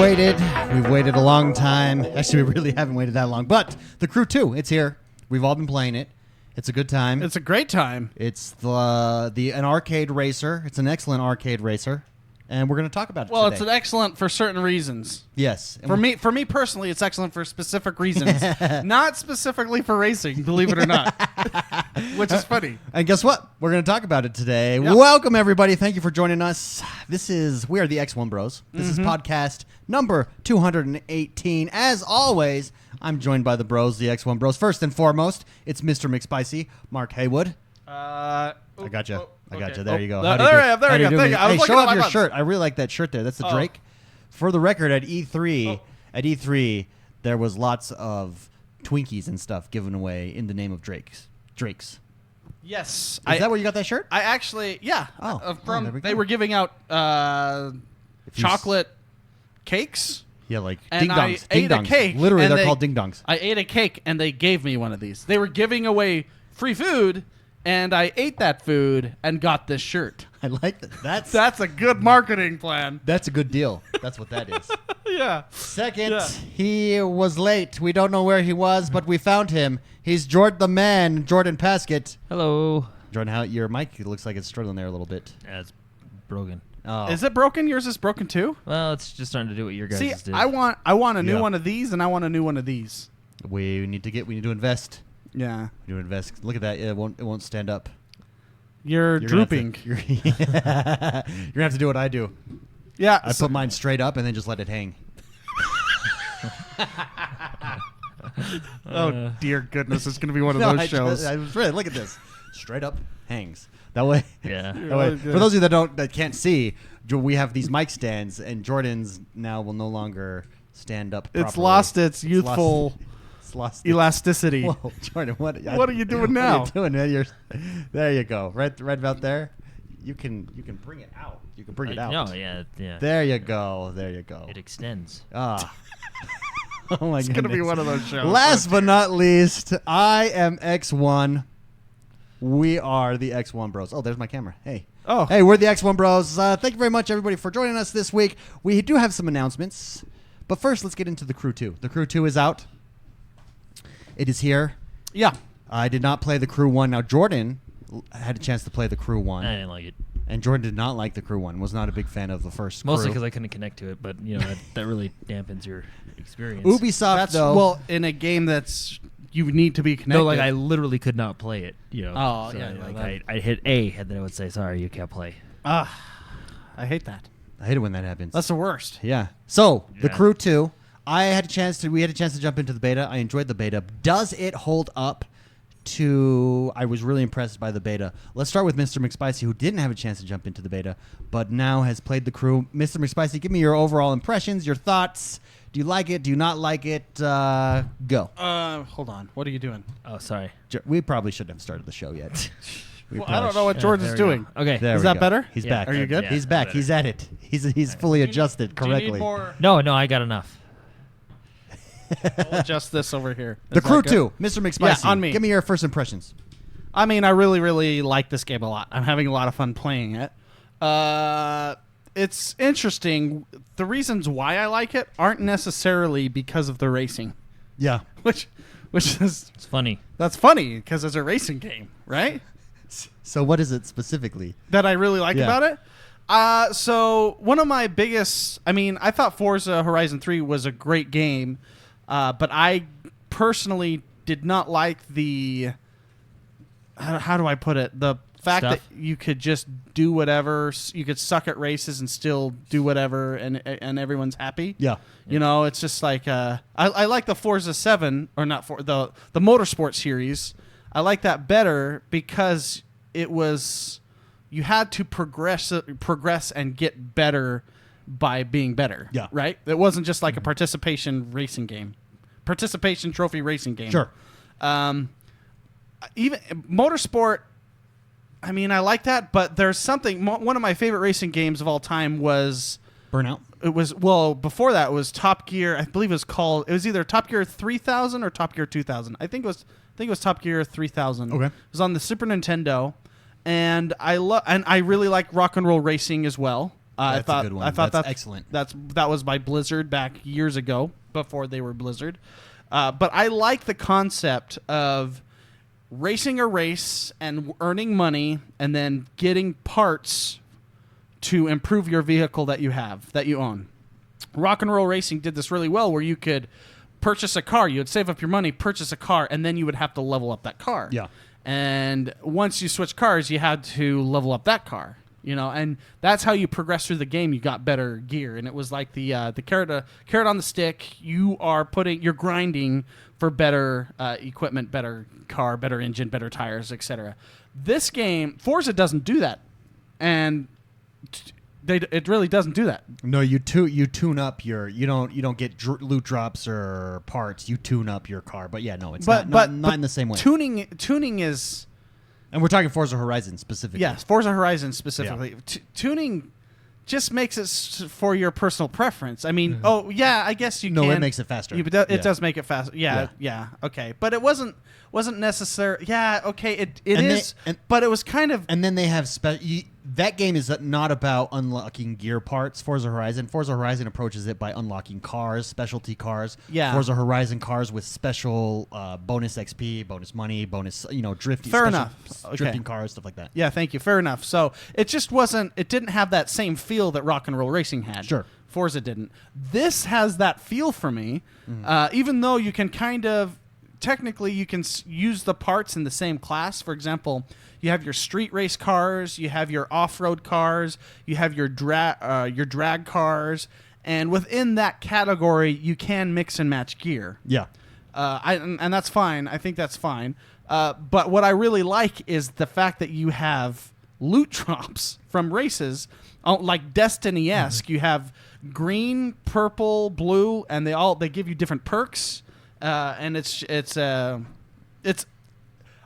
waited. We've waited a long time. Actually, we really haven't waited that long. But The Crew 2, it's here. We've all been playing it. It's a good time. It's a great time. It's an arcade racer. It's an excellent arcade racer. And we're going to talk about it Well, today. it's an excellent for certain reasons. Yes. For me personally, it's excellent for specific reasons. Not specifically for racing, believe it or not. Which is funny. And guess what? We're going to talk about it today. Yep. Welcome, everybody. Thank you for joining us. We are the XoneBros. This is podcast number 218. As always, I'm joined by the bros, the XoneBros. First and foremost, it's Mr. McSpicy, Mark Haywood. I got you. I got you. There you go. There you go. Hey, show off your shirt. I really like that shirt there. That's the Drake. For the record, at E3, there was lots of Twinkies and stuff given away in the name of Drakes. Yes. Is that where you got that shirt? I actually, yeah. There we They go. were giving out chocolate cakes. Yeah, like And ding I dongs. Ding ate a dongs. cake, Literally, and they're they- called ding dongs. I ate a cake, and they gave me one of these. They were giving away free food, and I ate that food and got this shirt. I like that. That's a good marketing plan. That's a good deal. That's what that is. Yeah. Second, Yeah. he was late. We don't know where he was, but we found him. He's Jordan the man, Jordan Paskett. Hello. Jordan, how your mic looks like it's struggling there a little bit. Yeah, it's broken. Oh. Is it broken? Yours is broken too? Well, it's just starting to do what your guys See, did. I want a new Yeah. one of these, and I want a new one of these. We need to invest. Yeah. We need to invest. Look at that. It won't stand up. You're gonna have to- drooping. You're gonna have to do what I do. Yeah. I put mine straight up and then just let it hang. Oh dear goodness, it's gonna be one of those shows. I was really look at this. Straight up hangs. That way. yeah. That way. For those of you that can't see, we have these mic stands, and Jordan's now will no longer stand up properly. It's lost its youthful It's lost elasticity. Whoa, Jordan, what What are you doing now? What are you doing, man? There you go. Right about there. You can bring it out. You can bring it out. No, yeah. There you go. There you go. It extends. Ah. Oh my It's goodness. gonna be one of those shows. Last but not least, I am X1. We are the X1 Bros. Oh, there's my camera. Hey. Oh. Hey, we're the X1 Bros. Thank you very much, everybody, for joining us this week. We do have some announcements. But first, let's get into The Crew 2. The Crew 2 is out. It is here. Yeah. I did not play The Crew 1. Now, Jordan had a chance to play The Crew 1. I didn't like it. And Jordan did not like The Crew 1. Was not a big fan of the first Mostly Crew. because I couldn't connect to it, but that really dampens your experience. Ubisoft, That's though. in a game that's you need to be connected. No, like I literally could not play it. Oh, So, yeah, like that- I hit A, and then it would say, "Sorry, you can't play." I hate that. I hate it when that happens. That's the worst. Yeah. So, The Yeah. Crew 2, we had a chance to jump into the beta. I enjoyed the beta. Does it hold up to I was really impressed by the beta. Let's start with Mr. McSpicy, who didn't have a chance to jump into the beta, but now has played The Crew. Mr. McSpicy, give me your overall impressions, your thoughts. Do you like it? Do you not like it? Go. Hold on. What are you doing? Oh, sorry. We probably shouldn't have started the show yet. Well, I don't know what George is there we go. doing. Okay. There Is we that go. better? He's Yeah. back. Are you good? Yeah, He's back. better. He's at it. He's fully adjusted correctly. Do you need more? No, I got enough. I'll adjust this over here. The Is that Crew good? 2, Mr. McSpicy. Yeah, on me. Give me your first impressions. I mean, I really, really like this game a lot. I'm having a lot of fun playing it. It's interesting. The reasons why I like it aren't necessarily because of the racing, Yeah. which is It's funny. that's funny because it's a racing game, right? So what is it specifically? That I really like Yeah. about it. So one of my biggest, I thought Forza Horizon 3 was a great game, but I personally did not like the, how do I put it? The fact Stuff? that you could just do whatever, you could suck at races and still do whatever, and everyone's happy. Yeah. You know, it's just like I like the Forza 7 or not for the Motorsport series. I like that better because it was you had to progress and get better by being better. Yeah. Right? It wasn't just like a participation racing game. Participation trophy racing game. Sure. Even Motorsport, I like that, but there's something one of my favorite racing games of all time was Burnout. it was before that it was Top Gear. I believe it was either Top Gear 3000 or Top Gear 2000. I think it was Top Gear 3000. Okay. It was on the Super Nintendo, and I really like rock and roll racing as well. That's a good one. I thought That's excellent. That was by Blizzard back years ago, before they were Blizzard. But I like the concept of racing a race and earning money and then getting parts to improve your vehicle that you own. Rock and Roll Racing did this really well, where you could purchase a car, you would save up your money, purchase a car, and then you would have to level up that car. Yeah. And once you switch cars, you had to level up that car. And that's how you progress through the game. You got better gear, and it was like the carrot on the stick. You're grinding for better equipment, better car, better engine, better tires, etc. This game, Forza, doesn't do that, and it really doesn't do that. No, you tune up you don't get loot drops or parts. You tune up your car, but yeah, no, it's not in the same way. Tuning is. And we're talking Forza Horizon specifically. Yes, Forza Horizon specifically. Yeah. Tuning just makes it for your personal preference. I mean, I guess you can. No, it makes it faster. It does make it faster. Yeah, okay. But it wasn't necessary. Yeah, okay, it is. But it was kind of. And then they have that game is not about unlocking gear parts. Forza Horizon approaches it by unlocking cars, specialty cars. Yeah. Forza Horizon cars with special bonus XP, bonus money, bonus drifting. Fair enough. Drifting cars, stuff like that. Yeah, thank you. Fair enough. So it just wasn't. It didn't have that same feel that Rock and Roll Racing had. Sure. Forza didn't. This has that feel for me, even though you can kind of. Technically, you can use the parts in the same class. For example, you have your street race cars, you have your off-road cars, you have your drag cars, and within that category, you can mix and match gear. Yeah. And that's fine. I think that's fine. But what I really like is the fact that you have loot drops from races, like Destiny-esque. You have green, purple, blue, and they give you different perks. And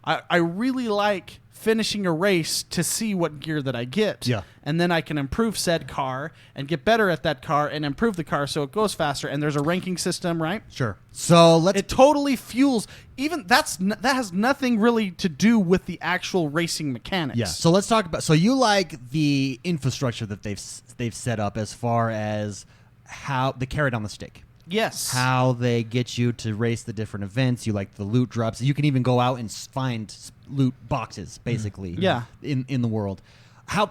I really like finishing a race to see what gear that I get. Yeah. And then I can improve said car and get better at that car and improve the car so it goes faster. And there's a ranking system, right? Sure. So it totally fuels. Even that has nothing really to do with the actual racing mechanics. Yeah. So let's talk about. So you like the infrastructure that they've set up as far as how the carrot on the stick. Yes. How they get you to race the different events. You like the loot drops. You can even go out and find loot boxes, basically. Yeah. In the world.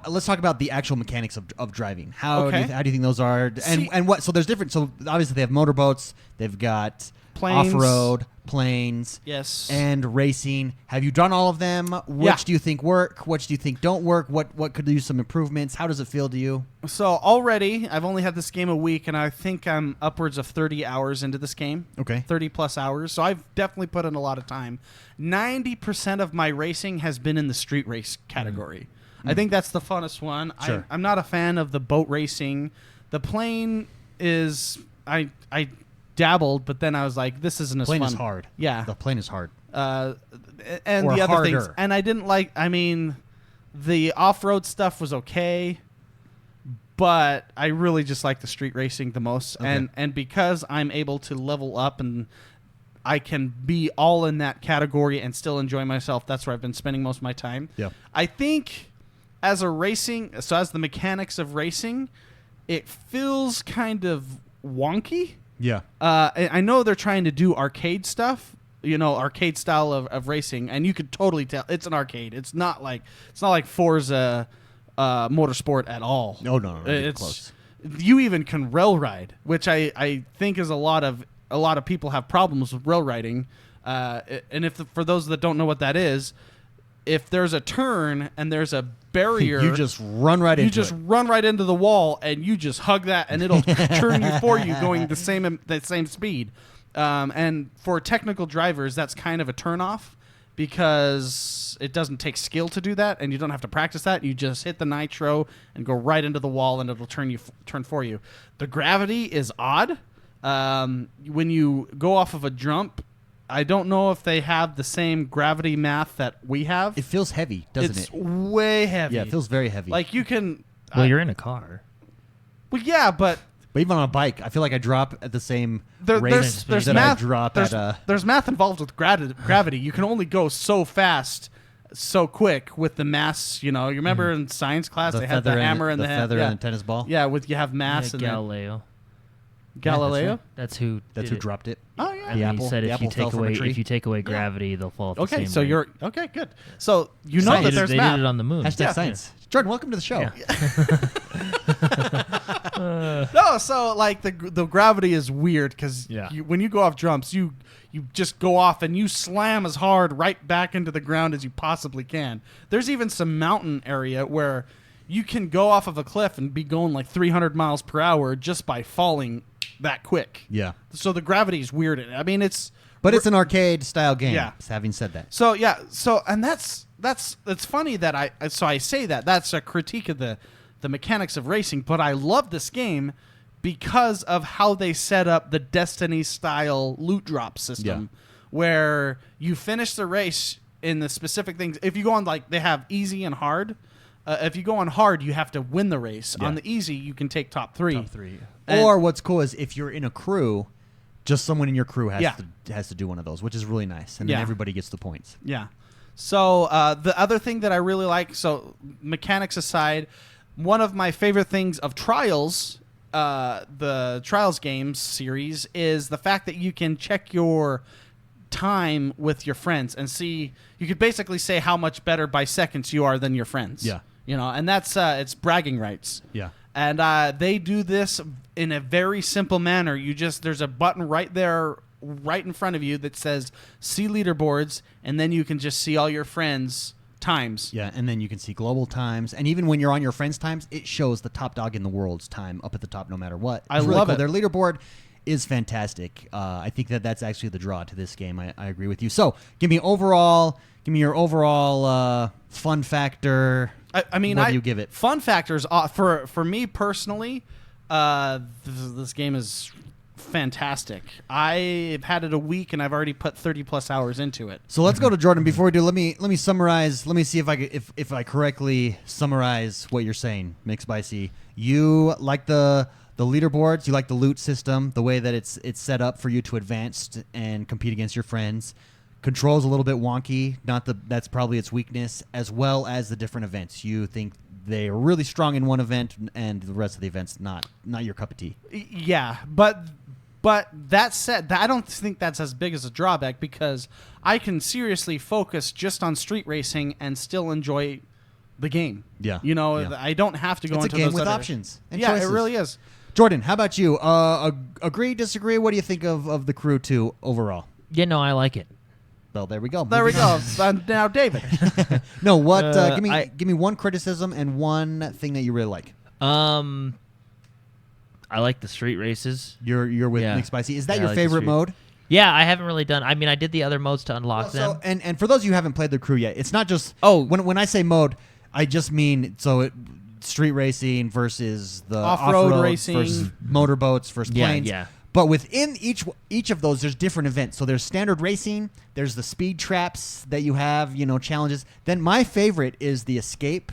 Let's talk about the actual mechanics of driving. How do you think those are? And what? So there's different. So obviously they have motorboats. They've got planes. Off-road, planes. Yes. And racing. Have you done all of them? Which do you think work? Which do you think don't work? What could use some improvements? How does it feel to you? So already, I've only had this game a week, and I think I'm upwards of 30 hours into this game. Okay. 30 plus hours. So I've definitely put in a lot of time. 90% of my racing has been in the street race category. I think that's the funnest one. Sure. I'm not a fan of the boat racing. The plane is... I dabbled, but then I was like, this isn't as fun. Plane is hard. Yeah. The plane is hard. And Or the other harder. things. And I didn't like... I mean, the off-road stuff was okay, but I really just like the street racing the most. Okay. And because I'm able to level up and I can be all in that category and still enjoy myself, that's where I've been spending most of my time. Yeah. I think as the mechanics of racing, it feels kind of wonky. Yeah. I know they're trying to do arcade stuff, arcade style of racing, and you could totally tell it's an arcade. It's not like Forza Motorsport at all. No, it's close. You even can rail ride, which I think is a lot of people have problems with rail riding. And for those that don't know what that is, if there's a turn and therere's a barrier, you just run right into it. You just run right into the wall and you just hug that and it'll turn you for you going the same speed. And for technical drivers, that's kind of a turnoff because it doesn't take skill to do that and you don't have to practice that. You just hit the nitro and go right into the wall and it'll turn for you. The gravity is odd. When you go off of a jump, I don't know if they have the same gravity math that we have. It feels heavy, doesn't it's it? Way heavy. Yeah, it feels very heavy. Like you can... Well, you're in a car. Well, yeah, but even on a bike, I feel like I drop at the same rate there's that math, I drop there's, at a... There's math involved with gravity. You can only go so fast so quick with the mass. You remember in science class they had the hammer and the feather and the tennis ball. Yeah, you have mass and Galileo. Galileo. That's who. That's who dropped it. Oh yeah. And The he apple- said the if you apple fell take from a away tree. gravity, they'll fall off the Okay, same so way. you're okay. Good. So you know They that did- there's they math. did it on the moon. Hashtag science. Jordan, welcome to the show. No, so like the gravity is weird because Yeah. when you go off jumps, you just go off and you slam as hard right back into the ground as you possibly can. There's even some mountain area where you can go off of a cliff and be going like 300 miles per hour just by falling that quick. Yeah. So the gravity is weird. I mean, it's But it's an arcade style game. Yeah. Having said that. so yeah. So and that's it's funny that I say that's a critique of the mechanics of racing, but I love this game because of how they set up the Destiny style loot drop system, where you finish the race in the specific things. If you go on they have easy and hard. If you go on hard, you have to win the race. Yeah. On the easy, you can take top three. Top 3. And- Or what's cool is if you're in a crew, just someone in your crew has Yeah. has to do one of those, which is really nice, and then Yeah. everybody gets the points. Yeah. So the other thing that I really like, so mechanics aside, one of my favorite things of Trials, the Trials games series, is the fact that you can check your time with your friends and see. You could basically say how much better by seconds you are than your friends. Yeah. And that's it's bragging rights. Yeah. And they do this in a very simple manner. There's a button right there, right in front of you that says "See leaderboards," and then you can just see all your friends' times. Yeah, and then you can see global times, and even when you're on your friends' times, it shows the top dog in the world's time up at the top, no matter what. I It's really love cool. it. Their leaderboard is fantastic. I think that's actually the draw to this game. I agree with you. So, give me your overall fun factor. I mean, what do you give it? Fun factors for me personally. This game is fantastic. I've had it a week and I've already put 30+ hours into it. So let's go to Jordan. Before we do, let me summarize. Let me see if I correctly summarize what you're saying. McSpicy, you like the leaderboards. You like the loot system, the way that it's set up for you to advance and compete against your friends. Controls a little bit wonky. That's probably its weakness, as well as the different events. You think they are really strong in one event, and the rest of the events not your cup of tea. Yeah, but that said, I don't think that's as big as a drawback because I can seriously focus just on street racing and still enjoy the game. Yeah. Yeah. I don't have to go It's a into game those with other- options and Yeah, choices. it really is. Jordan, how about you? Agree, disagree? What do you think of the Crew 2 overall? Yeah, no, I like it. Well, there we go. There we Moving go. on. Now, David. No, what? I- Give me one criticism and one thing that you really like. I like the street races. You're with Yeah. McSpicy. Is that Yeah, I your like the favorite street. mode? Yeah, I haven't really done. I mean, I did the other modes to unlock them. So, and for those of you who haven't played the Crew yet, it's not just. Oh. when I say mode, I just mean street racing versus the Off-road off-road racing. versus motorboats versus Yeah, planes. yeah. But within each of those, there's different events. So there's standard racing. There's the speed traps that you have, challenges. Then my favorite is the escape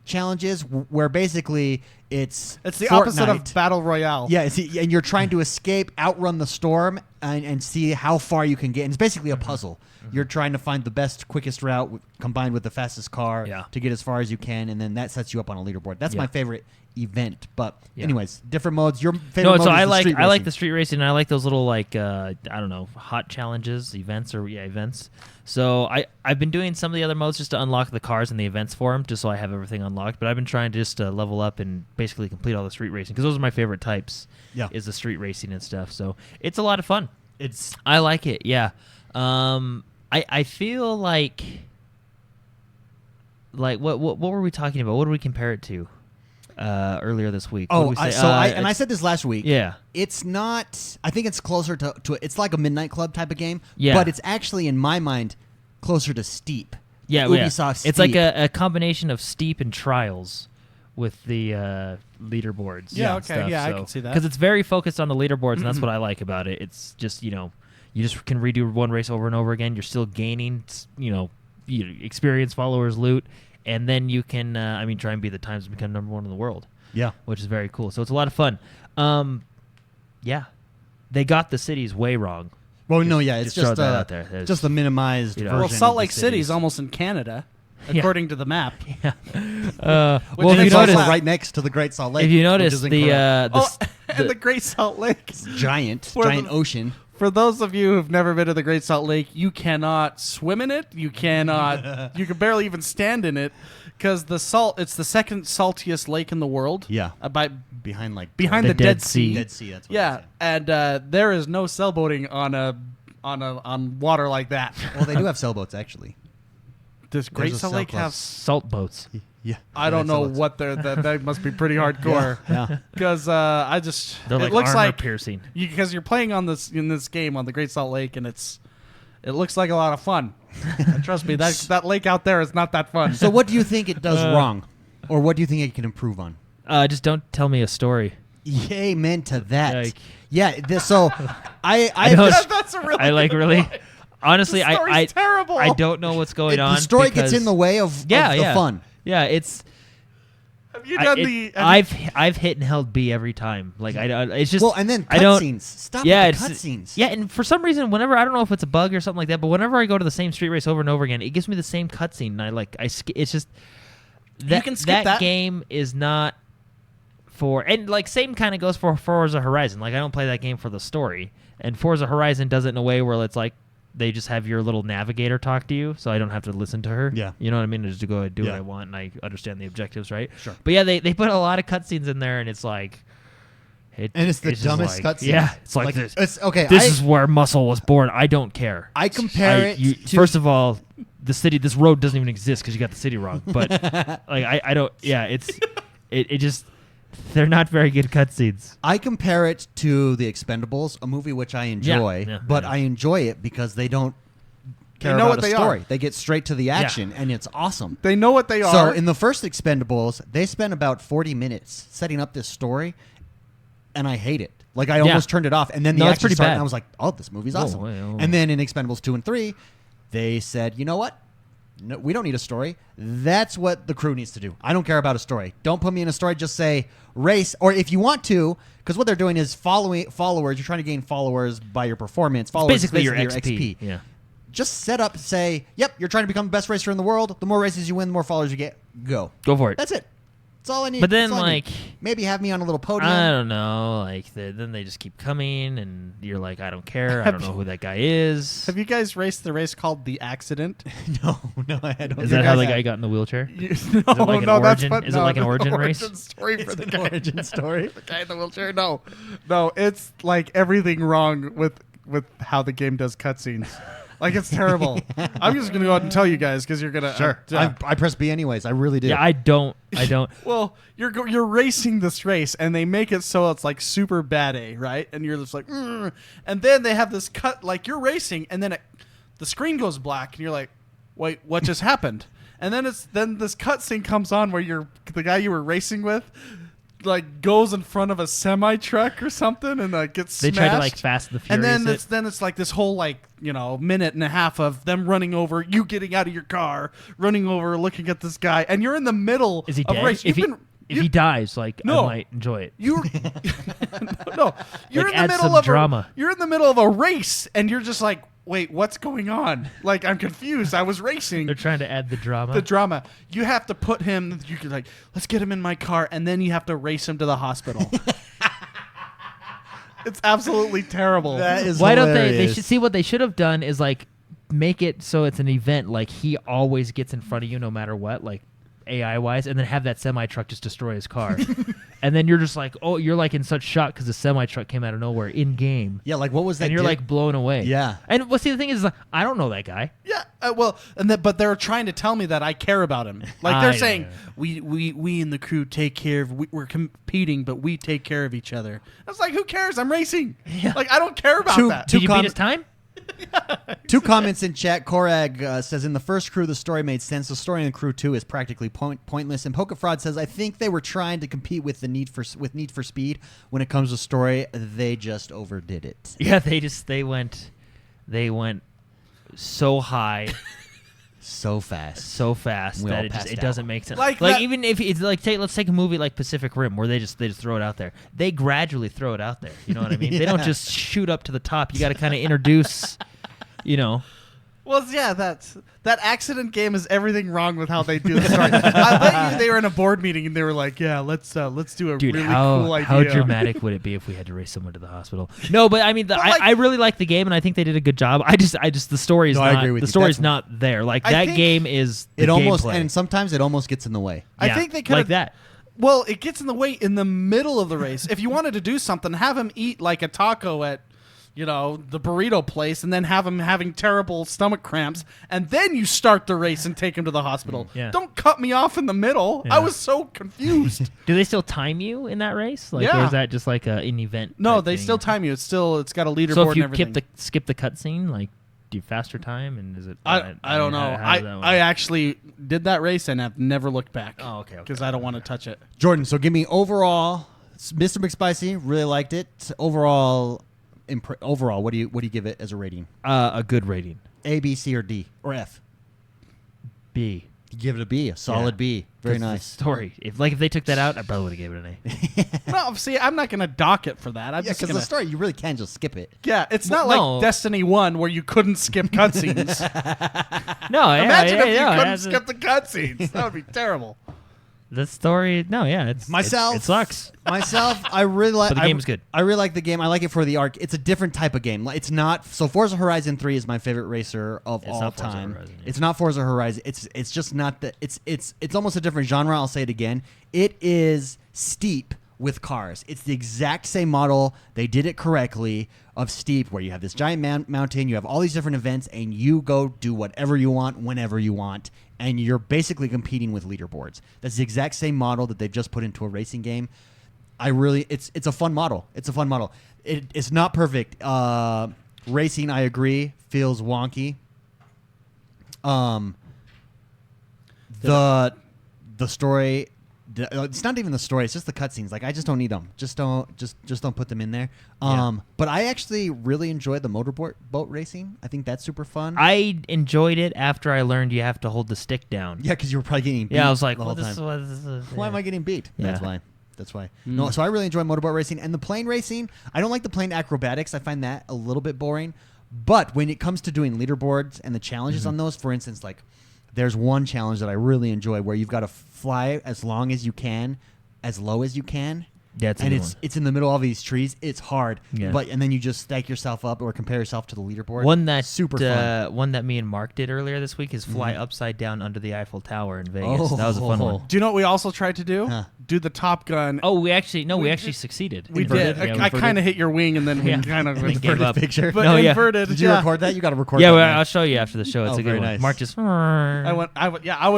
challenges, where basically it's It's the opposite Fortnite. of Battle Royale. Yeah, and you're trying to escape, outrun the storm, and see how far you can get. And it's basically a puzzle. You're trying to find the best, quickest route combined with the fastest car Yeah. to get as far as you can, and then that sets you up on a leaderboard. That's Yeah. my favorite event. But Yeah. anyways, different modes. Your favorite No, mode so is I the like street I like racing. the street racing, and I like those little I don't know, hot challenges, events. So I've been doing some of the other modes just to unlock the cars and the events for them, just so I have everything unlocked. But I've been trying to just level up and basically complete all the street racing because those are my favorite types. Yeah. Is the street racing and stuff. So it's a lot of fun. It's I like it. Yeah. I feel like what were we talking about? What did we compare it to earlier this week? What Oh, did we say? I said this last week. Yeah. It's not. I think it's closer to. It's like a Midnight Club type of game. Yeah. But it's actually, in my mind, closer to Steep. Yeah, Ubisoft It's like Steep. a combination of Steep and Trials with the leaderboards. Yeah, and okay, stuff, yeah, I so. can see that. Because it's very focused on the leaderboards, and that's what I like about it. It's just you just can redo one race over and over again. You're still gaining experience, followers, loot, and then you can try and be the times to become number one in the world. Yeah. Which is very cool. So it's a lot of fun. Yeah, they got the cities way wrong. Well, no, yeah, it's just throw just that out there. There's- just the minimized You know. version. Well, of Salt the Lake City is cities. almost in Canada. according to the map. Yeah. Well, if you it's also notice, right next to the Great Salt Lake. if you which notice is incorrect. And the Great Salt Lake. giant For the- ocean. For those of you who've never been to the Great Salt Lake, you cannot swim in it. You cannot. You can barely even stand in it because it's the second saltiest lake in the world. Yeah. Behind The the Dead Dead Sea. Sea. Dead Sea. That's what Yeah, and there is no sailboating on water like that. Well, they do have sailboats actually. Does Great a Salt Lake surplus. have? salt boats. Yeah. I don't know what they're. That must be pretty hardcore. Yeah. Because They're it like looks armor like piercing. because you're playing on this game on the Great Salt Lake, and it looks like a lot of fun. And trust me, that lake out there is not that fun. So what do you think it does wrong, or what do you think it can improve on? Just don't tell me a story. Amen to that. Like- yeah. So I know that's a really. I like good really. point. Honestly, The story's I terrible. I don't know what's going on. the story gets because- in the way of yeah, the yeah. fun. Yeah, it's. Have you done the? I've hit and held B every time. Like it's just Well, and then I don't. cutscenes. Stop Yeah, with the it's cutscenes. yeah, and for some reason, whenever I don't know if it's a bug or something like that, but whenever I go to the same street race over and over again, it gives me the same cutscene, and it's just that can skip that. game is not for, and like same kind of goes for Forza Horizon. Like I don't play that game for the story, and Forza Horizon does it in a way where it's like they just have your little navigator talk to you, so I don't have to listen to her. Yeah. You know what I mean? Just to go and do what Yeah. I want, and I understand the objectives, right? Sure. But yeah, they put a lot of cutscenes in there, and it's like. And it's the just dumbest like, cutscenes. Yeah, it's like this. It's okay. This is where Muscle was born. I don't care. I compare it to First of all, this road doesn't even exist because you got the city wrong. But like I don't. Yeah, it just they're not very good cutscenes. I compare it to The Expendables, a movie which I enjoy, yeah, but yeah. I enjoy it because they don't care know about what a they story. are. They get straight to the action, and it's awesome. They know what they So are. in the first Expendables, they spent about 40 minutes setting up this story, and I hate it. Like I almost turned it off, and then the No, it's action pretty started, bad. and I was like, "Oh, this movie's Whoa, awesome." whoa. And then in Expendables 2 and 3, they said, "You know what? No, we don't need a story. That's what the crew needs to do. I don't care about a story. Don't put me in a story. Just say race, or if you want to, because what they're doing is following followers. You're trying to gain followers by your performance. Followers is Basically, your XP. Yeah. Just set up, say, yep, you're trying to become the best racer in the world. The more races you win, the more followers you get. Go. Go for it. That's it. That's all I need. But then, That's all I need. like- maybe have me on a little podium. I don't know. Like then they just keep coming, and you're like, I don't care. I don't know who that guy is. Have you guys raced the race called The Accident? no, I don't. Is think that how I the have. guy got in the wheelchair? No, it like an no, that's origin- what, is it no, like an the origin race? story for It's the an guy. origin story. The guy in the wheelchair. No, it's like everything wrong with how the game does cutscenes. Like it's terrible. I'm just gonna go out and tell you guys because you're gonna Sure. I press B anyways. I really do. Yeah, I don't. Well, you're racing this race, and they make it so it's like super bad A, right? And you're just like, "Ugh." And then they have this cut, like you're racing, and then the screen goes black, and you're like, wait, what just happened? And then this cutscene comes on where the guy you were racing with, like goes in front of a semi truck or something, and like gets They smashed. tried to like Fast and the And Furious. then it's like this whole like minute and a half of them running over you, getting out of your car, running over, looking at this guy, and you're in the middle Is he of dead? race. If he dies, like No. I might enjoy it. You no, you're Like, in the add middle some of drama. You're in the middle of a race, and you're just like, wait, what's going on? Like I'm confused. I was racing. They're trying to add the drama. The drama. You have to put him. You could like, let's get him in my car, and then you have to race him to the hospital. It's absolutely terrible. That is Why don't they? They hilarious. should see what they should have done is like make it so it's an event. Like he always gets in front of you no matter what. Like AI wise, and then have that semi truck just destroy his car, and then you're just like, oh, you're like in such shock because the semi truck came out of nowhere in game, Yeah, like what was that? and you're like blown away. Yeah. And see, the thing is, like, I don't know that guy. Yeah, but they're trying to tell me that I care about him. Like I they're know. saying, we in the crew take care of. We're competing, but we take care of each other. I was like, who cares? I'm racing. Yeah. Like I don't care about Two- that. Did you beat com- his time? Two comments in chat. Korag says, in the first crew, the story made sense. The story in Crew 2 is practically pointless. And Pokefraud says, I think they were trying to compete with Need for Speed. When it comes to story, they just overdid it. Yeah, they went so high. So fast. So fast We all that it passed out. doesn't make sense. Like Like that- even if it's like let's take a movie like Pacific Rim where they just throw it out there. They gradually throw it out there. You know what I mean? They don't Yeah. just shoot up to the top. You got to kind of introduce, you know. Well, yeah, that accident game is everything wrong with how they do the story. I bet you they were in a board meeting and they were like, "Yeah, let's do a Dude, really how, cool idea." how dramatic would it be if we had to race someone to the hospital? No, but I mean, I really like the game, and I think they did a good job. I just the story is No, I not agree with the you. story's not there. Like I that think game is the It almost gameplay. and sometimes it almost gets in the way. I Yeah, think they could like that. Well, it gets in the way in the middle of the race. If you wanted to do something, have him eat like a taco at, the burrito place, and then have him having terrible stomach cramps, and then you start the race and take him to the hospital. Yeah. Don't cut me off in the middle. Yeah. I was so confused. Do they still time you in that race? Like, Yeah. or is that just like an event? No, type they thing? still time you. It's got a leaderboard So if and you everything. skip the cutscene, like, do you faster time? And is it? I don't know. How does that work? I actually did that race and have never looked back. Oh, okay. Because I don't want to touch it. Jordan, so give me overall. Mr. McSpicy, really liked it. Overall, what do you give it as a rating? A good rating. A, B, C, or D, or F? B. You give it a B, a solid Yeah. B. Very 'Cause the nice. story. If they took that out, I probably would have gave it an A. No, see, I'm not going to dock it for that. I'm Yeah, just because going the story you really can just skip it. Yeah, it's not Well, no. like Destiny 1 where you couldn't skip cutscenes. No, Imagine if you it couldn't has a- skip the cutscenes. That would be terrible. the story. No, yeah, it's Myself, It sucks. Myself, I really like. But the game's good. I really like the game. I like it for the arc. It's a different type of game. It's not. So Forza Horizon 3 is my favorite racer of It's all not Forza time. Horizon, yeah. It's not Forza Horizon. It's just not the. It's almost a different genre. I'll say it again. It is Steep with cars. It's the exact same model. They did it correctly of Steep, where you have this giant mountain, you have all these different events, and you go do whatever you want whenever you want, and you're basically competing with leaderboards. That's the exact same model that they've just put into a racing game. It's a fun model. It's a fun model. It's not perfect. Racing, I agree, feels wonky. The story. It's not even the story. It's just the cutscenes. Like, I just don't need them. Just don't put them in there. But I actually really enjoyed the boat racing. I think that's super fun. I enjoyed it after I learned you have to hold the stick down. Yeah, because you were probably getting beat. Yeah, I was like, the whole time. Why am I getting beat? Yeah. That's why. No, so I really enjoy motorboat racing and the plane racing. I don't like the plane acrobatics. I find that a little bit boring. But when it comes to doing leaderboards and the challenges on those, for instance, like there's one challenge that I really enjoy where you've got to fly as long as you can, as low as you can. Yeah, it's a and good one. it's in the middle of all these trees. It's hard, Yeah. and then you just stack yourself up or compare yourself to the leaderboard. One that super fun. One that me and Mark did earlier this week is fly upside down under the Eiffel Tower in Vegas. Oh. That was a fun one. Do you know what we also tried to do? Huh. Do the Top Gun. Oh, we actually succeeded. we Inverted. did. Yeah, we I inverted. kind of hit your wing and then we Yeah. kind of And then gave inverted. up. picture. But No, yeah. inverted. Did you yeah. record that? You got to record. Yeah, that, well, man. I'll show you after the show. It's Oh, a good very one. nice. Mark just. I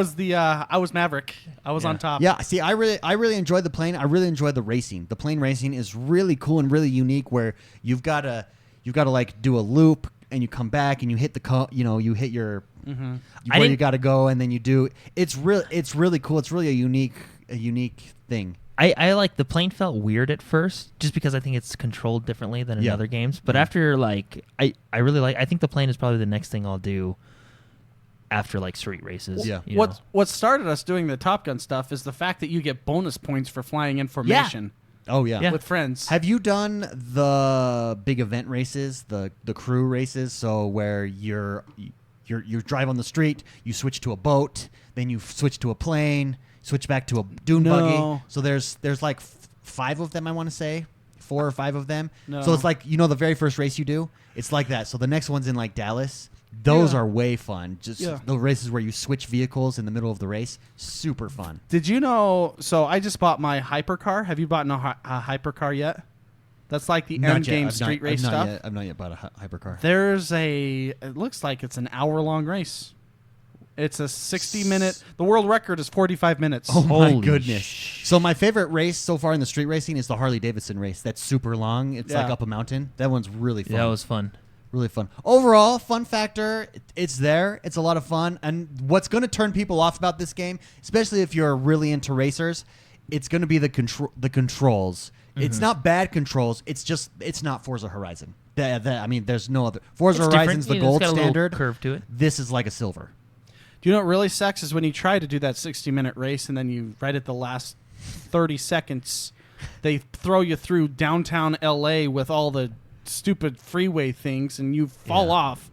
was Maverick. I was Yeah. on top. Yeah, see, I really enjoyed the plane. I really enjoyed the racing. The plane racing is really cool and really unique. Where you've got to like do a loop and you come back and you hit you hit your where you got to go and then you do. It's really cool. It's really a unique thing. I like the plane felt weird at first just because I think it's controlled differently than in Yeah. other games. But after like I think the plane is probably the next thing I'll do after like street races. Yeah. you know? What started us doing the Top Gun stuff is the fact that you get bonus points for flying in formation Oh yeah. with friends. Have you done the big event races, the crew races? So where you drive on the street, you switch to a boat, then you switch to a plane, switch back to a dune No. buggy. So there's like 5 of them, I want to say, 4 or 5 of them. No. So it's like the very first race you do, it's like that. So the next one's in like Dallas. Those Yeah. are way fun. Just Yeah. the races where you switch vehicles in the middle of the race, super fun. Did you know? So I just bought my hypercar. Have you bought a hypercar yet? That's like the end game street race stuff. I've not yet bought a hypercar. There's it looks like it's an hour-long race. It's a 60-minute. The world record is 45 minutes. Oh my Holy goodness! So my favorite race so far in the street racing is the Harley Davidson race. That's super long. It's like Yeah. up a mountain. That one's really fun. Yeah, that was fun. really fun. Overall, fun factor. It's there. It's a lot of fun. And what's going to turn people off about this game, especially if you're really into racers, it's going to be the controls. It's not bad controls. It's not Forza Horizon. I mean, there's no other. Forza It's Horizon's the different. gold It's got a little standard. curve to it. This is like a silver. Do you know what really sucks is when you try to do that 60-minute race and then you right at the last 30 seconds, they throw you through downtown LA with all the stupid freeway things and you fall Yeah. off.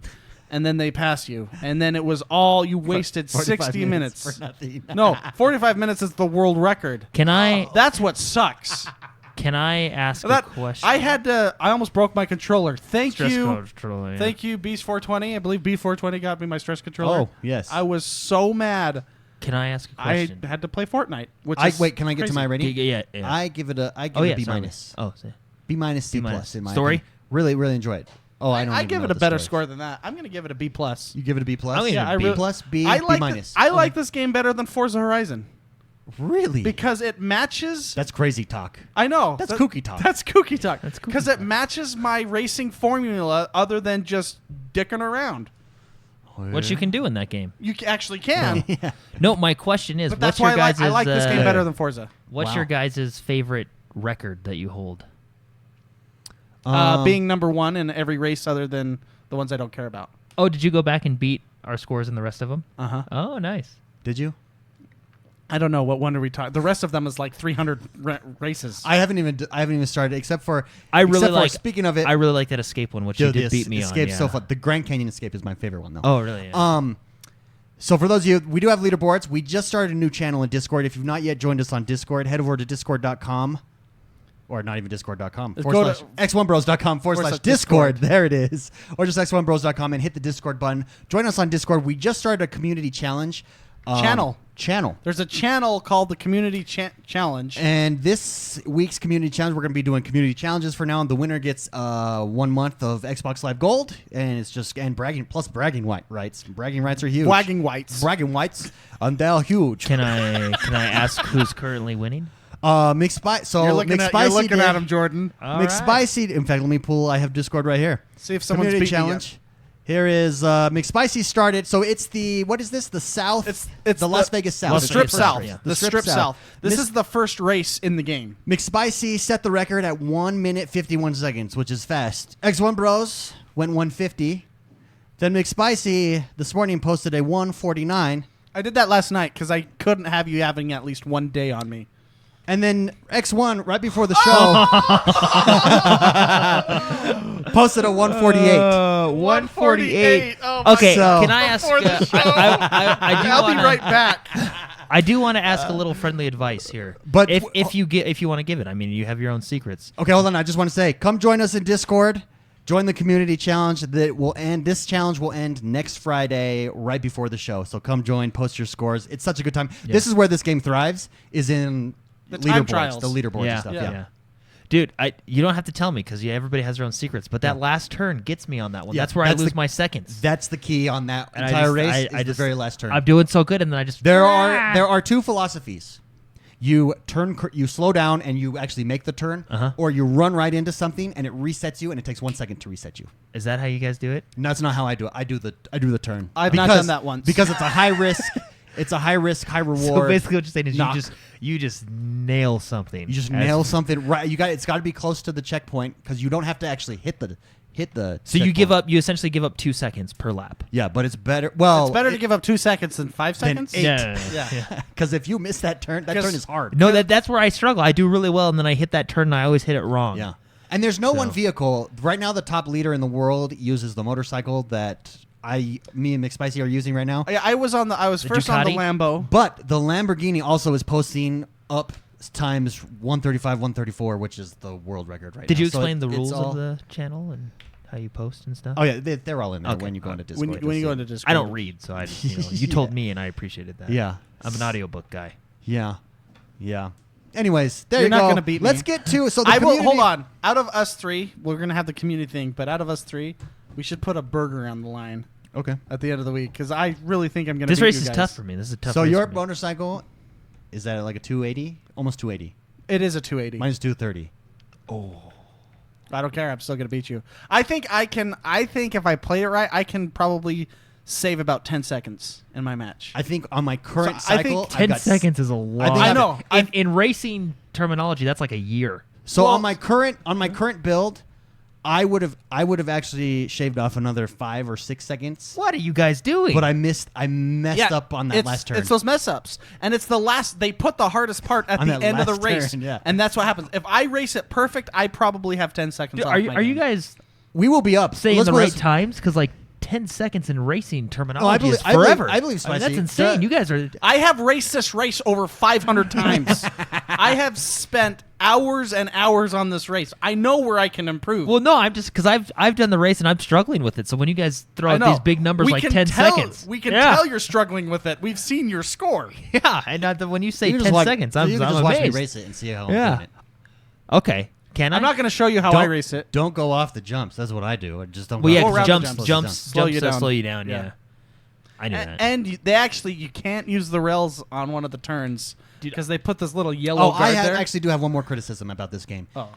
and then they pass you, and then it was all you wasted 45 60 minutes. for nothing. No, 45 minutes is the world record. Can I That's what sucks. can I ask a question? I almost broke my controller. Thank Stress you. controller, yeah. Thank you, Beast 420. I believe Beast 420 got me my stress controller. Oh, yes. I was so mad. Can I ask a I question? had to play Fortnite. Which I is wait. Can I get to crazy. my rating? Yeah. I give it a B sorry. minus. Oh, so- B minus, C B minus. plus in my Story? opinion. Really, really enjoy it. Oh, I don't. I even give know it a the better story. score than that. I'm going to give it a B plus. You give it a B plus. I'm gonna Yeah, give it I a B. really- plus, B, I B like minus. I like this game better than Forza Horizon Really? because it matches. That's crazy talk. I know That's kooky talk. That's kooky talk. That's kooky because it talk. matches my racing formula, other than just dicking around. What you can do in that game? You actually can, Yeah. No, my question is, but that's what's your why guys' I like this game better than Forza. What's Wow. your guys' favorite record that you hold? Being number one in every race, other than the ones I don't care about. Oh, did you go back and beat our scores in the rest of them? Uh huh. Oh, nice. Did you? I don't know what one are we talking. The rest of them is like 300 races. I haven't even started except for. I really except for, like. speaking of it, I really like that escape one, which you dude, did this beat me on. Escape's Yeah. so fun. The Grand Canyon Escape is my favorite one though. Oh, really? Yeah. So for those of you, we do have leaderboards. We just started a new channel in Discord. If you've not yet joined us on Discord, head over to discord.com. Or not even discord.com. Go to- x1bros.com / Discord. There it is. Or just x1bros.com and hit the Discord button. Join us on Discord. We just started a community challenge. Channel. There's a channel called the Community Challenge. And this week's community challenge, we're going to be doing community challenges for now. And the winner gets 1 month of Xbox Live Gold. And it's just, and bragging rights. Bragging rights are huge. Wagging whites. Bragging rights. And they're huge. Can I ask who's currently winning? McSpicy. So You're looking McSpicy at him, Jordan. All right. McSpicy. In fact, let me pull. I have Discord right here. See if someone's Community beating you challenge. yet. Here is McSpicy started. So it's the what is this? The South. It's the Las Vegas South. The Las Strip Vegas South. South, yeah. The Strip South. This is the first race in the game. McSpicy set the record at 1 minute 51 seconds, which is fast. X1Bros went 150. Then McSpicy this morning posted a 149. I did that last night because I couldn't have you having at least one day on me. And then X1 right before the show posted a 148. 148. Oh my Okay, So- can I ask? Before the show. I do I'll be wanna- right back. I do want to ask a little friendly advice here. But if you want to give it, I mean, you have your own secrets. Okay, hold on. I just want to say, come join us in Discord. Join the community challenge that will end. This challenge will end next Friday, right before the show. So come join, post your scores. It's such a good time. Yeah. This is where this game thrives. Is in The time leaderboards, trials. the leaderboards Yeah, and stuff. yeah. Yeah. Dude, you don't have to tell me because everybody has their own secrets. But that last turn gets me on that one. Yeah, That's where I that's lose the- my seconds. That's the key on that And entire race. I Is the very last turn. I'm doing so good, and then I just There are two philosophies. You you slow down and you actually make the turn, Uh-huh. or you run right into something and it resets you and it takes 1 second to reset you. Is that how you guys do it? No, that's not how I do it. I do the turn. I've not done that once. because it's a high risk. It's a high risk, high reward. So basically, what you're saying is knock. you just nail something. You just As- nail something right. It's got to be close to the checkpoint because you don't have to actually hit the. So you checkpoint. give up. You essentially give up 2 seconds per lap. Yeah, but it's better. Well, It's better to give up 2 seconds than 5 Than seconds. 8. Yeah. because if you miss that turn is hard. No, that's where I struggle. I do really well, and then I hit that turn, and I always hit it wrong. Yeah, and there's no So- one vehicle right now. The top leader in the world uses the motorcycle that me and McSpicy are using right now. I was first on the Ducati? Lambo. But the Lamborghini also is posting up times 135, 134, which is the world record right now. Did you So explain the it's rules all- of the channel and how you post and stuff? Oh yeah, they're all in there Okay. when you go into Discord. When you'll you go see. into Discord, I don't read, so I just, you told me, and I appreciated that. Yeah. I'm an audiobook guy. Yeah. Anyways, there You're you not go. gonna beat me. Let's get to so the I will community- hold on. Out of us three, we're gonna have the community thing, but out of us three, we should put a burger on the line Okay. at the end of the week because I really think I'm gonna. This beat race you is guys. tough for me. This is a tough. So race your for me. motorcycle is that like a 280? Almost 280. It is a 280. Mine's 230. I don't care. I'm still gonna beat you. I think I can. I think if I play it right, I can probably save about 10 seconds in my match. I think on my current So I think cycle, I've 10 got seconds is a lot. think I know. In racing terminology, that's like a year. So Well- on my current build, I would have actually shaved off another 5 or 6 seconds. What are you guys doing? But I messed up on that it's, last turn. It's those mess ups, and it's the last. They put the hardest part at On the that end of the last race, turn, yeah. and that's what happens. If I race it perfect, I probably have 10 seconds. Dude, off are you my are you game. guys we will be up. saying Let's the put right this- times? Because like 10 seconds in racing terminology Oh, I believe- is forever. I believe that's Spicy. insane. The- You guys are. I have raced this race over 500 times. I have spent hours and hours on this race. I know where I can improve. Well, no, I'm just because I've done the race and I'm struggling with it. So when you guys throw I out know. these big numbers We like can 10 tell- seconds, We can yeah. tell you're struggling with it. We've seen your score. Yeah, and when you say You can 10 just seconds, you I'm can just watch me amazed. race it and see how Yeah. I'm doing it. Okay, can I? I'm not going to show you how Don't- I race it. Don't go off the jumps. That's what I do. I just don't. Well, go yeah, off the 'cause around the jumps, jumps. Slow you down. slow you down. Yeah. Yeah, I knew that. And you can't use the rails on one of the turns Dude, because they put this little yellow Oh, guard there. actually do have one more criticism about this game. Oh.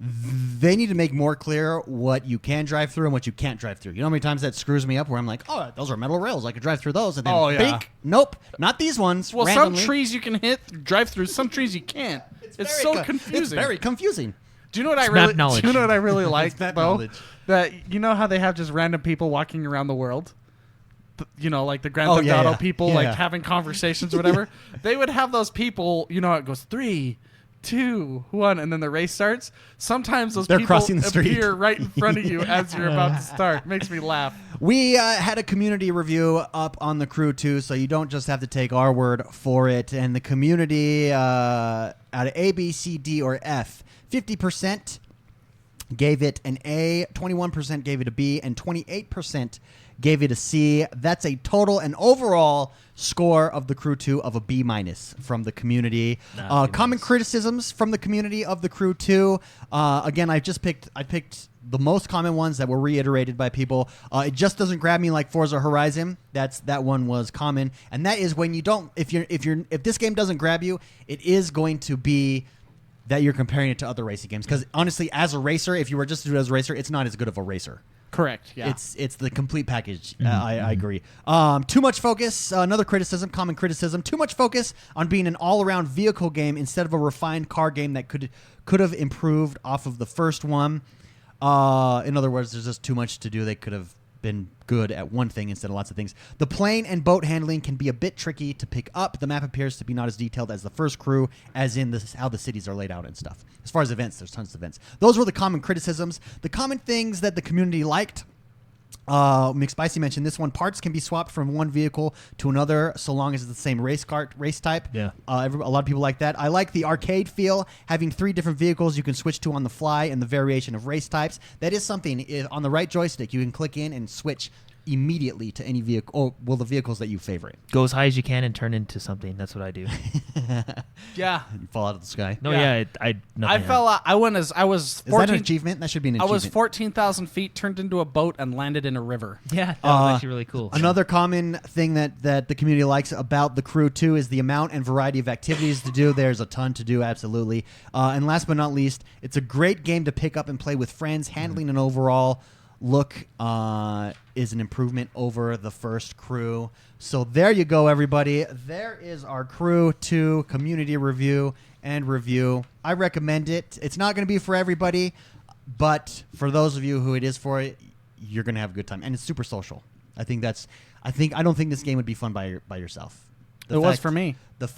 They need to make more clear what you can drive through and what you can't drive through. You know how many times that screws me up where I'm like, oh, those are metal rails. I could drive through those. And then, Oh, yeah. bink, nope, not these ones. Well, randomly. some trees you can drive through, some trees you can't. It's very so confusing. It's very confusing. Do you know what I It's really? map knowledge. Do you know what I really like, map Bo? knowledge. That you know how they have just random people walking around the world. You know, like the Grand Oh, Theft yeah, Auto yeah. people, Yeah. like having conversations or whatever. They would have those people. You know, it goes 3, 2, 1, and then the race starts. Sometimes those They're people crossing the street. appear right in front of you as you're about to start. Makes me laugh. We had a community review up on the Crew too, so you don't just have to take our word for it. And the community out of A, B, C, D, or F, 50% gave it an A, 21% gave it a B, and 28% gave it a C. That's a total and overall score of the Crew 2 of a B- from the community. Nah, B-. Common criticisms from the community of the Crew 2. Again, I picked the most common ones that were reiterated by people. It just doesn't grab me like Forza Horizon. That one was common, and that is when you don't. If this game doesn't grab you, it is going to be that you're comparing it to other racing games. Because honestly, as a racer, if you were just to do it as a racer, it's not as good of a racer. Correct. Yeah. It's the complete package. I agree. Too much focus. Another criticism, common criticism. Too much focus on being an all-around vehicle game instead of a refined car game that could have improved off of the first one. In other words, there's just too much to do. They could have been good at one thing instead of lots of things. The plane and boat handling can be a bit tricky to pick up. The map appears to be not as detailed as the first Crew, as in how the cities are laid out and stuff. As far as events, there's tons of events. Those were the common criticisms. The common things that the community liked. McSpicy mentioned this one. Parts can be swapped from one vehicle to another so long as it's the same race type. Yeah. A lot of people like that. I like the arcade feel, having 3 different vehicles you can switch to on the fly and the variation of race types. That is something on the right joystick you can click in and switch immediately to any vehicle, the vehicles that you favorite. Go as high as you can and turn into something. That's what I do. yeah. And fall out of the sky. No, Yeah. I I fell out. I was Is that an 14. achievement? That should be an I achievement. was 14,000 feet, turned into a boat, and landed in a river. Yeah, that was actually really cool. Another common thing that the community likes about the Crew 2 is the amount and variety of activities to do. There's a ton to do, absolutely. And last but not least, it's a great game to pick up and play with friends. Handling an overall look is an improvement over the first Crew. So there you go, everybody. There is our Crew 2 community review and review. I recommend it. It's not going to be for everybody, but for those of you who it is for, you're going to have a good time. And it's super social. I don't think this game would be fun by yourself. It was for me. But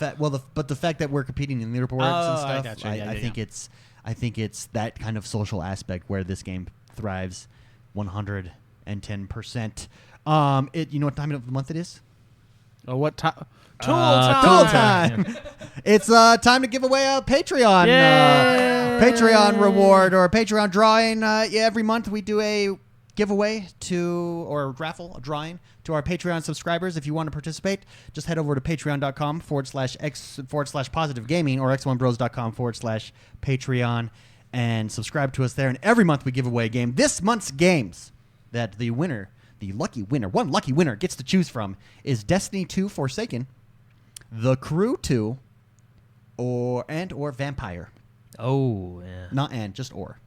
the fact that we're competing in leaderboards and I stuff, gotcha. Yeah, I think it's that kind of social aspect where this game thrives 110%. You know what time of the month it is? Oh, what time? Tool Tool time. time. It's time to give away a Patreon Yay! Patreon reward or a Patreon drawing. Every month we do a giveaway or a raffle, a drawing to our Patreon subscribers. If you want to participate, just head over to patreon.com/x/positive gaming or XoneBros.com/Patreon and subscribe to us there. And every month we give away a game. This month's games that one lucky winner gets to choose from is Destiny 2 Forsaken, The Crew 2, or Vampire. Oh, yeah. Not and, just or.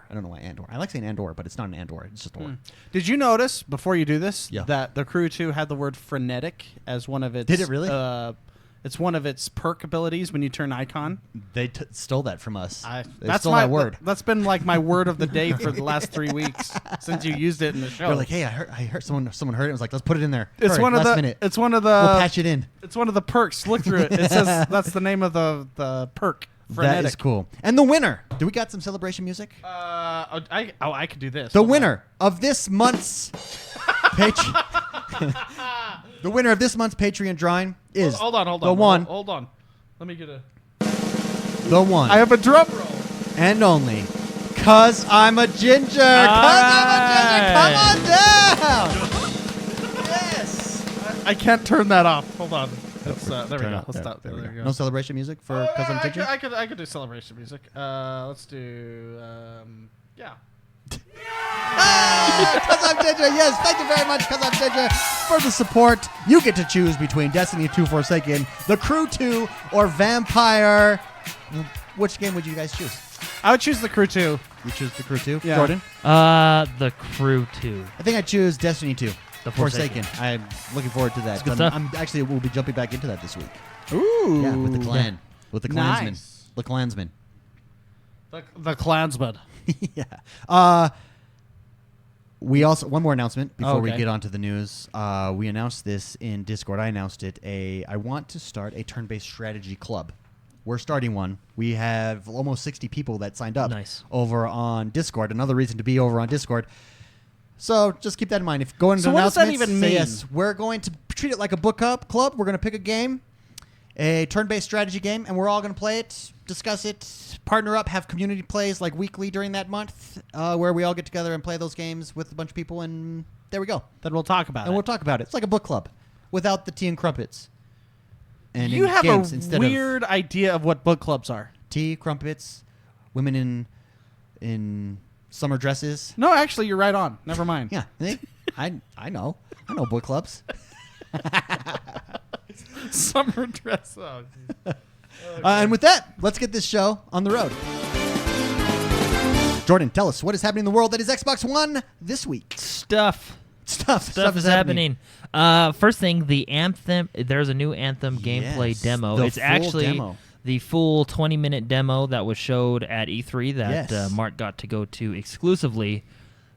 I don't know why and or. I like saying and or, but it's not an and or. It's just or. Did you notice before you do this Yeah. that the Crew 2 had the word frenetic as one of its? Did it really? It's one of its perk abilities when you turn icon. They stole that from us. They That's stole my that word. That's been like my word of the day for the last 3 weeks since you used it in the show. They're like, hey, I heard someone heard it. I was like, let's put it in there. It's Hurry, one of last the. minute. It's one of the. We'll patch it in. It's one of the perks. Look through it. It says that's the name of the perk. Frenetic. That is cool. And the winner. Do we got some celebration music? I could do this. The Hold on. winner of this month's The winner of this month's Patreon drawing is Hold on. the one, Hold on. Let me get a. the one, I have a drum roll. and only, cause I'm a ginger. Cause I'm a ginger. Come on down. Yes. I can't turn that off. Hold on. There we Turn go. it off. Let's stop. There we go. No celebration music for Oh, cause I'm ginger. I could do celebration music. Let's do. Yeah. Cause I'm ginger. Yes, thank you very much, cause I'm ginger, for the support. You get to choose between Destiny 2 Forsaken, The Crew 2, or Vampire. Which game would you guys choose? I would choose the Crew 2. You choose The Crew 2? Yeah. Jordan? The Crew 2. I think I choose Destiny 2. The Forsaken. I'm looking forward to that. It's good stuff. I'm actually we'll be jumping back into that this week. Ooh. Yeah, with the clan. With the clansmen. Nice. The clansmen. The Klansman. Yeah. We also one more announcement before we Okay. get onto the news. We announced this in Discord. I announced it. I want to start a turn-based strategy club. We're starting one. We have almost 60 people that signed up Nice. over on Discord. Another reason to be over on Discord. So just keep that in mind. If going to So what does that announcements, even say mean? yes. We're going to treat it like a book club. We're going to pick a game, a turn-based strategy game, and we're all going to play it, discuss it, partner up, have community plays like weekly during that month, where we all get together and play those games with a bunch of people, and there we go. Then we'll talk about And it. we'll talk about it. It's like a book club without the tea and crumpets. And You in have games a instead weird idea of what book clubs are. of tea, crumpets, women in summer dresses. No, actually, you're right on. Never mind. Yeah, I know. I know book clubs. Summer dress. Oh, geez. And with that, let's get this show on the road. Jordan, tell us what is happening in the world that is Xbox One this week. Stuff Stuff is happening. First thing, the Anthem. There's a new Anthem gameplay Yes, demo. the It's full actually demo. the full 20-minute demo that was showed at E3 that Yes. Mark got to go to exclusively.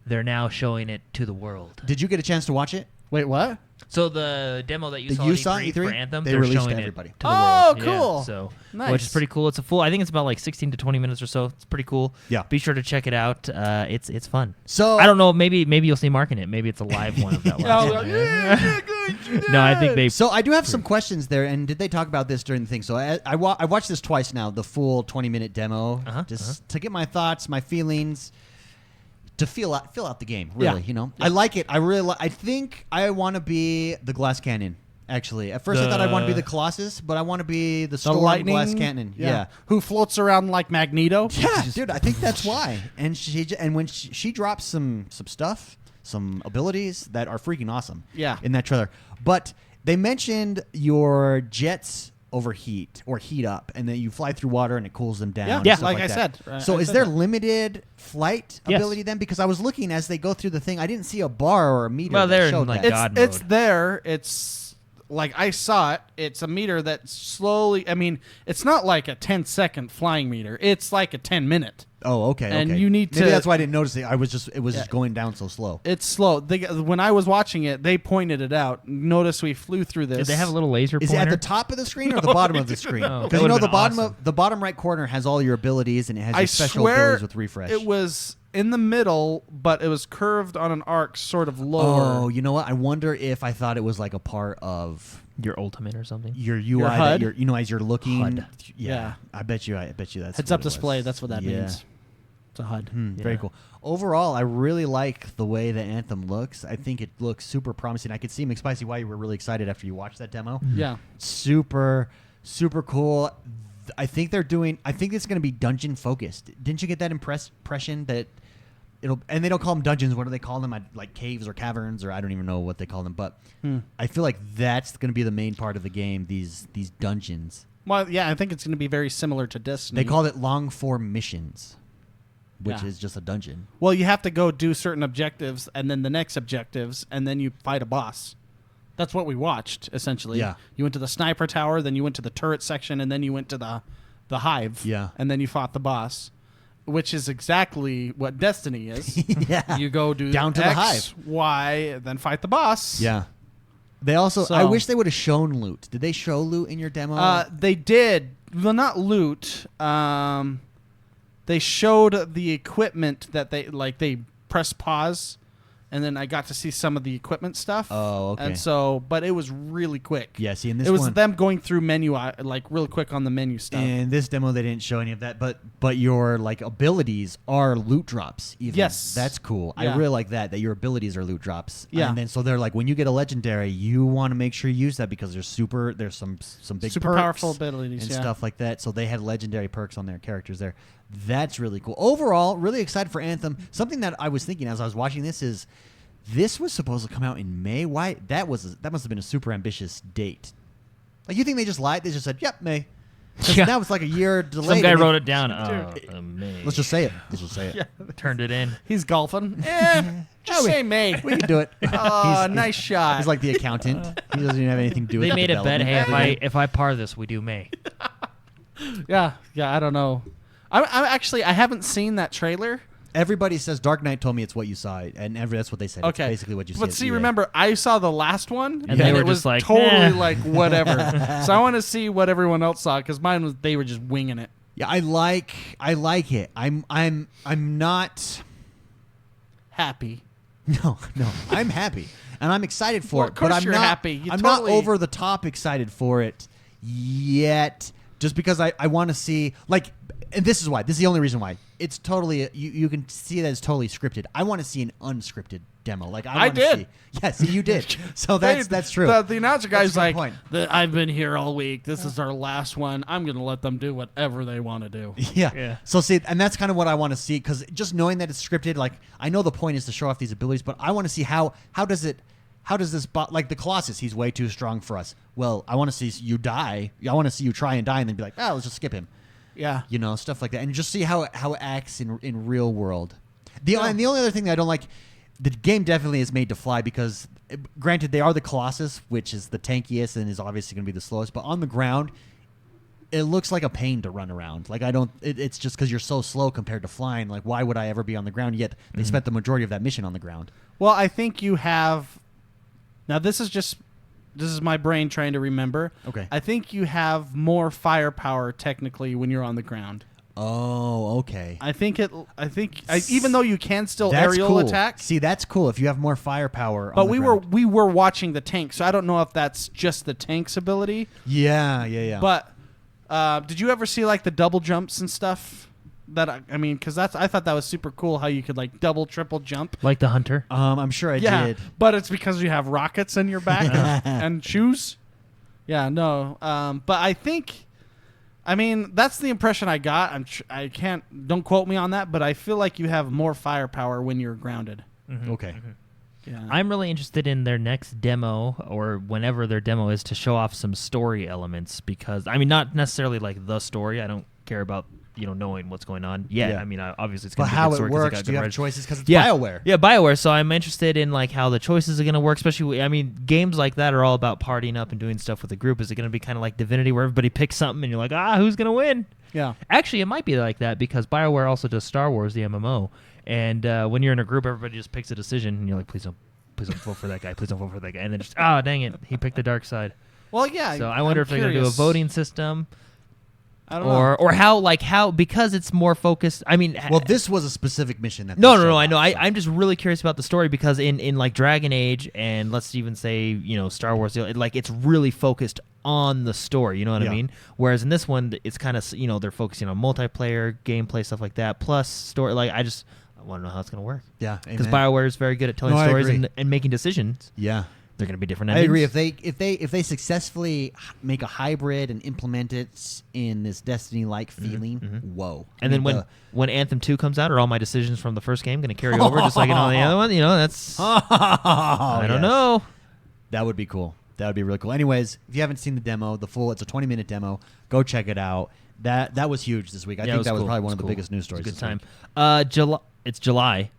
They're now showing it to the world. Did you get a chance to watch it? Wait, what? So the demo that you That saw you at saw at E3 E3? for Anthem, They they're released showing to everybody. it to the Oh, world. Yeah, cool. so Nice. which is pretty cool. It's a full. I think it's about like 16 to 20 minutes or so. It's pretty cool. Yeah. Be sure to check it out. It's fun. So I don't know. Maybe you'll see Mark in it. Maybe it's a live one of that. last one. No, I think they. So I do have some questions there, and did they talk about this during the thing? So I watched this twice now, the full 20-minute demo, just to get my thoughts, my feelings, to fill out the game. Really, Yeah. I like it. I really, I think I want to be the glass cannon. Actually, at first I thought I'd want to be the Colossus, but I want to be the The Storm lightning glass cannon. Yeah. Who floats around like Magneto? Yeah, dude, I think that's why. And when she drops some stuff, some abilities that are freaking awesome. Yeah. In that trailer, but they mentioned your jets overheat or heat up, and then you fly through water and it cools them down. Yeah, and yeah, stuff like I that. said. So I is said there that. limited flight Yes. ability then? Because I was looking as they go through the thing, I didn't see a bar or a meter. Well, that they're in, showed like, that. God It's mode. there. It's like I saw it. It's a meter that slowly. I mean, it's not like a 10-second flying meter. It's like a 10-minute. Oh, okay. And okay. you need Maybe to- that's why I didn't notice it. It was just going down so slow. It's slow. When I was watching it, they pointed it out. Notice we flew through this. Did they have a little laser Is it pointer? at the top of the screen or the bottom of the screen? know. Because That the would've bottom been of the bottom right corner has all your abilities and it has I your special swear abilities with refresh. it was in the middle, but it was curved on an arc, sort of lower. Oh, you know what? I wonder if I thought it was like a part of your ultimate or something? your UI that HUD? you're, as you're looking. HUD. Yeah, I bet you that's Heads what up it display. was. That's what that Yeah. means. It's a HUD. Very Yeah. cool. Overall, I really like the way the Anthem looks. I think it looks super promising. I could see McSpicy why you were really excited after you watched that demo. Yeah. Super cool. I think it's going to be dungeon focused. Didn't you get that impression that and they don't call them dungeons. What do they call them? Like caves or caverns, or I don't even know what they call them. But I feel like that's going to be the main part of the game. These dungeons. Well, yeah, I think it's going to be very similar to Destiny. They call it long form missions, which Yeah. is just a dungeon. Well, you have to go do certain objectives, and then the next objectives, and then you fight a boss. That's what we watched, essentially. Yeah. You went to the sniper tower, then you went to the turret section, and then you went to the hive. Yeah. And then you fought the boss, which is exactly what Destiny is. Yeah. You go do Down to the X, hive. Y, then fight the boss. Yeah. They also. So- I wish they would have shown loot. Did they show loot in your demo? They did. Well, not loot. They showed the equipment that they press pause, and then I got to see some of the equipment stuff. Oh, okay. And so, but it was really quick. Yeah, see, in this it was one, them going through menu, like really quick on the menu stuff. in this demo, they didn't show any of that, but your like abilities are loot drops. Even. Yes. That's cool. I Yeah. really like that your abilities are loot drops. Yeah. And then so they're like, when you get a legendary, you want to make sure you use that because there's some big Super perks powerful abilities and yeah. stuff like that. So they had legendary perks on their characters there. That's really cool. Overall, really excited for Anthem. Something that I was thinking as I was watching this is, this was supposed to come out in May. Why? That must have been a super ambitious date. Like, you think they just lied? They just said, "Yep, May." Yeah. That was like a year delayed. Some guy and wrote it down. May. Let's just say it. Let's just say it. Yeah. Turned it in. He's golfing. Just say May. We can do it. Oh, nice shot. He's like the accountant. He doesn't even have anything to do with They the made a bet. development. Hey, if I par this, we do May. yeah. I don't know. I haven't seen that trailer. Everybody says Dark Knight told me it's what you saw, and that's what they said. Okay, It's basically what you see. But see, remember, I saw the last one, And they were it was just like, totally "Nah." like whatever. So I want to see what everyone else saw because mine was they were just winging it. Yeah, I like it. I'm not Happy. No, I'm happy, and I'm excited for Well, it. of course but I'm you're not happy. You I'm totally- not over the top excited for it yet. Just because I want to see, like, and this is why. This is the only reason why. It's totally you can see that it's totally scripted. I want to see an unscripted demo. Like I wanna did. See, yes, you did. So that's true. The announcer guy's That's a good like, point. I've been here all week. This is our last one. I'm going to let them do whatever they want to do. Yeah. Yeah. So see, and that's kind of what I want to see, because just knowing that it's scripted, like I know the point is to show off these abilities, but I want to see how does this like the Colossus? He's way too strong for us. Well, I want to see you die. I want to see you try and die, and then be like, let's just skip him. Yeah. You know, stuff like that, and just see how it acts in real world. And the only other thing that I don't like, the game definitely is made to fly because, granted, they are the Colossus, which is the tankiest and is obviously going to be the slowest, but on the ground, it looks like a pain to run around. Like it's just because you're so slow compared to flying. Like, why would I ever be on the ground? Yet they spent the majority of that mission on the ground. Well, I think you have. Now, this is my brain trying to remember. Okay. I think you have more firepower technically when you're on the ground. Oh, okay. Even though you can still That's aerial cool. attack. See, that's cool if you have more firepower. But on the ground. we were watching the tank, so I don't know if that's just the tank's ability. Yeah. But did you ever see like the double jumps and stuff? Because I thought that was super cool how you could like double, triple jump. Like the hunter. I'm sure I did. But it's because you have rockets in your back and shoes. Yeah, no. But I think, that's the impression I got. Don't quote me on that, but I feel like you have more firepower when you're grounded. Mm-hmm. Okay. Yeah. I'm really interested in their next demo, or whenever their demo is, to show off some story elements, because not necessarily like the story. I don't care about knowing what's going on yet. Yeah. Obviously it's But going to be a how good it story 'cause works? got Do you good have writers. choices? Because it's Yeah. BioWare. Yeah, BioWare. So I'm interested in like how the choices are going to work. Especially, games like that are all about partying up and doing stuff with a group. Is it going to be kind of like Divinity, where everybody picks something and you're like, who's going to win? Yeah. Actually, it might be like that because BioWare also does Star Wars, the MMO, and when you're in a group, everybody just picks a decision, and you're like, please don't vote for that guy. Please don't vote for that guy. And then just, dang it, he picked the dark side. Well, yeah. So I wonder if they're going to do a voting system. I don't know. Or how because it's more focused. Well, this was a specific mission. That No, they showed I know. off. I'm just really curious about the story because in like Dragon Age and let's even say Star Wars, it's really focused on the story. You know what I mean? Whereas in this one, it's kind of they're focusing on multiplayer, gameplay, stuff like that, plus story. Like I want to know how it's going to work. Yeah, because amen. BioWare is very good at telling No, I stories agree. and making decisions. Yeah. They're going to be different I endings. agree. If they successfully make a hybrid and implement it in this Destiny-like feeling, whoa! And then when Anthem 2 comes out, are all my decisions from the first game going to carry over just like in all the other ones? That's I don't know. That would be cool. That would be really cool. Anyways, if you haven't seen the demo, it's a 20-minute demo. Go check it out. That was huge this week. I think that was cool. probably one It of the cool. biggest news stories. It's a this good week. time. It's July.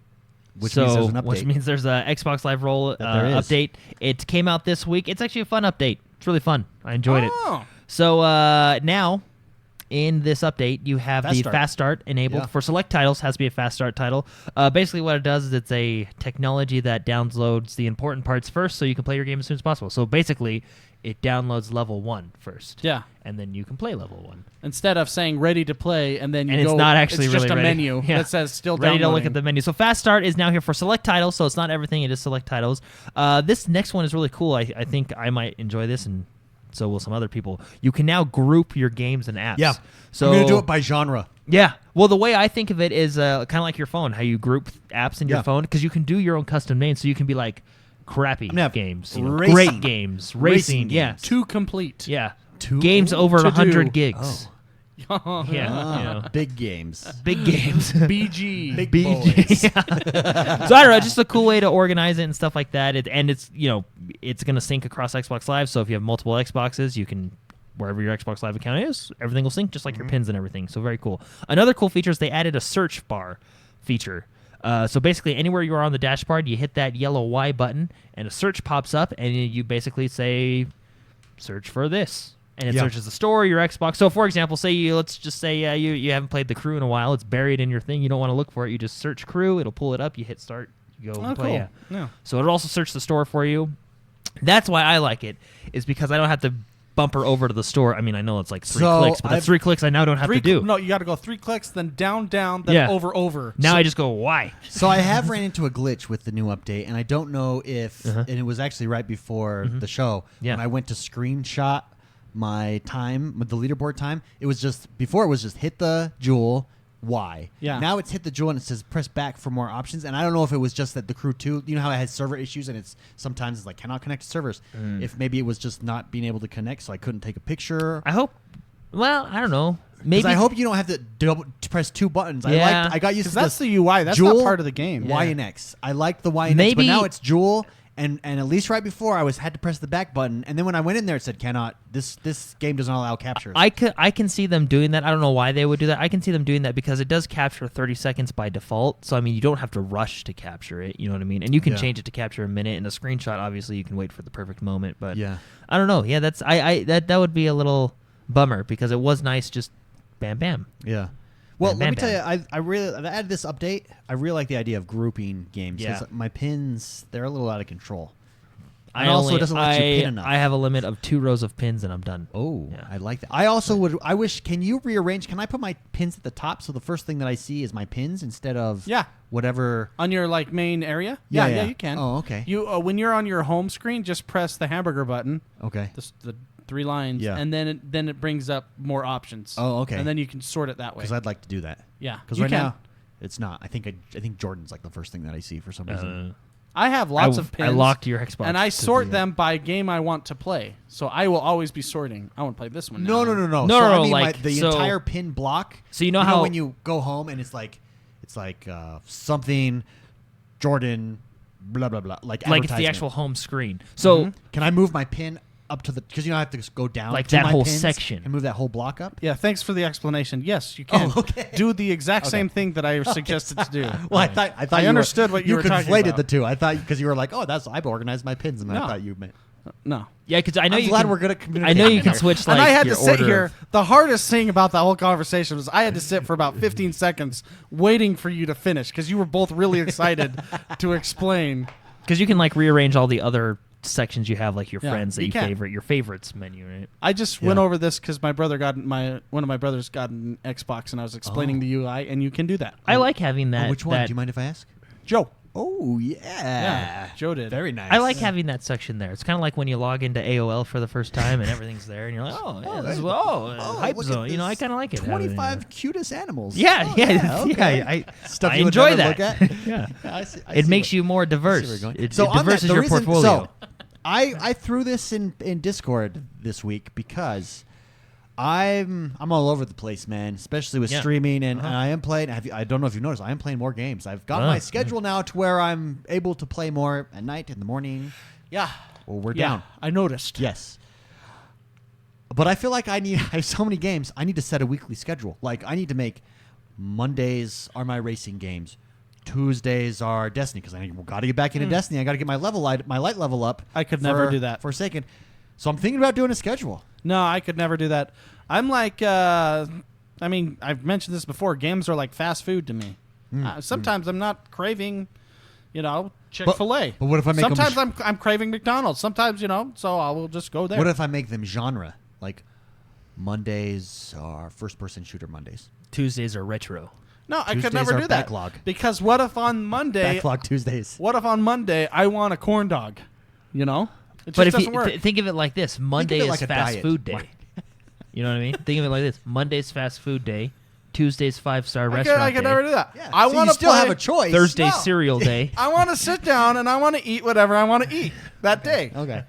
Which means there's an update. Which means there's a Xbox Live Roll there is. update. It came out this week. It's actually a fun update. It's really fun. I enjoyed it. Oh. So now in this update, you have Fast the start. fast start enabled Yeah. for select titles. Has to be a fast start title. Basically, what it does is it's a technology that downloads the important parts first, so you can play your game as soon as possible. So basically, it downloads level 1 first. Yeah. And then you can play level 1. Instead of saying ready to play and then you And go, it's not actually it's really just a ready. menu Yeah. that says still Ready to downloading. look at the menu. So fast start is now here for select titles, so it's not everything, it is select titles. This next one is really cool. I think I might enjoy this, and so will some other people. You can now group your games and apps. Yeah. So I'm going to do it by genre. yeah. Well, the way I think of it is kind of like your phone, how you group apps in your Yeah. phone, because you can do your own custom names. So you can be like crappy gonna have games, racing- great games, racing, yeah, games. To complete. yeah, To- games over to 100 do. gigs. Oh. Yeah, Ah, you know, big games. big games. BG. Big BG. boys. Yeah. So I don't know, just a cool way to organize it and stuff like that. And it's it's gonna sync across Xbox Live. So if you have multiple Xboxes, you can wherever your Xbox Live account is, everything will sync just like your pins and everything. So very cool. Another cool feature is they added a search bar feature. So basically, anywhere you are on the dashboard, you hit that yellow Y button, and a search pops up, and you basically say, "Search for this." And it Yeah. searches the store, your Xbox. So, for example, let's just say you haven't played the Crew in a while. It's buried in your thing. You don't want to look for it. You just search Crew. It'll pull it up. You hit start. You go Oh, and play. cool. Yeah. Yeah. So it'll also search the store for you. That's why I like it, is because I don't have to bumper over to the store. I mean, I know it's like 3 So clicks, but that's I've- 3 clicks I now don't have to do. No, you got to go 3 clicks, then down, then Yeah. over. Now I just go, why? So I have ran into a glitch with the new update, and I don't know if, Uh-huh. and it was actually right before the show, Yeah. when I went to screenshot my time, with the leaderboard time, it was just, before it was just hit the jewel, Y. Yeah. Now it's hit the jewel and it says press back for more options, and I don't know if it was just that the Crew 2, you know how it has server issues and it's sometimes it's like cannot connect to servers. If maybe it was just not being able to connect, so I couldn't take a picture. I hope. Well, I don't know. Because Maybe. I hope you don't have to press 2 buttons. Yeah. I got used Because to that's this the UI. That's Jewel, not part of the game. Y Yeah. and X. I like the Y and X, but Maybe- now it's Jewel, and at least right before I had to press the back button, and then when I went in there, it said cannot. This game does not allow captures. I can see them doing that. I don't know why they would do that. I can see them doing that because it does capture 30 seconds by default. So I mean, you don't have to rush to capture it. You know what I mean? And you can Yeah. change it to capture a minute. And a screenshot, obviously, you can wait for the perfect moment. But Yeah. I don't know. Yeah, that's that would be a little bummer because it was nice. Just bam, bam. Yeah. Well, Bam, let me bam, tell you, I've added this update. I really like the idea of grouping games. 'Cause Yeah. my pins, they're a little out of control. I And also, only- it doesn't let you I- pin enough. I have a limit of 2 rows of pins, and I'm done. Oh, Yeah. I like that. I also I wish, can you rearrange, can I put my pins at the top so the first thing that I see is my pins instead of Yeah. whatever? On your like main area? Yeah, Yeah, yeah. you can. Oh, okay. You when you're on your home screen, just press the hamburger button, Okay. the 3 lines, Yeah. and then it brings up more options. Oh, okay. And then you can sort it that way. Because I'd like to do that. Yeah, Because you right can. now, it's not. I think Jordan's like the first thing that I see for some reason. I have lots of pins. I locked your Xbox. and I to sort the, them by game I want to play. So I will always be sorting. I want to play this one. No. now. No, So I no, mean, like, the so- entire pin block. So you know how- when you go home and it's like something Jordan, blah blah blah, like it's the advertisement. actual home screen. So Can I move my pin up to the? Because you don't have to just go down Like to that my whole pins section. and move that whole block up. Yeah, thanks for the explanation. Yes, you can. Oh, okay. Do the exact same thing that I suggested to do. Well, I thought I you understood what you were talking conflated about. the two. I thought because you were like, oh, I've organized my pins, and I No. thought you meant. No. yeah, because I know I'm you. glad can, we're good at I communicating. know you can here. switch like And I had your to sit order here. of- The hardest thing about the whole conversation was I had to sit for about 15 seconds waiting for you to finish because you were both really excited to explain. Because you can like rearrange all the other sections you have, like your Yeah, friends that you you can. favorite, your favorites menu, right? I just went over this because one of my brothers got an Xbox and I was explaining the UI, and you can do that. I like having that. Oh, which one? that- Do you mind if I ask? Joe. Oh yeah. Yeah, Joe did. Very nice. I like having that section there. It's kind of like when you log into AOL for the first time and everything's there, and you're like, oh, yeah, this is hype look at zone. You know, I this kind of like it. having it 25 cutest animals. Yeah, Oh, yeah, okay. yeah. Stuff I you would enjoy never that. look at. Yeah. I see It makes what- you more I see where diverse. you're going. It So on that, diverses the your reason- portfolio. So I threw this in Discord this week because I'm all over the place, man. Especially with Yeah. streaming, and I am playing. I don't know if you've noticed, I am playing more games. I've got my schedule now to where I'm able to play more at night, in the morning. Yeah. Well, we're Yeah, down. I noticed. Yes. But I feel like I have so many games. I need to set a weekly schedule. Like I need to make Mondays are my racing games. Tuesdays are Destiny because I got to get back into Destiny. I got to get my light level up. I could never do that. Forsaken. So I'm thinking about doing a schedule. No, I could never do that. I'm like, I mean, I've mentioned this before. Games are like fast food to me. Sometimes I'm not craving, Chick-fil-A. But what if I make 'em Sometimes I'm craving McDonald's. Sometimes, so I will just go there. What if I make them genre? Like Mondays are first-person shooter Mondays. Tuesdays are retro. No, I could Tuesdays never are do that. backlog. Because what if on Monday? Backlog Tuesdays. What if on Monday I want a corn dog? It But just if doesn't you work. think of it like this, Monday it is like a fast diet. food day. You know what I mean? Think of it like this: Monday's fast food day, Tuesday's 5-star restaurant I could day, never do that. Yeah. I So want you to still have a choice. Thursday's No. cereal day. I want to sit down and I want to eat whatever I want to eat that day. Okay.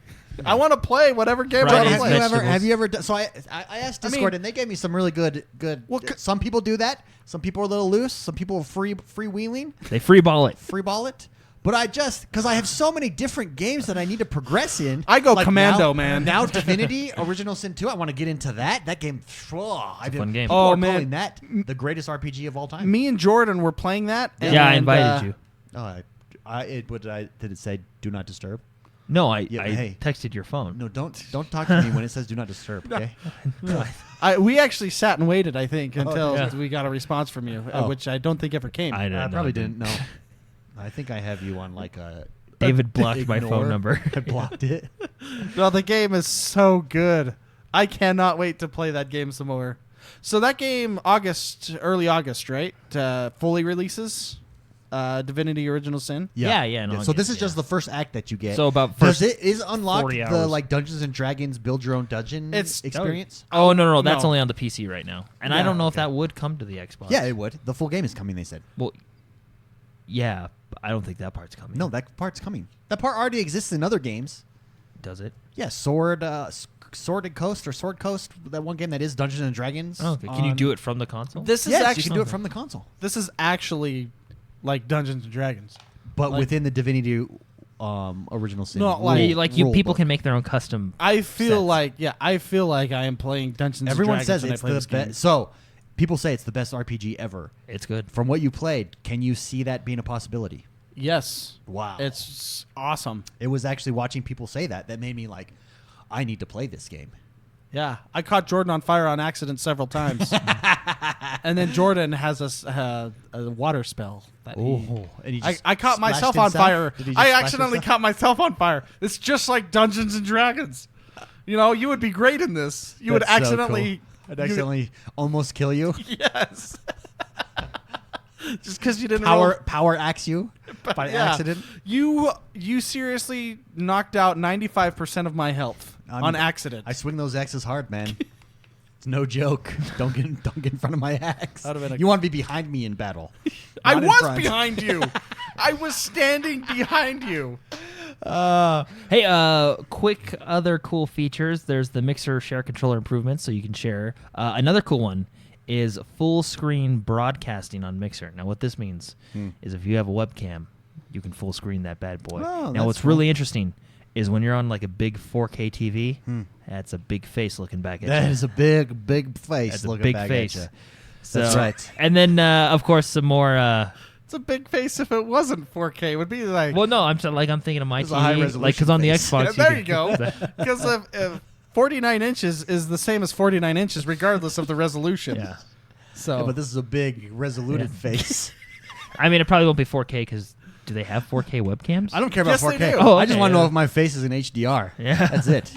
I want to play whatever game I Fridays, want to play. vegetables. Have you ever done, so I asked Discord mean- and they gave me some really good Well, some people do that. Some people are a little loose. Some people are freewheeling, They free ball it. free ball it. But I just, because I have so many different games that I need to progress in. I go like commando, now, man. Now Divinity, Original Sin 2, I want to get into that. That game, I've been, fun game. people Oh, are man. calling that the greatest RPG of all time. Me and Jordan were playing that. Yeah, I and, invited you. Oh, did it say do not disturb? No, I Yeah, hey. texted your phone. No, don't talk to me when it says do not disturb, okay? We actually sat and waited, I think, until yeah. we got a response from you, Oh. which I don't think ever came. I I didn't. probably didn't know. I think I have you on like a David blocked my ignore. phone number. I blocked it. No, the game is so good. I cannot wait to play that game some more. So that game, early August, right? Fully releases Divinity Original Sin. Yeah, in So August, this is yeah. just the first act that you get. So about Does first it is unlocked 40 the hours. like Dungeons and Dragons build your own dungeon experience? Oh no, that's No. only on the PC right now, and I Yeah, don't know if okay. that would come to the Xbox. Yeah, it would. The full game is coming. They said. Well, yeah, but I don't think that part's coming. No, that part's coming. That part already exists in other games. Does it? Yeah, Sword and Coast or Sword Coast. That one game that is Dungeons and Dragons. Oh, okay. Can you do it from the console? This is Yes, actually you can do it from the console, This is actually like Dungeons and Dragons. but Like- within the Divinity Original Sin. No, like- rule people book. can make their own custom. I feel Sets. like I am playing Dungeons Everyone and Dragons says when I it's play the this game. best. So people say it's the best RPG ever. It's good. From what you played, can you see that being a possibility? Yes. Wow. It's awesome. It was actually watching people say that made me like, I need to play this game. Yeah, I caught Jordan on fire on accident several times, and then Jordan has a water spell. That And he just I caught splashed myself on himself? fire. Did he just I splash accidentally himself? caught myself on fire. It's just like Dungeons and Dragons. You would be great in this. You would That's so accidentally. cool. I'd accidentally almost kill you. Yes. Just because you didn't roll. Power axe you by Yeah. accident. You seriously knocked out 95% of my health on accident. I swing those axes hard, man. It's no joke. Don't get in front of my axe. That'd have been a- You want to be behind me in battle. I not in was front. behind you. I was standing behind you. Hey, quick other cool features. There's the Mixer share controller improvements, so you can share. Another cool one is full screen broadcasting on Mixer. Now, what this means is if you have a webcam, you can full screen that bad boy. Oh, now, that's what's really interesting is when you're on like a big 4K TV, that's a big face looking back at That you. is a big face That's a looking big back face. at you. So, That's right. And then, of course, some more. It's a big face if it wasn't 4K. It would be like. Well, no, I'm thinking of my It's a high TV, like resolution because on the face. Xbox. Yeah, there can- you go. Because if 49 inches is the same as 49 inches, regardless of the resolution. Yeah. So. Yeah, but this is a big resoluted Yeah. face. I mean, it probably won't be 4K because do they have 4K webcams? I don't care about Yes, they 4K. do. Oh, I just okay, want to know yeah. if my face is in HDR. Yeah. That's it.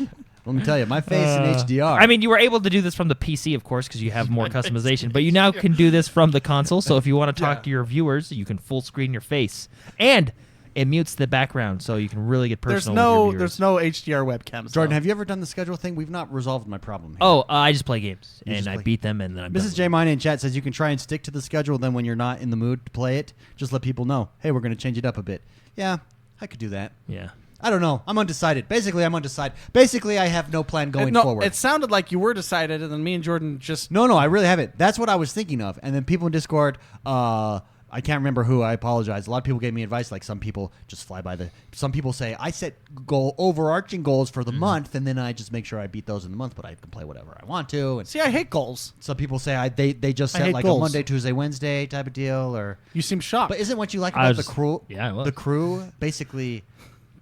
Let me tell you, my face in HDR. I mean, you were able to do this from the PC, of course, because you have more customization. But you now can do this from the console. So if you want to talk Yeah. to your viewers, you can full screen your face, and it mutes the background, so you can really get personal. with your viewers. there's no HDR webcams. Jordan, though. have you ever done the schedule thing? We've not resolved my problem here. Oh, I just play games, You just and I play- beat them, and then I'm done Mrs. with J. it. Mine in chat says you can try and stick to the schedule. Then when you're not in the mood to play it, just let people know, hey, we're going to change it up a bit. Yeah, I could do that. Yeah. I don't know. I'm undecided. Basically, I'm undecided. Basically, I have no plan going no, forward. it sounded like you were decided, and then me and Jordan just. No, I really haven't. That's what I was thinking of. And then people in Discord, I can't remember who. I apologize. A lot of people gave me advice. Like some people just fly by the. Some people say I set overarching goals for the month, and then I just make sure I beat those in the month. But I can play whatever I want to. And See, I hate goals. some people say they just I set hate like goals. a Monday, Tuesday, Wednesday type of deal. Or You seem shocked. but isn't what you like I about was- the crew? yeah, it was. The crew basically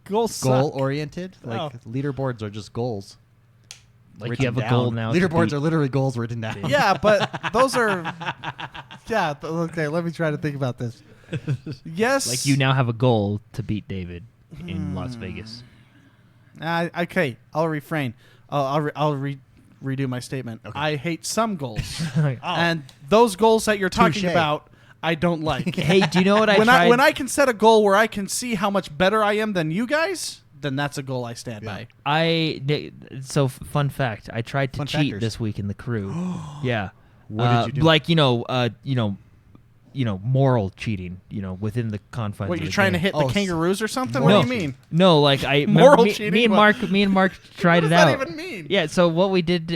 goals goal suck. oriented. Like Oh. leaderboards are just goals. Like written you have a down. goal now. to Leaderboards beat are literally goals written down. Yeah, but those are. Yeah. Okay. Let me try to think about this. Yes. Like you now have a goal to beat David in Las Vegas. Okay. I'll refrain. I'll redo my statement. Okay. I hate some goals, Oh. and those goals that you're talking Touche. about, I don't like. Hey, do you know what I when tried? when I can set a goal where I can see how much better I am than you guys, then that's a goal I stand by. Fun fact, I tried to Fun cheat factors. this week in the crew. Yeah. What did you do? Like moral cheating. Within the confines. What, of you're the trying to game. hit the kangaroos or something? Moral What do you mean? No, like I Moral me, cheating? me and What? Mark tried What it does out. that even mean? Yeah, so what we did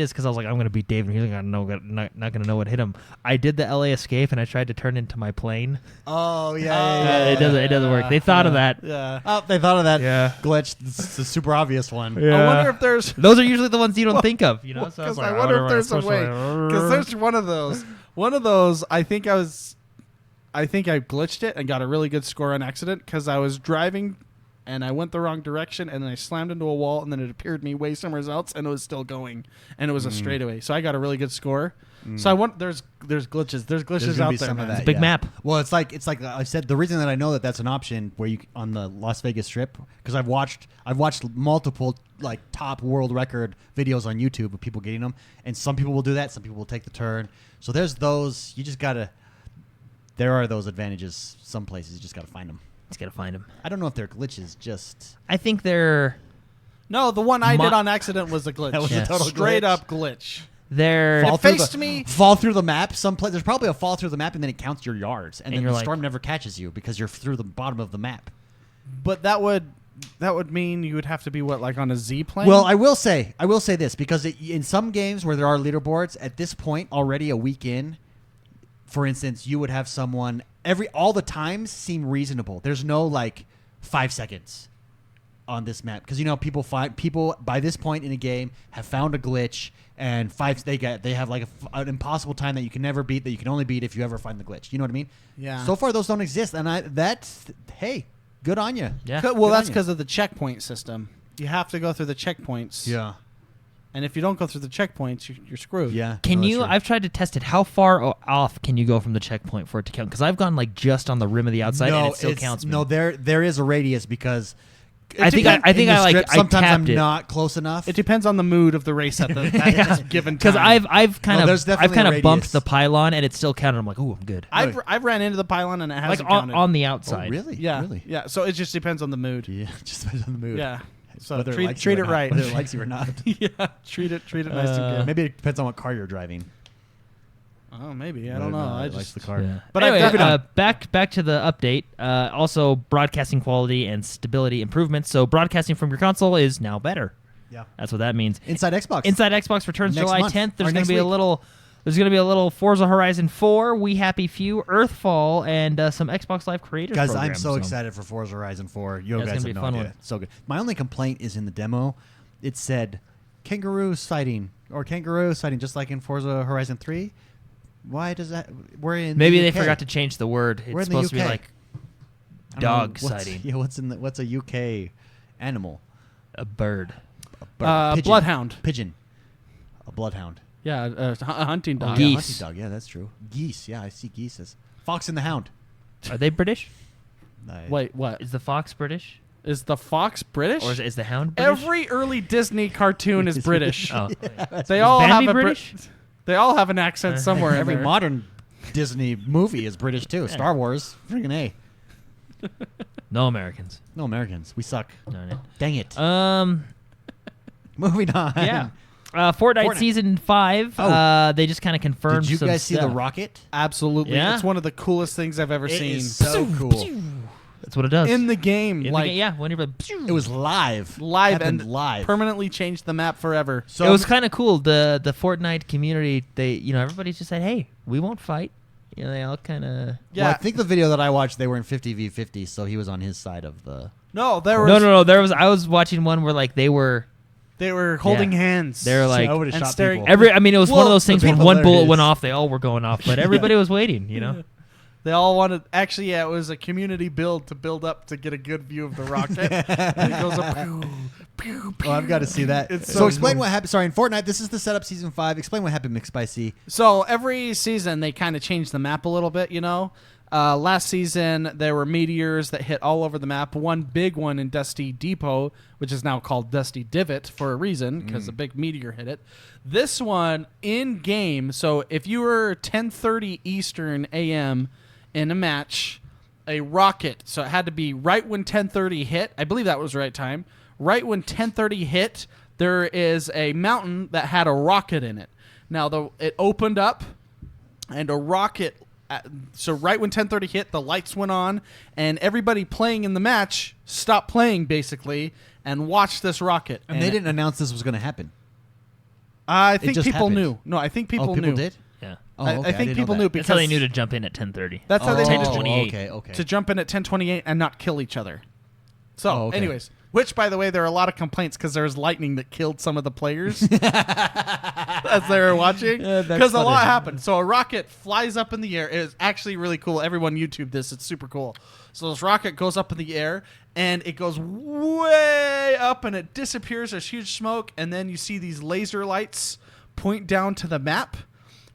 is because I was like, I'm gonna beat Dave, and he's not gonna know what hit him. I did the LA escape, and I tried to turn into my plane. Oh yeah. It doesn't work. They thought of that. Yeah. Oh, they thought of that Yeah. glitch. It's a super obvious one. I wonder if there's. Those are usually the ones you don't think of, So I was Because like, I wonder if there's a wonder way. what- Because there's one of those. One of those. I think I glitched it and got a really good score on accident because I was driving and I went the wrong direction and then I slammed into a wall and then it appeared me way somewhere else and it was still going and it was a straightaway. So I got a really good score. So I want there's glitches. There's glitches gonna out be there, some of man. that, Big yeah. map. Well, it's like I said. The reason that I know that that's an option where you on the Las Vegas Strip because I've watched multiple like top world record videos on YouTube of people getting them, and some people will do that. Some people will take the turn. So there's those. You just gotta. There are those advantages. Some places you just gotta find them. Just gotta find him. I don't know if they're glitches. Just I think they're No, the one I My- did on accident was a glitch. That was a total straight glitch. up glitch. they're It faced me. fall through the map. There's probably a fall through the map, and then it counts your yards, and then you're the like- storm never catches you because you're through the bottom of the map. But that would mean you would have to be like on a Z plane. Well, I will say this because in some games where there are leaderboards at this point already a week in, for instance, you would have someone all the times seem reasonable. There's no like 5 seconds on this map because people by this point in a game have found a glitch and they have like an impossible time that you can never beat that you can only beat if you ever find the glitch. You know what I mean? Yeah. So far those don't exist, and hey, good on you. yeah. Well, Good that's on you. because of the checkpoint system. You have to go through the checkpoints. Yeah. And if you don't go through the checkpoints, you're screwed. Yeah. Can No, that's you? true. I've tried to test it. How far off can you go from the checkpoint for it to count? Because I've gone like just on the rim of the outside, and it still counts. No, there is a radius because I think in the I strip, I sometimes I'm tapped it. not close enough. It depends on the mood of the race at that given time. Because I've kind there's of definitely a bumped radius. the pylon and it still counted. I'm like, ooh, I'm good. I've ran into the pylon and it hasn't Like counted. on the Oh, outside. really? yeah, Really? yeah. So it just depends on the mood. Yeah. Just depends on the mood. Yeah. So Whether treat likes you it or not, right. Whether it likes you or not. yeah, treat it nice and good. Maybe it depends on what car you're driving. Oh, maybe I Whether don't or know. not I it likes just the car. Yeah. But But I've anyway, definitely- back to the update. Also, broadcasting quality and stability improvements. So broadcasting from your console is now better. Yeah. That's what that means. Inside Xbox. Inside Xbox returns Next July month, 10th. or There's going next to be a week. little. There's going to be a little Forza Horizon 4, We Happy Few, Earthfall, and some Xbox Live Creators Guys, I'm programs, so excited for Forza Horizon 4. You Yeah, it's guys gonna be have a no fun idea. one. So good. My only complaint is in the demo. It said kangaroo sighting or kangaroo sighting, just like in Forza Horizon 3. Why does that? We're in. Maybe the they UK. forgot to change the word. We're It's in the supposed to be UK. like I don't know, dog what's- sighting. Yeah, what's a UK animal? A bird. A bird. Pigeon. bloodhound. Pigeon. A bloodhound. Yeah, a hunting Oh, dog. yeah, Geese. hunting dog. Yeah, that's true. Geese. Yeah, I see geese as Fox and the Hound. Are they British? Wait, what? Is the fox British? Is the fox British? Or is the hound British? Every early Disney cartoon is British. Oh. They all have Bambi a British? They all have an accent somewhere. Every in there. modern Disney movie is British too. Star Wars, friggin' A. No Americans. No Americans. We suck. No, no. Dang it. Um. Moving on. Yeah. Fortnite Season 5. Oh. They just kind of confirmed Did you some guys see the stuff. rocket? Absolutely, Yeah? it's one of the coolest things I've ever It seen is so cool. That's what it does. in the game. In the like game, yeah, when you're like, It was live. live Happened and live. permanently changed the map forever. So it was kind of cool. The Fortnite community, everybody just said, "Hey, we won't fight." They all kind of. Yeah, Well, I think the video that I watched, they were in 50v50, so he was on his side of the. no, there was No. I was watching one where like they were holding Yeah. hands. They were like I would've and shot staring. people. it was one Well, of those things the when people one there bullet is- went off, they all were going off, but everybody was waiting. They all wanted. Actually, yeah, it was a community build to build up to get a good view of the rocket. And it goes up. Pew, pew, pew. Oh, I've got to see that. It's So so explain cool. what happened. Sorry, in Fortnite, this is the setup season 5. Explain what happened, McSpicy. So every season they kind of change the map a little bit, you know. Last season there were meteors that hit all over the map. One big one in Dusty Depot, which is now called Dusty Divot for a reason because a big meteor hit it. This one in game. So if you were 10:30 Eastern AM in a match, a rocket. So it had to be right when 10:30 hit. I believe that was the right time. Right when 10:30 hit, there is a mountain that had a rocket in it. Now it opened up, and a rocket. So right when 10:30 hit, the lights went on, and everybody playing in the match stopped playing basically and watched this rocket. And they didn't announce this was going to happen. I think just people happened. knew. No, I think people knew. People did? Yeah. Oh, I okay. think didn't know people that. knew That's because how they knew to jump in at 10:30. That's how they knew to 10:28. Okay. to jump in at 10:28 and not kill each other. So, Oh, okay. anyways, which by the way, there are a lot of complaints because there was lightning that killed some of the players as they were watching. That's Because a lot funny. happened. So a rocket flies up in the air. It is actually really cool. Everyone YouTube this. It's super cool. So this rocket goes up in the air and it goes way up and it disappears. There's huge smoke, and then you see these laser lights point down to the map.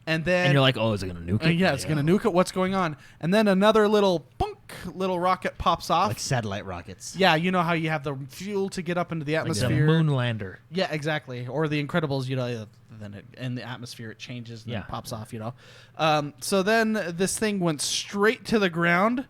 And then And you're like, oh, is it going to nuke it? yeah, it's going to nuke it. What's going on? And then another little little rocket pops off. Like satellite rockets. Yeah, you know how you have the fuel to get up into the Like the atmosphere. moon lander. Yeah, exactly. Or the Incredibles, you know, then in the atmosphere it changes and then Yeah. it pops off, you know. So then this thing went straight to the ground,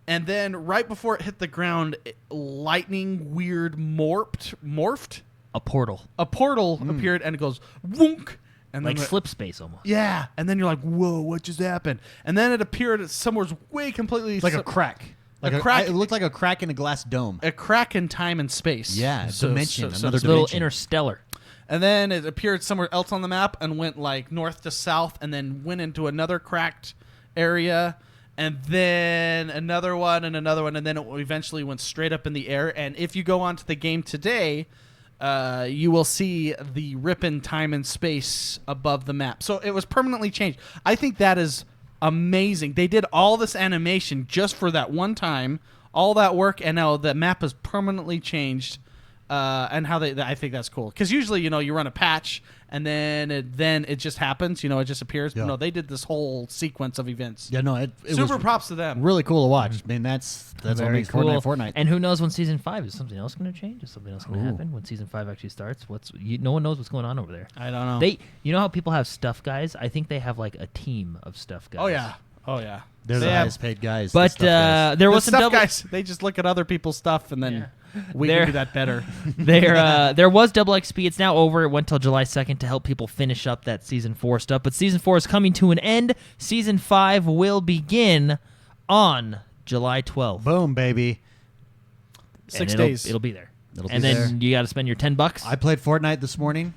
and then right before it hit the ground, lightning weird morphed. A portal. A portal appeared and it goes woonk. And Like then slip space almost. yeah, and then you're like, whoa, what just happened? And then it appeared somewhere way completely It's like a crack. Like A crack- It looked like a crack in a glass dome. a crack in time and space. Yeah, dimension, another It's a little dimension. interstellar. And then it appeared somewhere else on the map and went like north to south, and then went into another cracked area, and then another one, and then it eventually went straight up in the air. And if you go onto the game today, you will see the rip in time and space above the map. So it was permanently changed. I think that is amazing. They did all this animation just for that one time, all that work, and now the map is permanently changed. And how I think that's cool, because usually, you know, you run a patch and then it just happens, you know, it just appears. Yeah. But no, they did this whole sequence of events. Yeah, no, it Super was props to them. really cool to watch. I mean, that's what Very makes cool. Fortnite. And who knows when season 5 is something else going to change? Is something else going to Ooh. happen when season 5 actually starts? No one knows what's going on over there. I don't know. You know how people have stuff guys? I think they have like a team of stuff guys. Oh yeah. They're They the have- highest paid guys. the But stuff guys. there the was some stuff double. guys. They just look at other people's stuff and then we There- can do that better. There was double XP. It's now over. It went till July 2nd to help people finish up that season 4 stuff. But season 4 is coming to an end. Season 5 will begin on July 12th. Boom, baby. And 6 it'll- days. It'll be there. It'll And be then you got to spend your $10. I played Fortnite this morning.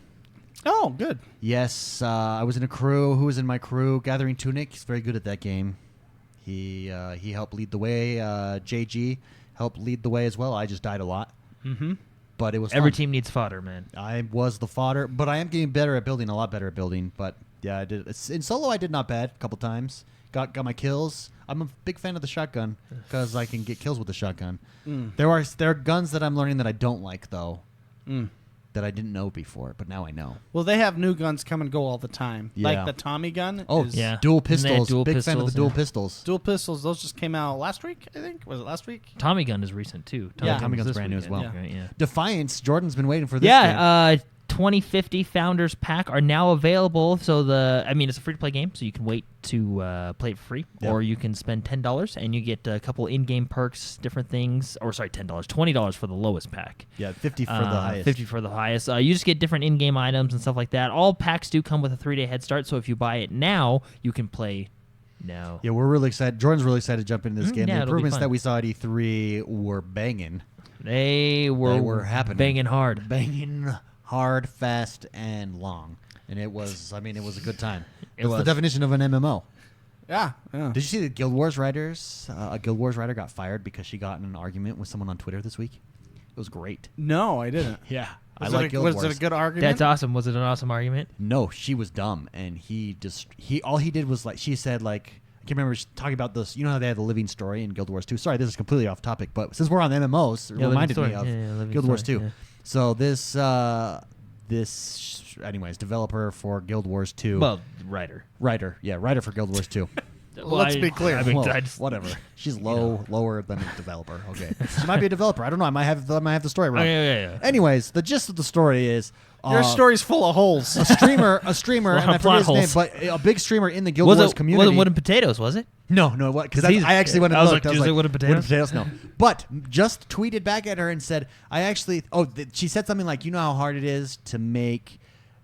Oh, good. Yes, I was in a crew. Who was in my crew? Gathering Tunic. He's very good at that game. He helped lead the way. JG helped lead the way as well. I just died a lot. Mm-hmm. But it was Every fun. team needs fodder, man. I was the fodder, but I am getting better at building. A lot better at building. But yeah, I did in solo. I did not bad. A couple times. Got my kills. I'm a big fan of the shotgun because I can get kills with the shotgun. There are guns that I'm learning that I don't like though. That I didn't know before, but now I know. Well, they have new guns come and go all the time. Yeah. Like the Tommy gun. Oh, is yeah. Dual And they had pistols. dual Big fan of the pistols, dual yeah. pistols. Dual pistols. Those just came out last week, I think. Was it last week? Tommy gun is recent too. Yeah. Tommy was gun's this brand new as weekend, well. Right, yeah. Defiance. Jordan's been waiting for this. game. Yeah, 2050 Founders Pack are now available. So it's a free-to-play game, so you can wait to play it for free, Yep. or you can spend $10 and you get a couple in-game perks, different things. Or sorry, $10, $20 for the lowest pack. Yeah, 50 for the highest. 50 for the highest. You just get different in-game items and stuff like that. All packs do come with a 3-day head start, so if you buy it now, you can play now. Yeah, we're really excited. Jordan's really excited to jump into this game. yeah, The it'll be improvements fun. that we saw at E3 were banging. They were happening. banging hard. Banging hard, fast, and long. And it was a good time. It It's the was. definition of an MMO. Yeah. Did you see the Guild Wars writers? A Guild Wars writer got fired because she got in an argument with someone on Twitter this week. It was great. No, I didn't. Yeah. Was, I like Guild was Wars. it a good argument? That's awesome. Was it an awesome argument? No, she was dumb, and all he did was like she said like I can't remember talking about this. You know how they had the living story in Guild Wars 2. Sorry, this is completely off topic, but since we're on MMOs, it reminded me of Guild Wars 2. Yeah. So this anyways, developer for Guild Wars 2. Well, writer For Guild Wars 2. Well, let's be clear. I mean, Well, I just, whatever. She's lower than a developer. Okay, she might be a developer. I don't know. I might have the story wrong. yeah. Anyways, the gist of the story is Your story's full of holes. a streamer, and I plot forget his name, holes. but a big streamer in the Guild Wars community. Wasn't Wooden Potatoes, was it? No, what? Because he's- I actually went and I was looked. like, is it Wooden Potatoes? Wooden Potatoes, no. But just tweeted back at her and said, she said something like, you know how hard it is to make,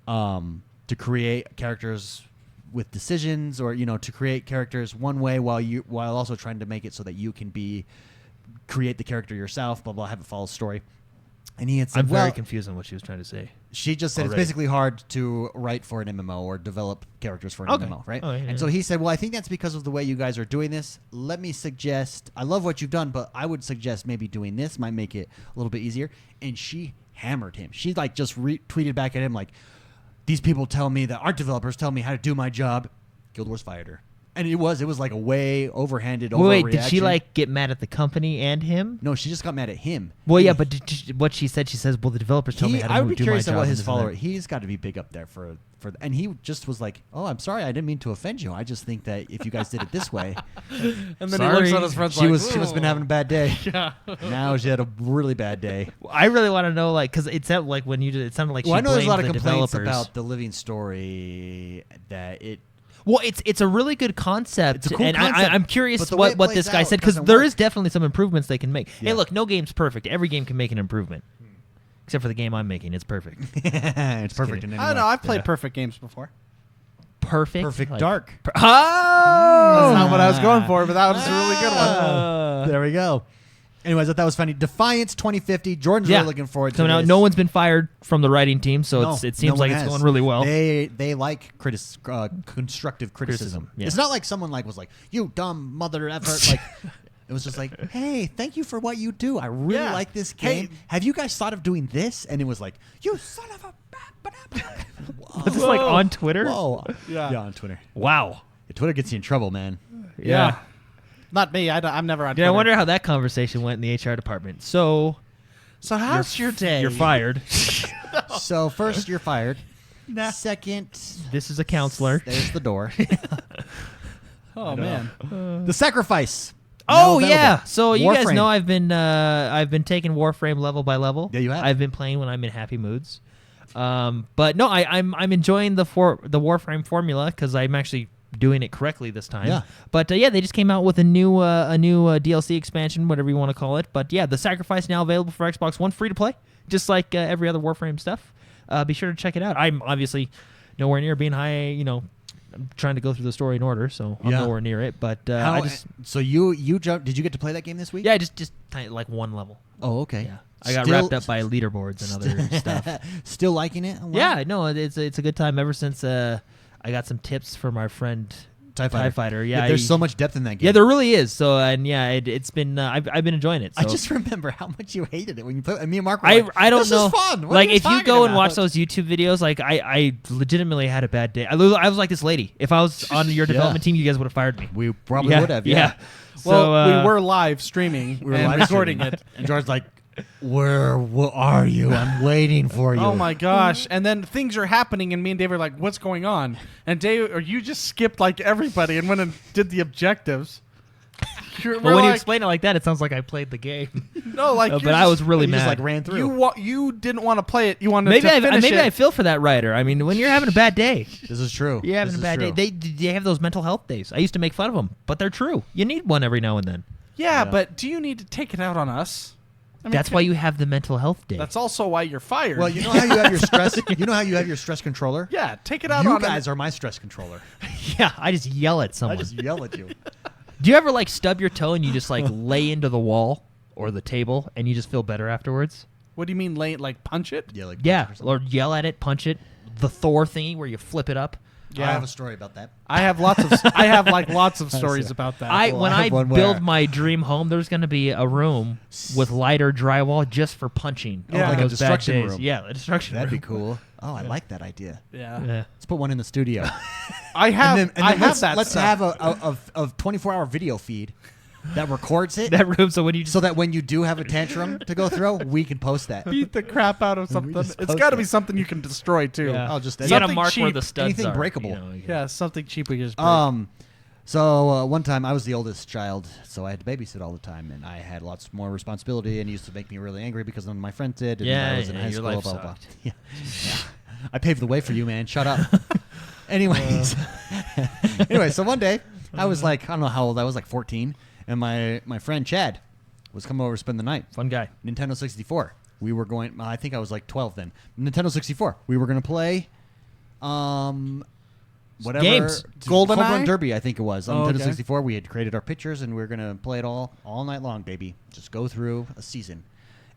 to create characters with decisions, or to create characters one way while also trying to make it so that you can create the character yourself, blah blah, have it follow a story. And he had said, I'm very confused on what she was trying to say. She just said Already. it's basically hard to write for an MMO or develop characters for an Okay. MMO, right? Oh, yeah, and so he said, well, I think that's because of the way you guys are doing this. Let me suggest, I love what you've done, but I would suggest maybe doing this might make it a little bit easier. And she hammered him. She just tweeted back at him like, these people tell me, that art developers tell me how to do my job. Guild Wars fired her. And it was like a way overhanded overreaction. Wait, did she get mad at the company and him? No, she just got mad at him. Well, And yeah, but what she said, well, the developers tell me how to I would be do my curious job. at what and his this and that. follower. He's got to be big up there for, and he just was like, "Oh, I'm sorry, I didn't mean to offend you. I just think that if you guys did it this way." And then Sorry. he looks at his friends she like, must have been having a bad day. Yeah. Now she had a really bad day. I really want to know, because it sounded like it sounded like Well, she I know there's a lot of blamed the complaints developers. about the living story that it. Well, it's a really good concept, It's a cool and concept, I'm curious but the way it what this plays guy out said, because doesn't there work. is definitely some improvements they can make. Yeah. Hey, look, no game's perfect. Every game can make an improvement, except for the game I'm making. It's perfect. It's perfect kidding. in any I don't way. know. I've played Yeah. perfect games before. Perfect. Dark. Oh, That's not what I was going for, but that was a really good one. There we go. Anyways, I thought that was funny. Defiance 2050. Jordan's Yeah. really looking forward to coming out. this. No one's been fired from the writing team, so No, it no seems one like has. it's going really well. They like constructive criticism. Yeah. It's not like someone was like, "You dumb mother effort." Like it was just like, "Hey, thank you for what you do. I really Yeah. like this Hey- game. Have you guys thought of doing this?" And it was like, "You son of a." Was this like on Twitter? Whoa. Yeah. On Twitter. Wow. Yeah, Twitter gets you in trouble, man. Yeah. Not me. I'm never on Yeah, I Twitter. wonder how that conversation went in the HR department. So So how's your day? you're fired. So first, you're fired. Nah. Second, This is a counselor. there's the door. Oh, man. The sacrifice. Oh Now yeah. available. So you guys Warframe. know I've been taking Warframe level by level. Yeah, you have. I've been playing when I'm in happy moods. But no, I'm enjoying the Warframe formula because I'm actually doing it correctly this time. Yeah. But yeah, they just came out with a new DLC expansion, whatever you want to call it. But yeah, the Sacrifice now available for Xbox One, free to play, just like every other Warframe stuff. Be sure to check it out. I'm obviously nowhere near being high. I'm trying to go through the story in order, so I'm Yeah. nowhere near it. But How, I just so you jumped? Did you get to play that game this week? yeah, just like one level. Oh, okay. Yeah. I got Still- wrapped up by leaderboards and other stuff. Still liking it? Wow. Yeah, no, it's a good time ever since I got some tips from our friend TIE Fighter. Yeah, there's so much depth in that game. Yeah, there really is. So and yeah, it's been I've been enjoying it. So. I just remember how much you hated it when you played. Me and Mark were I like, this don't know. is fun. What like are you if you talking go and about? watch those YouTube videos, like I legitimately had a bad day. I was like this lady. If I was on your development team, you guys would have fired me. We probably would have. Yeah. Well, So, we were live streaming We were and live recording streaming it. And George's like, where are you? I'm waiting for you. Oh my gosh! And then things are happening, and me and Dave are like, "What's going on?" And Dave, or you just skipped like everybody and went and did the objectives. But when you explain it like that, it sounds like I played the game. no, like, But you're I was just- really You mad. just like ran through. you didn't want to play it. You wanted maybe to finish maybe it. I feel for that writer. I mean, when you're having a bad day, This is true. you're having This a bad is day. true. They have those mental health days. I used to make fun of them, but they're true. You need one every now and then. yeah, Yeah. but do you need to take it out on us? I mean, That's why you have the mental health day. That's also why you're fired. Well, you know how you have your stress. You know how you have your stress controller. yeah, take it out You on guys are my stress controller. yeah, I just yell at I someone. just yell at you. Do you ever like stub your toe and you just like lay into the wall or the table and you just feel better afterwards? What do you mean, like punch it? Yeah, like Yeah, or yell at it, punch it. The Thor thingy where you flip it up. I have a story about that. I have lots of stories about that. Well, When I I have one build where- my dream home, there's going to be a room with lighter drywall just for punching. Yeah. Like a those bad destruction days. room. Yeah, a destruction That'd room. be cool. Oh, I like that idea. yeah. Yeah. Let's put one in the studio. I have and then I have let's, that let's stuff. have a 24-hour video feed that records it, That room. So when you so that when you do have a tantrum to go through, we can post that. beat the crap out of something. just It's post got to it. be something you can destroy too. Yeah. I'll just you gotta something mark where cheap, the studs anything are. breakable. You know, you can- Yeah, something cheap we can just break. So one time I was the oldest child, so I had to babysit all the time, and I had lots more responsibility, and it used to make me really angry because none of my friends did. And Yeah, I was in yeah, high your school. life Blah, blah, blah. sucked. Yeah. I paved the way for you, man. Shut up. Anyways, anyway, so one day I was like, I don't know how old I was, like 14, and my friend Chad was coming over to spend the night. Fun guy. Nintendo 64. We were going. I think I was like 12 then. Nintendo 64. We were going to play, whatever Games. Home GoldenEye? Run Derby. I think it was on Oh, Nintendo okay. 64. We had created our pictures and we were going to play it all night long, baby. Just go through a season.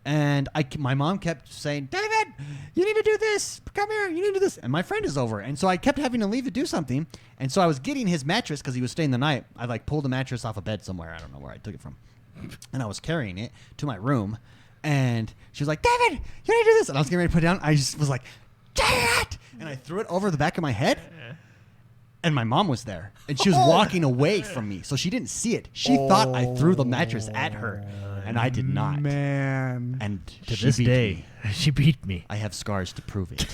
And my mom kept saying, David, you need to do this. Come here. You need to do this. And my friend is over. And so I kept having to leave to do something. And so I was getting his mattress because he was staying the night. I like pulled the mattress off a bed somewhere. I don't know where I took it from. And I was carrying it to my room. And she was like, David, you need to do this. And I was getting ready to put it down. I just was like, Dad! And I threw it over the back of my head. And my mom was there. And she was walking away from me. So she didn't see it. She thought I threw the mattress at her. And I did not. Man. And To she this beat day, me. she beat me. I have scars to prove it.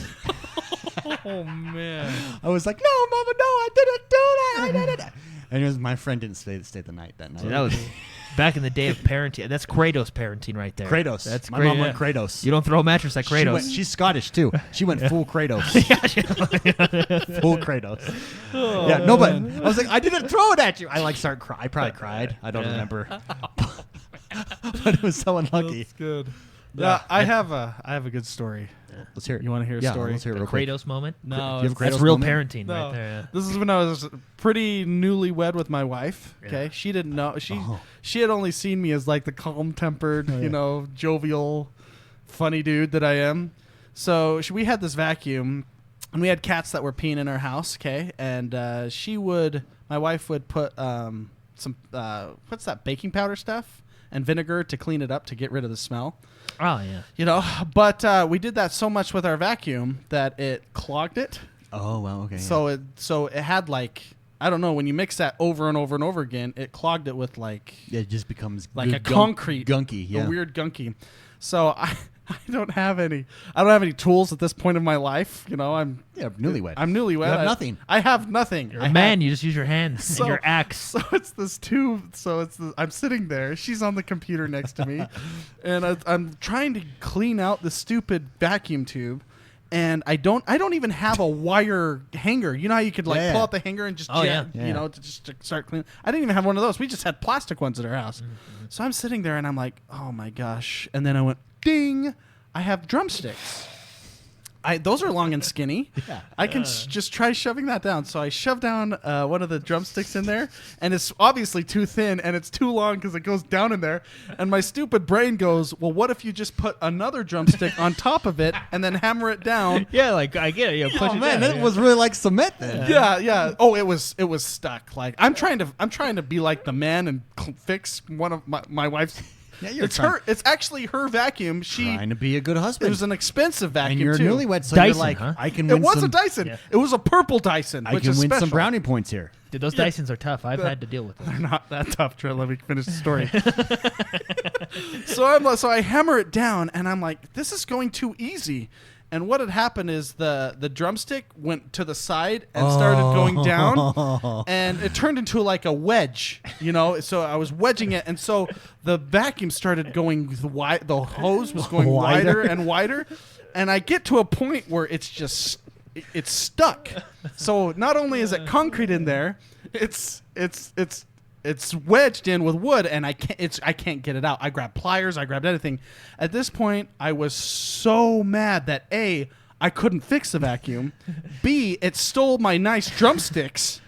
Oh man. I was like, no, Mama, no, I didn't do that. I did it. And it was, my friend didn't stay the night that night. See, that was back in the day of parenting. That's Kratos parenting right there. Kratos. That's my great. mom went Kratos. You don't throw a mattress at She Kratos. went- she's Scottish too. She went full Kratos. Full Kratos. Yeah, no, but I was like, I didn't throw it at you. I like start cry. I probably cried. I don't Yeah. remember. But it was so unlucky. That's good. Yeah, I have a good story. Let's hear it. You wanna hear a Yeah, story? Let's hear it The real quick. Kratos moment. No, Do you have a That's Kratos real moment? parenting No. right there. Yeah. This is when I was pretty newlywed with my wife. Okay, Yeah. she didn't know. Oh. She had only seen me as like the calm-tempered, Oh, yeah. jovial, funny dude that I am. So we had this vacuum, and we had cats that were peeing in our house. Okay, and my wife would put some what's that, baking powder stuff and vinegar to clean it up to get rid of the smell. Oh yeah. But we did that so much with our vacuum that it clogged it. Oh, wow. Okay. So it had like, I don't know, when you mix that over and over and over again, it clogged it with like yeah, it just becomes like good a concrete gunky. Yeah. a weird gunky. So I don't have any tools at this point in my life. I'm newlywed. I'm newlywed. You have nothing. I have nothing. You're I a man. You just use your hands So- and your axe. So it's this tube. I'm sitting there. She's on the computer next to me, and I'm trying to clean out the stupid vacuum tube, and I don't even have a wire hanger. You know how you could like Yeah. pull out the hanger and just Oh, yeah. Yeah. to just to start cleaning. I didn't even have one of those. We just had plastic ones at our house. So I'm sitting there and I'm like, oh my gosh, and then I went ding. I have drumsticks. Those are long and skinny. Yeah. I can just try shoving that down. So I shove down one of the drumsticks in there, and it's obviously too thin, and it's too long because it goes down in there. And my stupid brain goes, well, what if you just put another drumstick on top of it and then hammer it down? Yeah, like I get it. You know, push Oh it man, down, that yeah. was really like cement then. Yeah. Oh, it was stuck. Like I'm trying to be like the man and fix one of my wife's. Yeah, you're It's trying, her. It's actually her vacuum. trying to be a good It husband. was an expensive vacuum and you're too. newlywed, so Dyson, you're like, huh? I can It win was some. a Dyson. Yeah. It was a purple Dyson, I which can is win special. some brownie points here. Dude, those Dysons are tough. I've had to deal with them. They're not that tough, Trey. Let me finish the story. So I hammer it down, and I'm like, this is going too easy. And what had happened is the drumstick went to the side and started going down, and it turned into like a wedge, So I was wedging it, and so the vacuum started going wide. The hose was going wider and wider, and I get to a point where it's stuck. So not only is it concrete in there, it's wedged in with wood, and I can't get it out. I grabbed pliers, I grabbed anything. At this point, I was so mad that A, I couldn't fix the vacuum, B, it stole my nice drumsticks.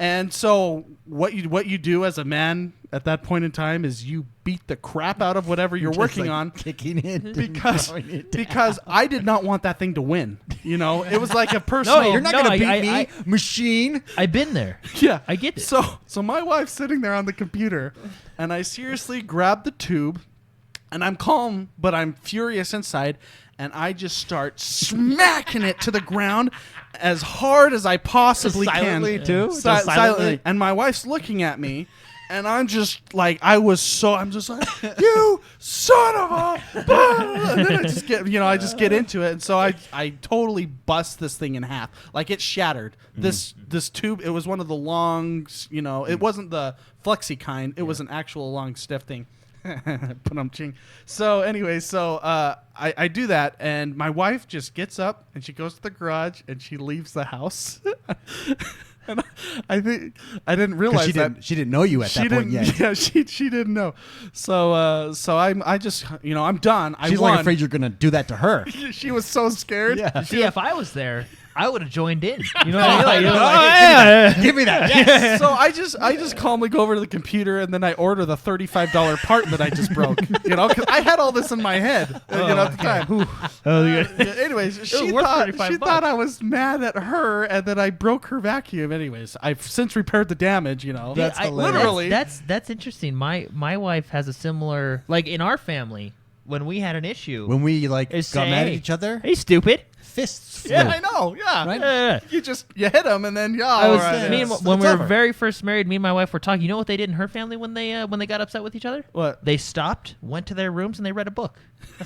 And so what you do as a man at that point in time is you beat the crap out of whatever you're Just, working like, on. kicking it Because I did not want that thing to win. It was like a personal. No, you're not gonna beat me, I- machine. I've been there. Yeah, I get it. So my wife's sitting there on the computer, and I seriously grabbed the tube, And I'm calm, but I'm furious inside, and I just start smacking it to the ground as hard as I possibly Silently, can. too? Si- Just silently? And my wife's looking at me, and I'm just like, I'm just like, you son of a, and then I just get into it, and so I totally bust this thing in half, like it shattered. This tube, it was one of the long, it wasn't the flexi kind, it was an actual long stiff thing. So anyway, I do that, and my wife just gets up and she goes to the garage and she leaves the house. And I think I didn't realize she didn't know you at that point yet. Yeah, she didn't know. So I'm just I'm done. She's I won. like afraid you're gonna do that to her. She was so scared. Yeah. See, if I was there, I would have joined in. You know I what I mean? know, Like, like, oh, yeah. Give me that. Yes. So I just calmly go over to the computer and then I order the $35 part that I just broke. Because I had all this in my head. At the time. Anyways, she worth thought $35. I was mad at her and that I broke her vacuum. Anyways, I've since repaired the damage. That's hilarious. literally. That's interesting. My wife has a similar, like in our family, when we had an issue. When we got It's mad at hey, each other, Hey, stupid. fists flew. Yeah, I know. Yeah, Right? you hit him and then I was all right, me yeah. and, it's when we were over. very first married. Me and my wife were talking. You know what they did in her family when they got upset with each other? What? They stopped, went to their rooms, and they read a book.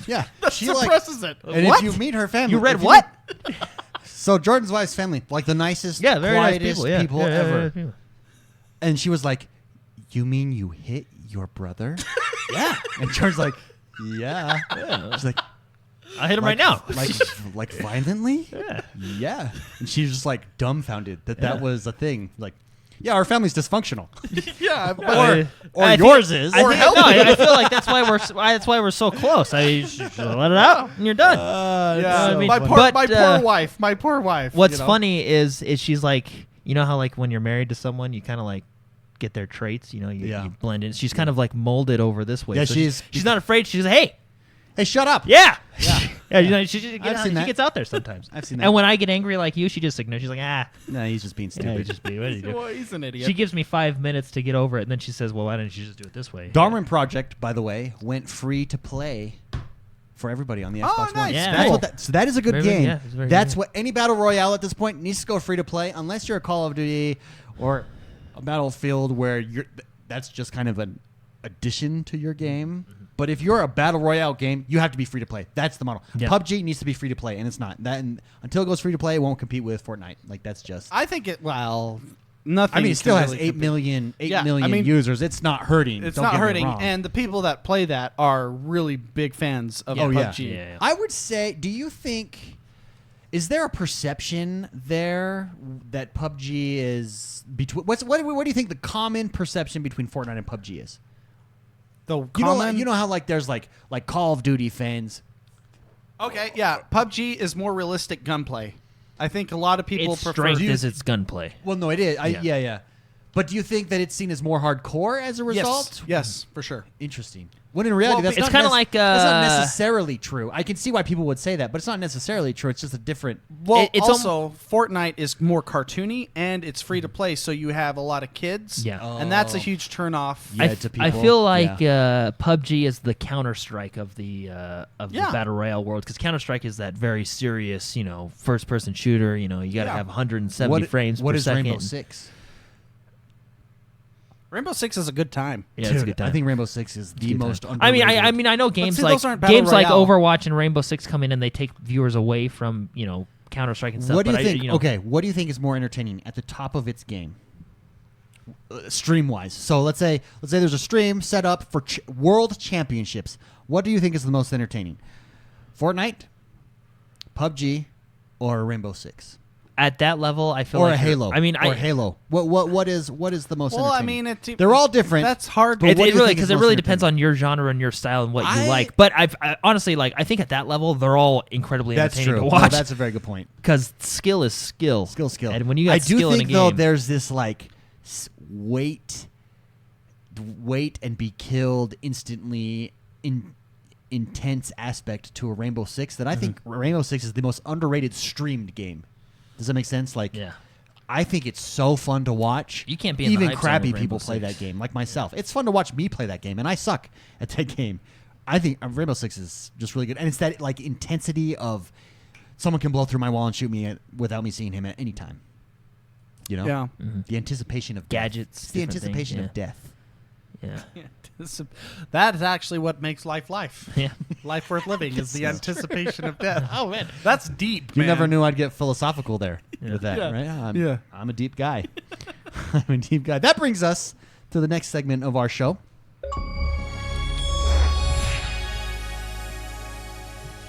Yeah. That She suppresses it. and What? if you meet her family, You read if what? So Jordan's wife's family, like the nicest, Yeah, very nice quietest people. Yeah, ever. yeah. And she was like, "You mean you hit your brother?" Yeah. And Jordan's like, "Yeah." She's like, I hit him right now. like violently? Yeah. Yeah. And she's just like dumbfounded that Yeah. was a thing. Like, yeah, our family's dysfunctional. Yeah, Or I yours think, is. I Or think, healthy. no, I feel like that's why we're so close. You should let it out, and you're done. yeah. I mean, my but, poor wife. What's funny is she's like, you know how like when you're married to someone, you kind of like get their traits. You you blend in. She's kind of like molded over this way. Yeah, So she's not afraid. She's like, hey, Hey, shut up. yeah, Yeah. she I've seen that. gets out there sometimes. I've seen that. And when I get angry like you, she just ignores. She's like, No, he's just being stupid. yeah, just be. What do you do? Well, he's an idiot. She gives me 5 minutes to get over it, and then she says, "Well, why didn't you just do it this way?" Darwin Project, by the way, went free to play for everybody on the Xbox One. nice. Yeah. That's Cool. so that is a good Very good, game. yeah, it's very That's good. what any battle royale at this point needs to go free to play, unless you're a Call of Duty or a Battlefield where that's just kind of an addition to your game. But if you're a battle royale game, you have to be free to play. That's the model. Yeah. PUBG needs to be free to play, and it's not. And until it goes free to play, it won't compete with Fortnite. Like that's just. I think nothing. I mean, it still can has really 8 compete. million, 8 Yeah, I million mean, users. It's not hurting. It's Don't not get me hurting, wrong. and the people that play that are really big fans of Oh, yeah. PUBG. Yeah. I would say, do you think, is there a perception there that PUBG is between? What do you think the common perception between Fortnite and PUBG is? The You know how like there's like Call of Duty fans. Okay, yeah, PUBG is more realistic gunplay. I think a lot of people Its prefer. strength is its gunplay. Well, no, it is. Yeah. Yeah. But do you think that it's seen as more hardcore as a result? Yes, for sure. Interesting. When in reality, Well, that's it's not kinda like, that's not necessarily true. I can see why people would say that, but it's not necessarily true. It's just a different. Well, It's also Fortnite is more cartoony and it's free to play, so you have a lot of kids. Yeah. and that's a Oh. huge turnoff. Yeah, to I people. feel like PUBG is the Counter-Strike of the Yeah. battle royale world, because Counter-Strike is that very serious, first-person shooter. You got to Yeah. have 170 frames What per is second. Rainbow Six? Rainbow Six is a good time. Yeah, it's a Dude, good time. I think Rainbow Six is the Good most time. underrated. I know games see, like those aren't battle royale. Overwatch and Rainbow Six come in and they take viewers away from Counter-Strike and stuff. What do you but think? Okay, what do you think is more entertaining at the top of its game, stream wise? So let's say there's a stream set up for world championships. What do you think is the most entertaining? Fortnite, PUBG, or Rainbow Six, At that level, I feel or like a Halo? Or I Halo. What is the most? Well, I entertaining? mean, they're all different. That's hard. But It, what do it you really think is because it most really depends entertaining? on your genre and your style and what you I- like. But I honestly I think at that level they're all incredibly That's entertaining true. to No, watch. that's a very good point. Because skill is skill. Skill. And when you got I do skill think in a though game, there's this like wait and be killed instantly intense aspect to a Rainbow Six that I think Rainbow Six is the most underrated streamed game. Does that make sense? Like, yeah. I think it's so fun to watch. You can't be in the even hype zone crappy with people Rainbow play Six. that game, like myself. It's fun to watch me play that game, and I suck at that game. I think Rainbow Six is just really good, and it's that like intensity of someone can blow through my wall and shoot me without me seeing him at any time. You know, Yeah. the anticipation of Gadgets, Death. It's the different things, anticipation yeah. of death. Yeah. That is actually what makes life. Yeah. Life worth living is the So anticipation of death. Oh man, that's deep. You man. never knew I'd get philosophical there with that, Yeah. right? Yeah. I'm a deep guy. I'm a deep guy. That brings us to the next segment of our show.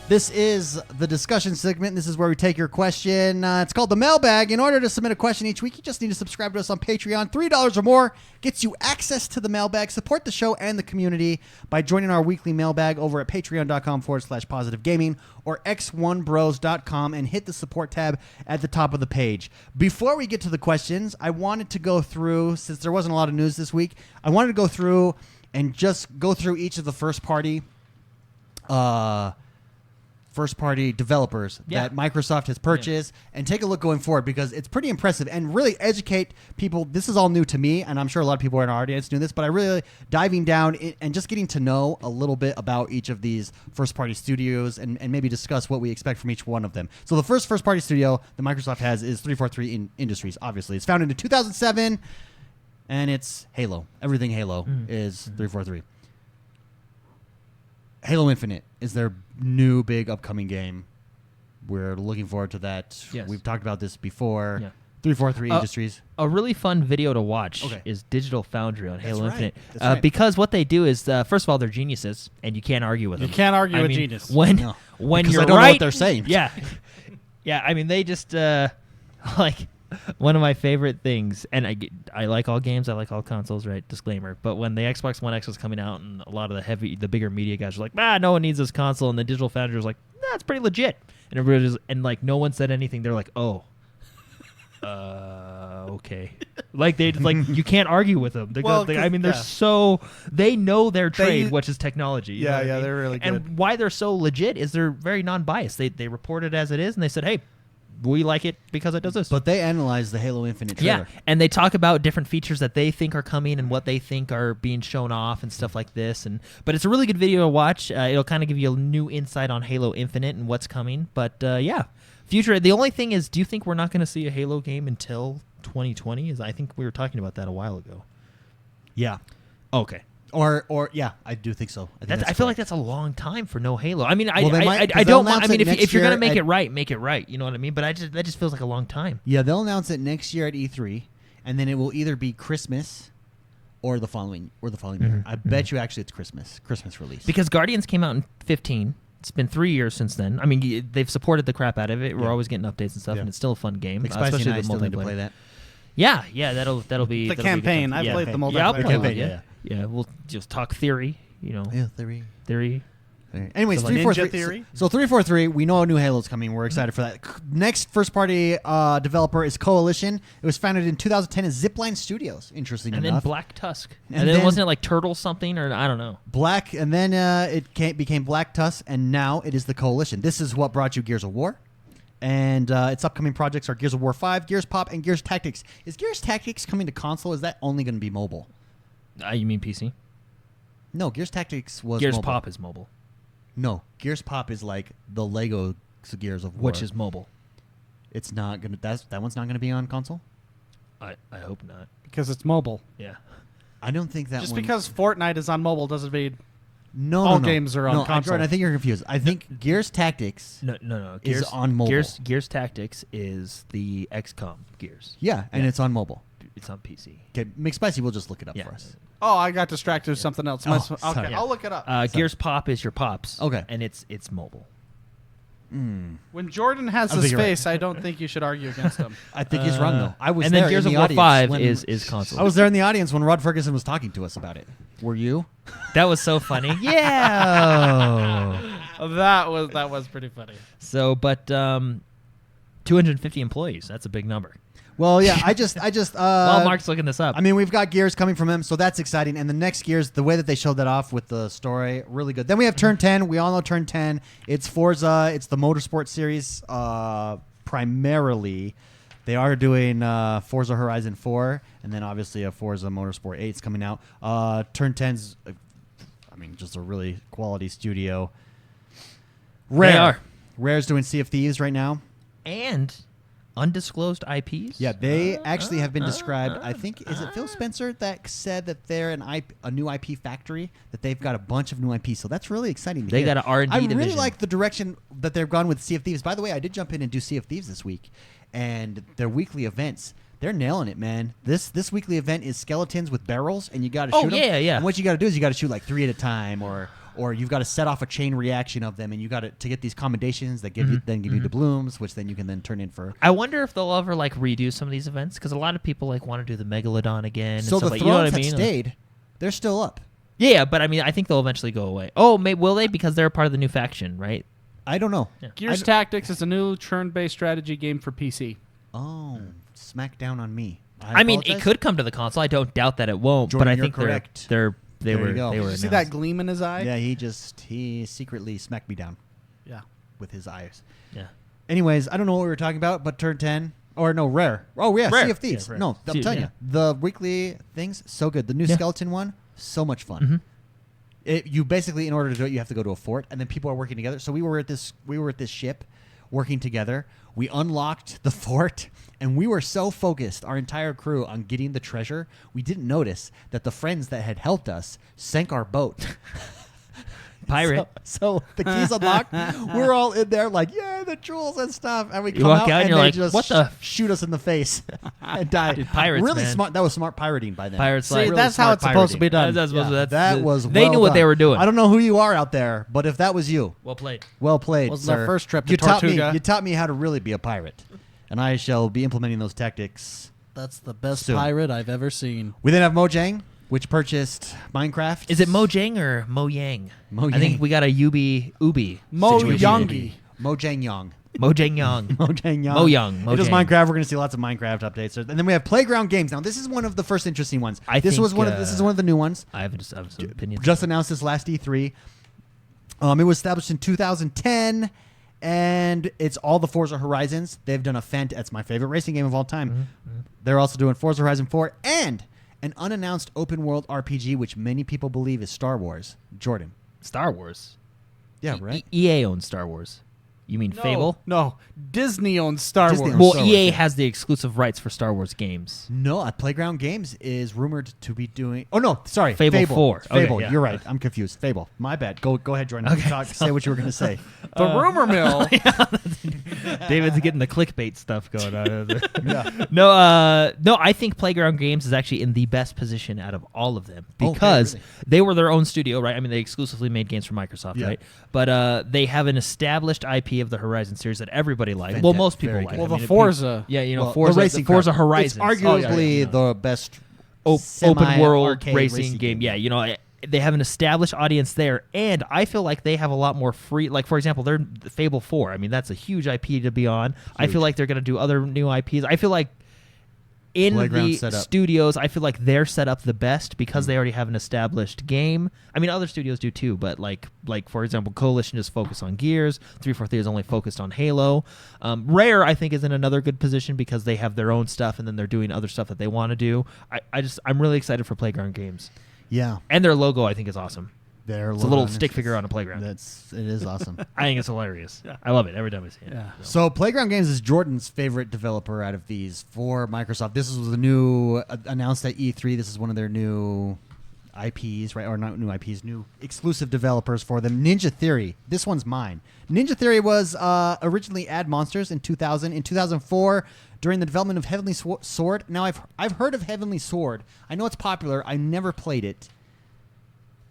This is the discussion segment. This is where we take your question. It's called the mailbag. In order to submit a question each week, you just need to subscribe to us on Patreon. $3 or more gets you access to the mailbag. Support the show and the community by joining our weekly mailbag over at patreon.com/positive gaming or XoneBros.com and hit the support tab at the top of the page. Before we get to the questions, I wanted to go through, since there wasn't a lot of news this week, I wanted to go through and just go through each of the first party developers that Microsoft has purchased and take a look going forward, because it's pretty impressive and really educate people. This is all new to me, and I'm sure a lot of people in our audience knew this, but I really diving down and just getting to know a little bit about each of these first-party studios and maybe discuss what we expect from each one of them. So the first-party studio that Microsoft has is 343 Industries, obviously. It's founded in 2007, and it's Halo. Everything Halo is 343. Halo Infinite is their new big upcoming game. We're looking forward to that. Yes. We've talked about this before. Yeah. 343 Industries. A really fun video to watch Okay. is Digital Foundry on Halo right. Infinite. That's right. Because what they do is, first of all, they're geniuses, and you can't argue with them. You can't argue I with mean, genius. When No. when Because you're I don't know right, what they're saying. Yeah, yeah. I mean, they just like one of my favorite things, and I like all games, I like all consoles, right? Disclaimer. But when the Xbox One X was coming out, and a lot of the bigger media guys were like, no one needs this console, and the Digital Foundry was like, it's pretty legit, and everybody was, and like no one said anything. They're like, okay. Like they like you can't argue with them. I mean, they're so they know their trade, which is technology. You know what I mean? They're really good. And why they're so legit is they're very non-biased. They report it as it is, and they said, hey, we like it because it does this. But they analyze the Halo Infinite trailer. Yeah, and they talk about different features that they think are coming and what they think are being shown off and stuff like this. But it's a really good video to watch. It'll kind of give you a new insight on Halo Infinite and what's coming. But future. The only thing is, do you think we're not going to see a Halo game until 2020? I think we were talking about that a while ago. Yeah. Okay. Or yeah, I do think so. I feel like that's a long time for no Halo. I mean, Well, they might- 'cause I they'll don't want. I announce mean, it if next you're gonna year make at- it right, make it right. You know what I mean? But that just feels like a long time. Yeah, they'll announce it next year at E3, and then it will either be Christmas or the following year. I bet you actually it's Christmas release. Because Guardians came out in 15. It's been 3 years since then. I mean, they've supported the crap out of it. We're Yeah. always getting updates and stuff, Yeah. and it's still a fun game, Like Spicy especially and I the still need to multiplayer. play that. Yeah, that'll be The that'll be a good campaign. time. I've played the Yeah, I'll multiplayer. play Campaign, it, yeah. We'll just talk theory. Yeah, theory. Theory. Anyways, So like 343. Ninja Theory? So 343, we know a new Halo's coming. We're excited for that. Next first-party developer is Coalition. It was founded in 2010 as Zipline Studios, interesting And enough. then Black Tusk. And And then then- wasn't it like Turtle something, or I don't know. Black, and then became Black Tusk, and now it is the Coalition. This is what brought you Gears of War. And its upcoming projects are Gears of War 5, Gears Pop, and Gears Tactics. Is Gears Tactics coming to console? Is that only going to be mobile? You mean PC? No, Gears Tactics was Gears mobile. Pop is mobile, No, Gears Pop is like the Lego Gears of War. which is mobile. It's not going to... That one's not going to be on console? I hope not. Because it's mobile. Yeah. I don't think that Just one... because Fortnite is on mobile doesn't mean No, all no. games are on no, console. Jordan, I think you're confused. I think Gears Tactics... No. Is on mobile. Gears Tactics is the XCOM Gears. Yeah, and Yeah. it's on mobile. It's on PC. Okay, McSpicy will just look it up Yeah. for us. Oh, I got distracted with something else. Oh, Okay, sorry. Yeah. I'll look it up. Gears Pop is your Pops. Okay. And it's mobile. When Jordan has I his think you're right. face, I don't think you should argue against him. I think he's wrong, though. I was and there then Gears in of the War audience 5 when- is console. I was there in the audience when Rod Ferguson was talking to us about it. Were you? That was so funny. Yeah. That was pretty funny. So, but 250 employees. That's a big number. Well, yeah, I just While Mark's looking this up. I mean, we've got Gears coming from him, so that's exciting. And the next Gears, the way that they showed that off with the story, really good. Then we have Turn 10. We all know Turn 10. It's Forza. It's the motorsport series primarily. They are doing Forza Horizon 4, and then obviously a Forza Motorsport 8 is coming out. Turn 10's... I mean, just a really quality studio. They are. Rare's doing Sea of Thieves right now. And undisclosed IPs. Yeah, they actually have been described. I think is it Phil Spencer that said that they're a new IP factory, that they've got a bunch of new IPs. So that's really exciting. They got an R&D I division. really like the direction that they've gone with Sea of Thieves. By the way, I did jump in and do Sea of Thieves this week, and their weekly events. They're nailing it, man. This weekly event is skeletons with barrels, and you got to shoot them. Yeah. And what you got to do is you got to shoot like 3 at a time, or you've got to set off a chain reaction of them, and you got to get these commendations that give you doubloons, which then you can then turn in for. I wonder if they'll ever like redo some of these events because a lot of people like want to do the Megalodon again. So and the stuff thrones you know what I that mean? stayed, they're still up. Yeah, but I mean, I think they'll eventually go away. Oh, will they? Because they're a part of the new faction, right? I don't know. Yeah. Gears Tactics is a new turn-based strategy game for PC. Oh, smack down on me. I mean, it apologize. could come to the console. I don't doubt that it won't. Jordan, but I you're think correct. they were There you go. they were Did you see announced. that gleam in his eye? Yeah, he secretly smacked me down Yeah. with his eyes. Yeah. Anyways, I don't know what we were talking about, but turn 10 or no, Rare. Oh yeah, Rare. Sea of Thieves. Yeah, Rare. No, I'm telling you, the weekly things so good. The new Yeah. skeleton one, so much fun. You basically, in order to do it, you have to go to a fort, and then people are working together. So we were at this ship, working together. We unlocked the fort, and we were so focused, our entire crew, on getting the treasure, we didn't notice that the friends that had helped us sank our boat. Pirate. So the keys unlocked. We're all in there like, yeah, the jewels and stuff, and we come walk out out and and you're they like, just what the- shoot us in the face and die. Dude, pirates, really man. smart. That was smart pirating by them. Pirates See, like really that's how smart it's supposed to be pirating. done. That was they well knew what they done. were doing. I don't know who you are out there, but if that was you, Well played. well played. Wasn't our sir. first trip to you taught me. Tortuga. You taught me how to really be a pirate, and I shall be implementing those tactics. That's the best Soon. pirate I've ever seen. We then have Mojang, which purchased Minecraft. Is it Mojang or Mojang? Mojang. I think we got a Ubi situation. Moyangi. Mojang Yang. Mojang Yang. Mojang Yang. Mojang. It is Mojang. Minecraft. We're going to see lots of Minecraft updates, and then we have Playground Games. Now, this is one of the first interesting ones. This is one of the new ones. I have some opinions. Just announced this last E3. It was established in 2010, and it's all the Forza Horizons. They've done That's my favorite racing game of all time. They're also doing Forza Horizon 4 and an unannounced open world RPG, which many people believe is Star Wars. Jordan. Star Wars. Yeah, right. EA owns Star Wars. You mean Fable? No, Disney owns Star Disney Wars. owns Well, Star Wars, EA yeah. has the exclusive rights for Star Wars games. No, Playground Games is rumored to be doing. Oh no, sorry, Fable 4. Okay, Fable, yeah. you're right. I'm confused. Fable, my bad. Go ahead, Jordan. Say what you were going to say. The rumor mill. David's getting the clickbait stuff going on. Yeah. No, I think Playground Games is actually in the best position out of all of them Oh, because really? they were their own studio, right? I mean, they exclusively made games for Microsoft, Yeah. right? But they have an established IP of the Horizon series that everybody likes. Well, most people Very like. good. Well, I mean, the if Forza. Yeah, you know, Well, Forza, the racing Forza car. Horizon. It's arguably the best Open world semi-arcade racing game. Yeah, you know, they have an established audience there, and I feel like they have a lot more free. Like for example, they're Fable 4. I mean, that's a huge IP to be on. I feel like they're going to do other new IPs. I feel like in Playground the setup. studios, I feel like they're set up the best because they already have an established game. I mean, other studios do too, but like for example, Coalition just focused on Gears. 343 is only focused on Halo. Rare, I think, is in another good position because they have their own stuff and then they're doing other stuff that they want to do. I'm really excited for Playground Games, Yeah, and their logo I think is awesome. it's a little stick figure on a playground. It is awesome. I think it's hilarious. I love it every time I see it. Yeah. So Playground Games is Jordan's favorite developer out of these for Microsoft. This was the new announced at E3. This is one of their new IPs, right? Or not new IPs, new exclusive developers for them. Ninja Theory. This one's mine. Ninja Theory was originally Ad Monsters in 2000. In 2004, during the development of Heavenly Sword. Now I've heard of Heavenly Sword. I know it's popular. I never played it,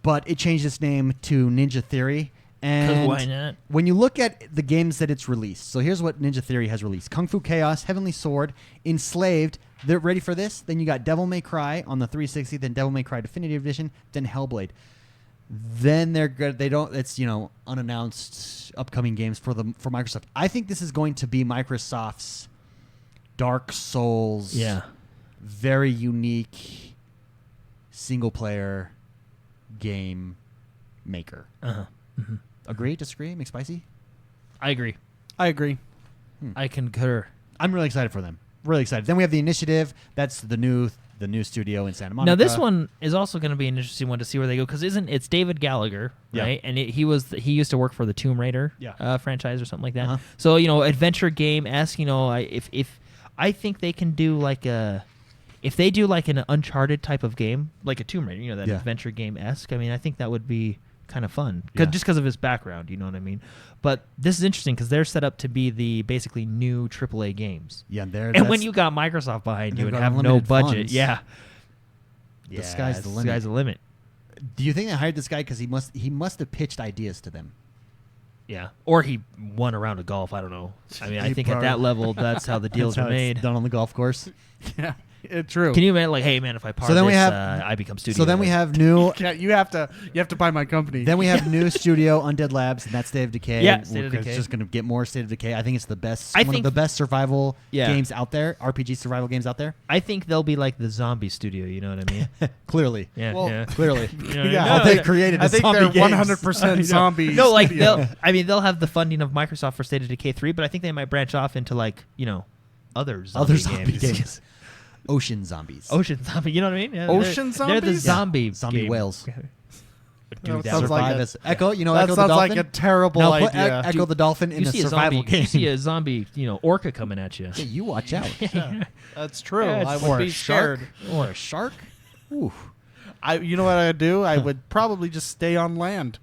but it changed its name to Ninja Theory. And why not? when you look at the games that it's released, so here's what Ninja Theory has released: Kung Fu Chaos, Heavenly Sword, Enslaved. They're ready for this. Then you got Devil May Cry on the 360, then Devil May Cry Definitive Edition, then Hellblade. Then they're good. They don't. It's unannounced upcoming games for Microsoft. I think this is going to be Microsoft's Dark Souls. Yeah. Very unique single player game maker. Uh-huh. Agree? Disagree? McSpicy? I agree. I agree. I concur. I'm really excited for them. Really excited. Then we have the Initiative. That's the the new studio in Santa Monica. Now this one is also going to be an interesting one to see where they go because it's David Gallagher, right? And he used to work for the Tomb Raider franchise or something like that. So adventure game esque. If I think they can do if they do like an Uncharted type of game, like a Tomb Raider, that adventure game esque. I mean, I think that would be kind of fun just because of his background. You know what I mean? But this is interesting because they're set up to be the basically new AAA games. Yeah, and when you got Microsoft behind you and have no budget, the sky's the limit. Sky's the limit. Do you think they hired this guy because he must have pitched ideas to them? Yeah, or he won a round of golf. I don't know. I mean, I think at that level, that's how the deals are made. Done on the golf course. Yeah. True. Can you imagine, like, hey man, if I par I become studio. So then we have new. You have to buy my company. Then we have new studio Undead Labs, and that's State of Decay. Yeah, State of Decay. It's just going to get more State of Decay. I think it's the best. One of the best survival games out there. RPG survival games out there. I think they'll be like the zombie studio. You know what I mean? Clearly. Yeah. Clearly. They created. I think they're 100% zombie. No, like they'll have the funding of Microsoft for State of Decay 3, but I think they might branch off into other zombie games. Ocean zombies. Ocean zombie. You know what I mean? Yeah, Ocean zombies? They're the zombie zombie whales. Dude, that sounds like Echo. that Echo the sounds dolphin. like a terrible idea. Echo the dolphin in a survival game. You see a zombie, orca coming at you. Yeah, you watch out. That's true. Yeah, I would be scared. Or a shark. Ooh. You know what I'd do? I would probably just stay on land.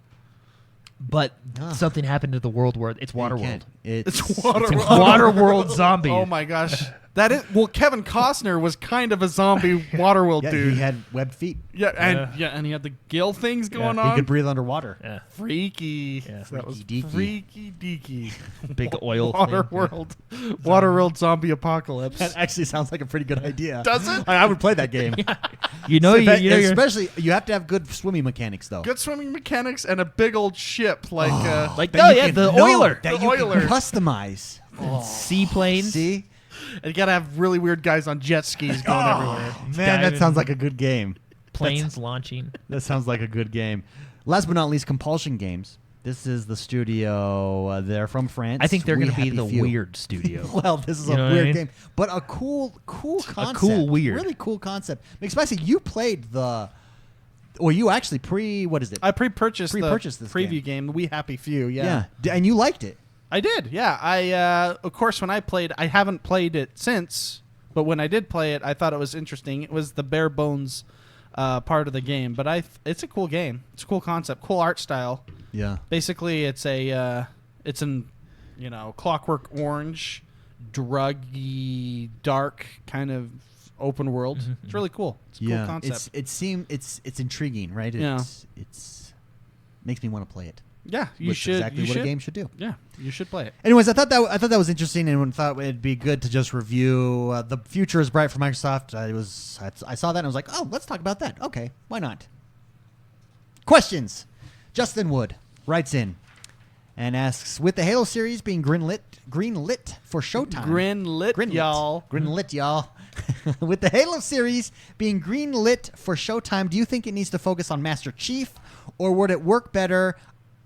But something happened to the world where it's Waterworld. It's Waterworld. It's Waterworld zombie. Oh my gosh. That is Kevin Costner was kind of a zombie Waterworld dude. He had webbed feet. And he had the gill things going on. He could breathe underwater. Yeah. Freaky. Yeah. That was Freaky freaky deaky. Big oil Waterworld. Waterworld zombie apocalypse. That actually sounds like a pretty good idea. Does it? I would play that game. Especially you have to have good swimming mechanics though. Good swimming mechanics and a big old ship the Oiler oiler. that you can customize. Seaplanes. See? And you gotta have really weird guys on jet skis going everywhere. Man, that sounds like a good game. Planes launching. That sounds like a good game. Last but not least, Compulsion Games. This is the studio. They're from France. I think they're going to be the few. weird studio. Well, this is a weird game, but a cool concept. A cool weird. Really cool concept. McSpicy, you played the. Well, you actually what is it? I pre-purchased this preview game. We Happy Few. Yeah, and you liked it. I did. Yeah, I of course when I played, I haven't played it since, but when I did play it, I thought it was interesting. It was the bare bones part of the game, but it's a cool game. It's a cool concept, cool art style. Yeah. Basically, it's an Clockwork Orange, druggy, dark kind of open world. Mm-hmm. It's really cool. It's a cool concept. It's intriguing, right? It's makes me want to play it. Yeah, you should. Exactly what a game should do. Yeah, you should play it. Anyways, I thought that was interesting, and thought it'd be good to just review. The future is bright for Microsoft. I saw that and I was like, oh, let's talk about that. Okay, why not? Questions. Justin Wood writes in and asks, with the Halo series being greenlit for Showtime. Greenlit, y'all. Greenlit, y'all. With the Halo series being greenlit for Showtime, do you think it needs to focus on Master Chief, or would it work better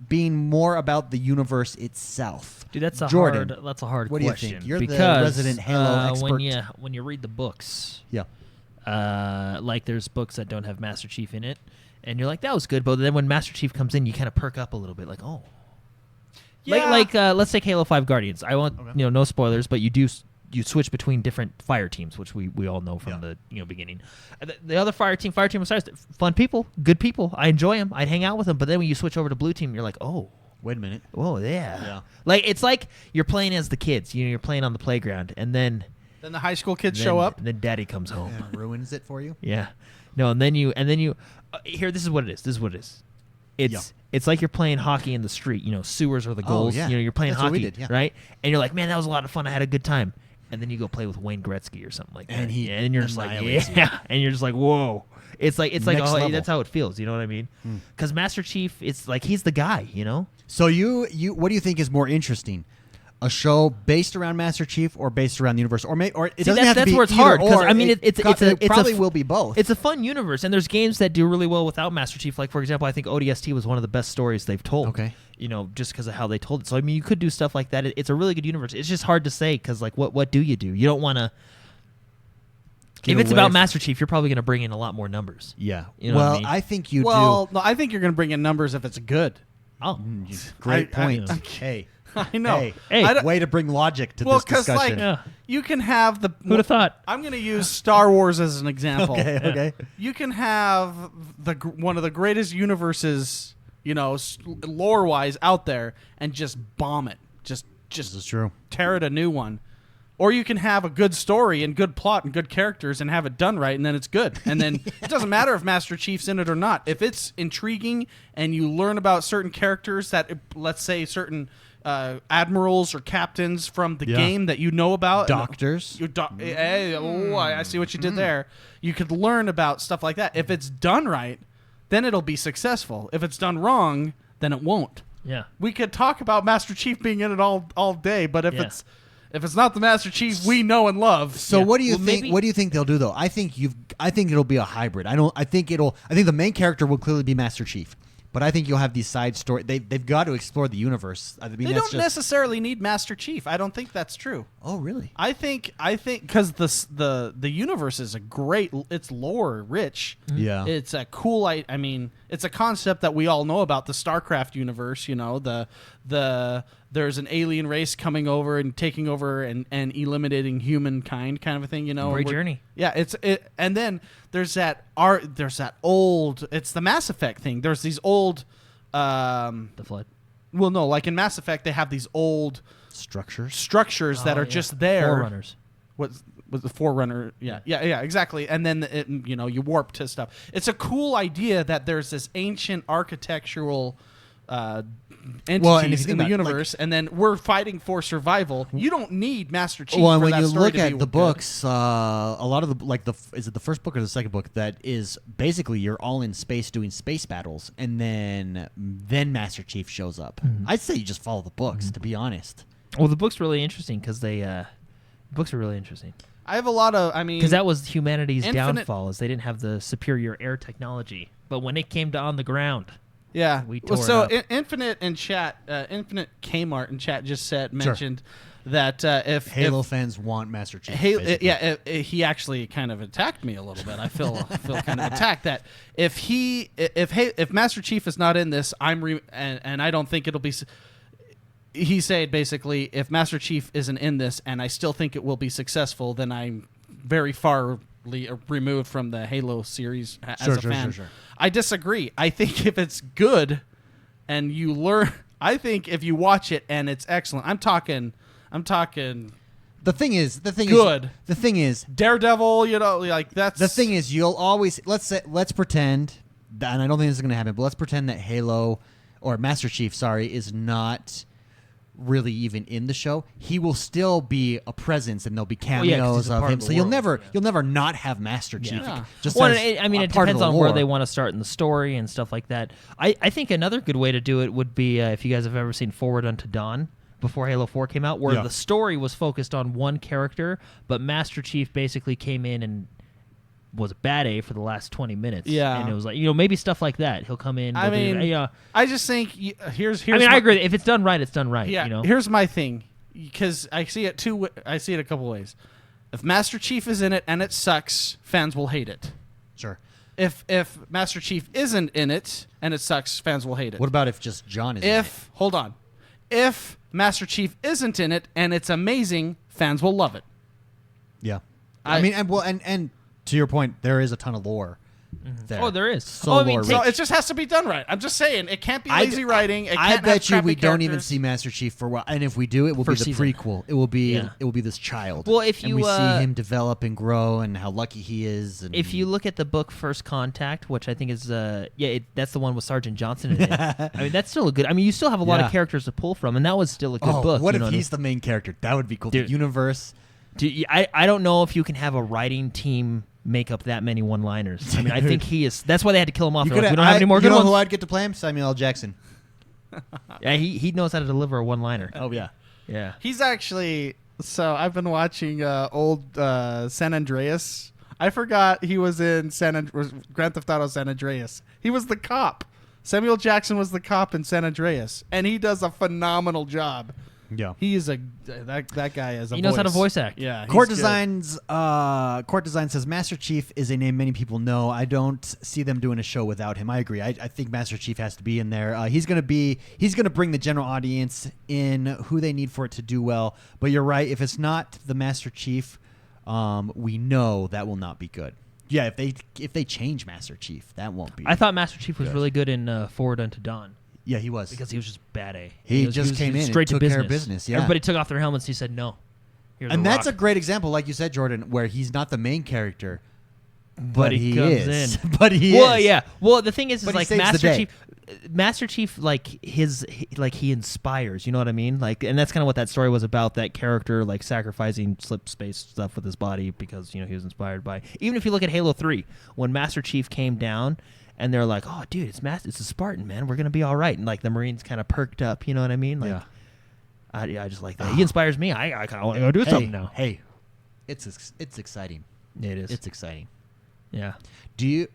being more about the universe itself? Dude, that's a Jordan, hard question. What do you think? You're because, the resident Halo expert. When you read the books, like there's books that don't have Master Chief in it, and you're like, that was good, but then when Master Chief comes in, you kind of perk up a little bit, like, oh. Yeah. Let's take Halo 5 Guardians. I want no spoilers, but you switch between different fire teams, which we all know from the beginning. The other fire team was fun people, good people. I enjoy them. I'd hang out with them. But then when you switch over to blue team, you're like, oh, wait a minute. Oh yeah. It's like you're playing as the kids. You're playing on the playground, and then the high school kids show up. And then Daddy comes home. And ruins it for you. Yeah. No, and then you here. This is what it is. It's like you're playing hockey in the street. Sewers are the goals. You're playing That's hockey, what we did, right? And you're like, man, that was a lot of fun. I had a good time. And then you go play with Wayne Gretzky or something like that, and you're just like, and you're just like, whoa. It's like that's how it feels. You know what I mean? Because Master Chief, it's like he's the guy. So you what do you think is more interesting? A show based around Master Chief or based around the universe, or it doesn't have to be. That's where it's hard. Or. I mean, it probably will be both. It's a fun universe, and there's games that do really well without Master Chief. Like for example, I think ODST was one of the best stories they've told. Okay. Just because of how they told it. So I mean, you could do stuff like that. It's a really good universe. It's just hard to say because what do? You don't want to. if it's about Master Chief, you're probably going to bring in a lot more numbers. Yeah. You know what I well, mean? I think you Well, do. no, I think you're going to bring in numbers if it's good. Oh, Great point. I- Hey. I know. Hey. I don't- Way to bring logic to well, this discussion. Yeah. you can have the. Who'd have thought? I'm going to use Star Wars as an example. Okay, okay. You can have one of the greatest universes, lore wise out there, and just bomb it. Just This is true. tear it a new one. Or you can have a good story and good plot and good characters and have it done right, and then it's good. And then it doesn't matter if Master Chief's in it or not. If it's intriguing and you learn about certain characters that, let's say, certain admirals or captains from the game that you know about. Doctors. I see what you did there. You could learn about stuff like that. If it's done right, then it'll be successful. If it's done wrong, then it won't. Yeah. We could talk about Master Chief being in it all day, but if it's not the Master Chief we know and love. So what do you Well, think? maybe- What do you think they'll do though? I think it'll be a hybrid. I think the main character will clearly be Master Chief, but I think you'll have these side story. They've got to explore the universe. I mean, They that's don't just, necessarily need Master Chief. I don't think that's true. Oh, really? I think because the universe is it's lore rich. Yeah. It's a cool. I mean, it's a concept that we all know about the StarCraft universe. There's an alien race coming over and taking over and eliminating humankind, kind of a thing. Great journey. Yeah, and then there's that old. It's the Mass Effect thing. There's these old. The Flood. Well, no, like in Mass Effect, they have these old Structures. that are just there. Forerunners. Was the Forerunner? Yeah, exactly. And then you warp to stuff. It's a cool idea that there's this ancient architectural entities in the universe, and then we're fighting for survival. You don't need Master Chief. Well, and for when that you story look to be at the good. books, a lot of is it the first book or the second book that is basically you're all in space doing space battles, and then Master Chief shows up. I'd say you just follow the books, to be honest. Well, the book's really interesting because books are really interesting. I have a lot of. I mean, Because that was humanity's Infinite- downfall, is they didn't have the superior air technology. But when it came to on the ground, yeah. we Well, tore so it up. Infinite in chat, Infinite Kmart in chat just mentioned that if Halo fans want Master Chief. Halo, basically. he actually kind of attacked me a little bit. I feel kind of attacked that if Master Chief is not in this, and I don't think it'll be. He said basically, if Master Chief isn't in this, and I still think it will be successful, then I'm very far removed from the Halo series as a fan. Sure. I disagree. I think if it's good, and you learn, I think if you watch it and it's excellent. I'm talking. The thing is, Good. The thing is, Daredevil, like that's the thing is, you'll always let's pretend that, and I don't think this is going to happen, but let's pretend that Halo or Master Chief, is not really even in the show. He will still be a presence, and there'll be 'cause cameos he's a of part him. of the So you'll world, never not have Master Chief. Yeah. Just well, as it a depends part of the on where lore. they want to start in the story and stuff like that. I think another good way to do it would be if you guys have ever seen Forward Unto Dawn before Halo 4 came out, where Yeah. the story was focused on one character, but Master Chief basically came in and was a bad A for the last 20 minutes. Yeah. And it was like, maybe stuff like that. He'll come in. I they'll do- mean, I just think here's. I agree. If it's done right, it's done right. Yeah. You know? Here's my thing, because I see it a couple ways. If Master Chief is in it and it sucks, fans will hate it. Sure. If Master Chief isn't in it and it sucks, fans will hate it. What about if just John is in it? Hold on, if Master Chief isn't in it and it's amazing, fans will love it. Yeah. I mean, and to your point, there is a ton of lore there. Oh, there is. So Oh, I mean, lore So rich. it just has to be done right. I'm just saying, it can't be lazy writing. It I can't bet have you we crappy don't even characters. see Master Chief for a while, and if we do, it will be First the season. prequel. It will be Yeah. this child. Well, if and you, we see him develop and grow, and how lucky he is. And If you look at the book First Contact, which I think is, that's the one with Sergeant Johnson in it. I mean, that's still a good. I mean, you still have a lot Yeah. of characters to pull from, and that was still a good book. What you if know he's the main character? That would be cool. Dude. The universe. Dude, I don't know if you can have a writing team make up that many one-liners. I mean, I think he is. That's why they had to kill him off. They're like, we don't have any more you good know ones. who I'd get to play him? Samuel L. Jackson. Yeah, he knows how to deliver a one-liner. Oh yeah. Yeah. He's actually. So I've been watching old San Andreas. I forgot he was in Grand Theft Auto San Andreas. He was the cop. Samuel Jackson was the cop in San Andreas, and he does a phenomenal job. Yeah. He is that guy is a He knows how to voice act. Yeah. Court he's good. Designs. Court Design says Master Chief is a name many people know. I don't see them doing a show without him. I agree. I think Master Chief has to be in there. He's gonna bring the general audience in who they need for it to do well. But you're right. If it's not the Master Chief, we know that will not be good. Yeah. If they change Master Chief, that won't be. I thought Master Chief was really good in Forward Unto Dawn. Yeah, he was Because he was just bad A. He was just came in and straight took to care business. of business, yeah. Everybody took off their helmets. He said no. Here's and that's a rock. great example, like you said, Jordan, where he's not the main character, but he he comes is. in. But he Well, is. yeah. Well, the thing is But he like saves the Master day. Chief. Master Chief, like he inspires. You know what I mean? Like, and that's kind of what that story was about. That character, like sacrificing slip space stuff with his body because he was inspired by. Even if you look at Halo 3, when Master Chief came down. And they're like, "Oh, dude, it's a Spartan, man. We're gonna be all right." And like the Marines kind of perked up, you know what I mean? Like, Yeah. I just like that. He inspires me. I kind of want to go do something now. Hey, it's exciting. Yeah, it is. It's exciting. Yeah. Do you?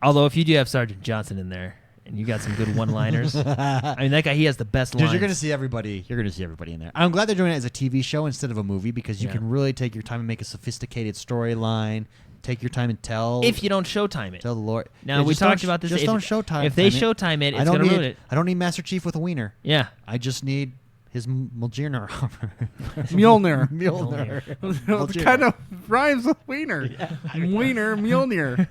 Although if you do have Sergeant Johnson in there and you got some good one-liners, I mean that guy he has the best Dude, lines. you're gonna see everybody. You're gonna see everybody in there. I'm glad they're doing it as a TV show instead of a movie because you Yeah. can really take your time and make a sophisticated storyline. Take your time and tell. If you don't Showtime it. tell the Lord. Now Yeah, we just don't talked about this. Just don't Showtime. If they Showtime it, it's gonna ruin it. I don't need Master Chief with a wiener. Yeah. I just need his Mjolnir armor. Mjolnir. Mjolnir. It kind of rhymes with wiener. Wiener, Mjolnir.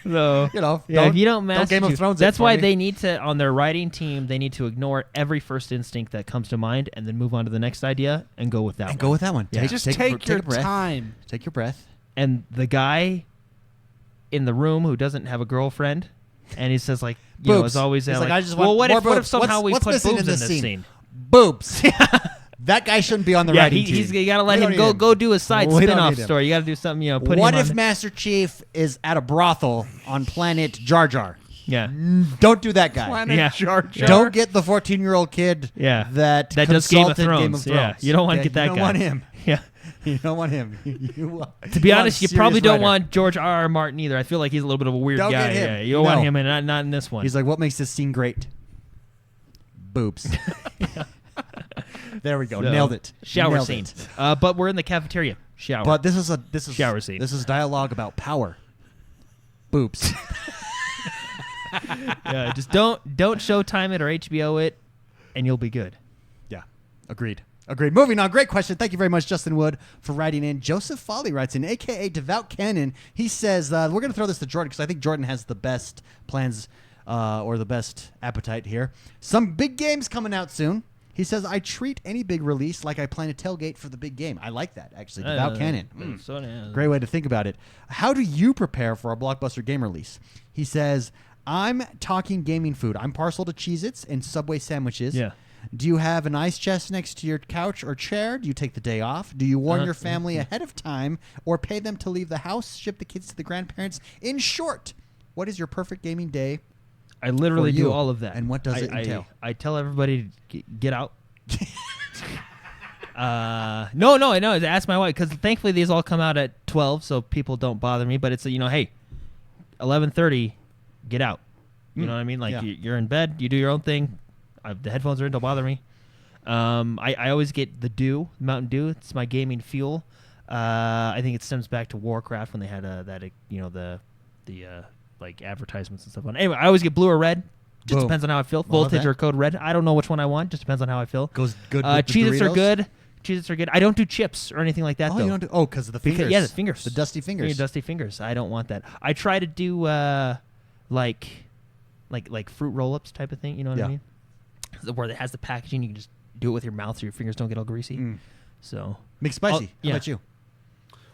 So You know, yeah, if you don't master Game of Chief- Thrones it that's for why me. they need to on their writing team. They need to ignore every first instinct that comes to mind and then move on to the next idea and go with that. And one. go with that one. Yeah. Just take your a breath. time. Take your breath. And the guy in the room who doesn't have a girlfriend, and he says like, you know, Boobs. is always He's like, I just well, want what more if what if boobs. somehow we What's put missing boobs in in this this scene? scene? Boobs. That guy shouldn't be on the Yeah, writing team. you got to let We him don't go need go do a side We don't spin-off need him. story. You got to do something, you know. Put What him if on, Master Chief is at a brothel on planet Jar Jar? yeah, Don't do that guy. Planet Yeah. Jar Jar. Don't get the 14-year-old kid Yeah. that does Game of consulted Thrones. Yeah, you don't want to get that You guy. don't want him. Yeah. You don't want him. To be honest, you probably don't want George R.R. Martin either. I feel like he's a little bit of a weird Don't guy. get him. Yeah, you don't want No. him, and not in this one. He's like, what makes this scene great? Boobs. There we go. So, Nailed it. Shower Nailed scene. it. But we're in the cafeteria. Shower. But this is Shower scene. This is dialogue about power. Boobs. yeah, just don't Showtime it or HBO it, and you'll be good. Yeah. Agreed. Moving on. Great question. Thank you very much, Justin Wood, for writing in. Joseph Foley writes in, a.k.a. Devout Cannon. He says, we're going to throw this to Jordan because I think Jordan has the best plans or the best appetite here. Some big games coming out soon. He says, I treat any big release like I plan a tailgate for the big game. I like that, actually. Devout Cannon. Great way to think about it. How do you prepare for a blockbuster game release? He says, I'm talking gaming food. I'm partial to Cheez-Its and Subway sandwiches. Yeah. Do you have an ice chest next to your couch or chair? Do you take the day off? Do you warn your family ahead of time or pay them to leave the house, ship the kids to the grandparents? In short, what is your perfect gaming day? I literally For you. do all of that. And what does it entail? I tell everybody to get out. No. Ask my wife because thankfully these all come out at 12, so people don't bother me. But it's hey, 11:30, get out. You know what I mean? Like Yeah. you're in bed, you do your own thing. The headphones are in, don't bother me. I always get the Mountain Dew. It's my gaming fuel. I think it stems back to Warcraft when they had the like advertisements and stuff on. Anyway, I always get blue or red. Just Boom. depends on how I feel. Love Voltage that. or code red. I don't know which one I want. Just depends on how I feel. Goes good with the Cheez-Its are Doritos? good. Cheez-Its are good. I don't do chips or anything like that Oh, though. you don't do? Oh, because of the fingers. Yeah, the fingers. The dusty fingers. Yeah, dusty fingers. I don't want that. I try to do like fruit roll-ups type of thing. You know what Yeah. I mean? Where it has the packaging, you can just do it with your mouth so your fingers don't get all greasy. So McSpicy. yeah. How about you?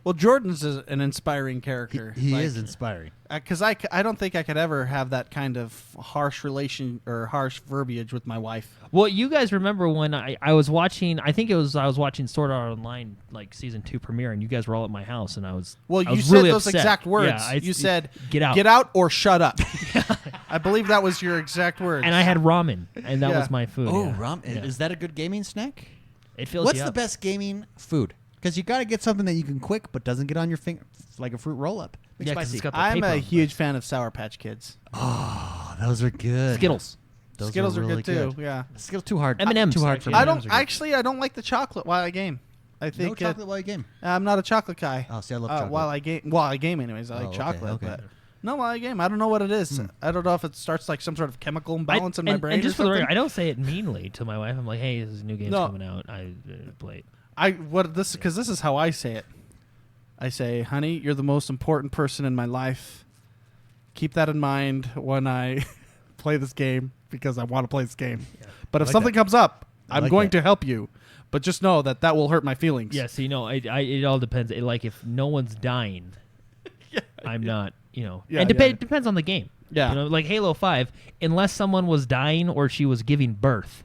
Well, Jordan's is an inspiring character. He is inspiring. Because I don't think I could ever have that kind of harsh relation or harsh verbiage with my wife. well, you guys remember when I was watching? I think I was watching Sword Art Online like season 2 premiere, and you guys were all at my house, and I was Well, I you was said really those upset. exact words. Yeah, You said, get out, or shut up. I believe that was your exact words. and I had ramen, and that Yeah. was my food. Oh, yeah. rum. Yeah. Is that a good gaming snack? It fills What's you the up. best gaming food? Because you got to get something that you can quick but doesn't get on your finger, like a fruit roll-up. Yeah, 'cause McSpicy. it's got the I'm paper a on, huge fan of Sour Patch Kids. Oh, those are good. Skittles. Those Skittles are really good too. Yeah. Skittles too hard. M&Ms, Too hard for actually. me. I don't like the chocolate while I game. I think No chocolate while you game. I'm not a chocolate guy. Oh, see, I love chocolate. While I game anyways, I like okay, chocolate. okay. But no, while I game, I don't know what it is. I don't know if it starts like some sort of chemical imbalance in my brain. And just or for the something. record, I don't say it meanly to my wife. I'm like, hey, this new game's coming out. I play it. Because this is how I say it. I say, honey, you're the most important person in my life. Keep that in mind when I play this game because I want to play this game. Yeah. But if like something that. comes up, I I'm like going that. to help you. But just know that will hurt my feelings. Yeah, see, no, it all depends. Like, if no one's dying, I'm not, Yeah, and it depends on the game. Yeah. Like Halo 5, unless someone was dying or she was giving birth.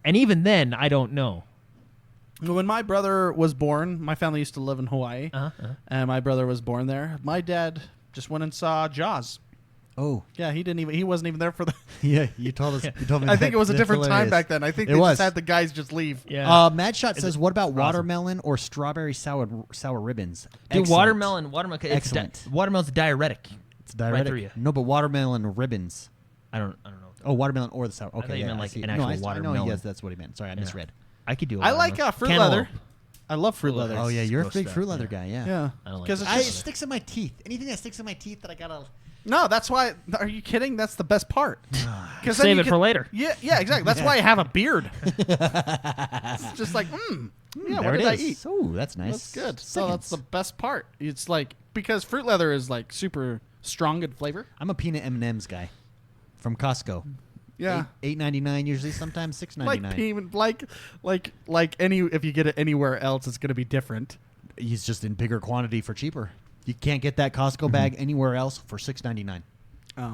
And even then, I don't know. When my brother was born, my family used to live in Hawaii, and my brother was born there. My dad just went and saw Jaws. Oh, Yeah, he wasn't even there for the. yeah. You told us. You told me. I think that. it was a That's different time hilarious. back then. I think It they was. just had the guys just leave. Yeah. Mad Shot says, "What about watermelon or strawberry sour ribbons?" Dude, Excellent. watermelon, Excellent. watermelon's diuretic. It's Right diuretic. through you. No, but watermelon ribbons. I don't know. Oh, watermelon or the sour. Okay, thought you yeah, meant I like see. an No, actual I know. watermelon. Yes, that's what he meant. Sorry, I misread. I could do I like watermelon. fruit Cantaloupe. leather. I love fruit leather. Oh yeah, you're a gross big stuff, fruit leather yeah. guy. Yeah. Yeah, I don't like because it. it's It just, sticks in my teeth. Anything that sticks in my teeth that I gotta. no. That's why. Are you kidding? That's the best part. Because Save it for later. Yeah, exactly. That's why I have a beard. It's just like, yeah. There What it did I is. eat? Oh, that's nice. That's good. So that's the Seconds. best part. It's like because fruit leather is like super strong in flavor. I'm a peanut M&Ms guy from Costco. Yeah. $8.99 usually, sometimes $6.99. Like peanut, like any. If you get it anywhere else, it's going to be different. He's just in bigger quantity for cheaper. You can't get that Costco bag anywhere else for $6.99,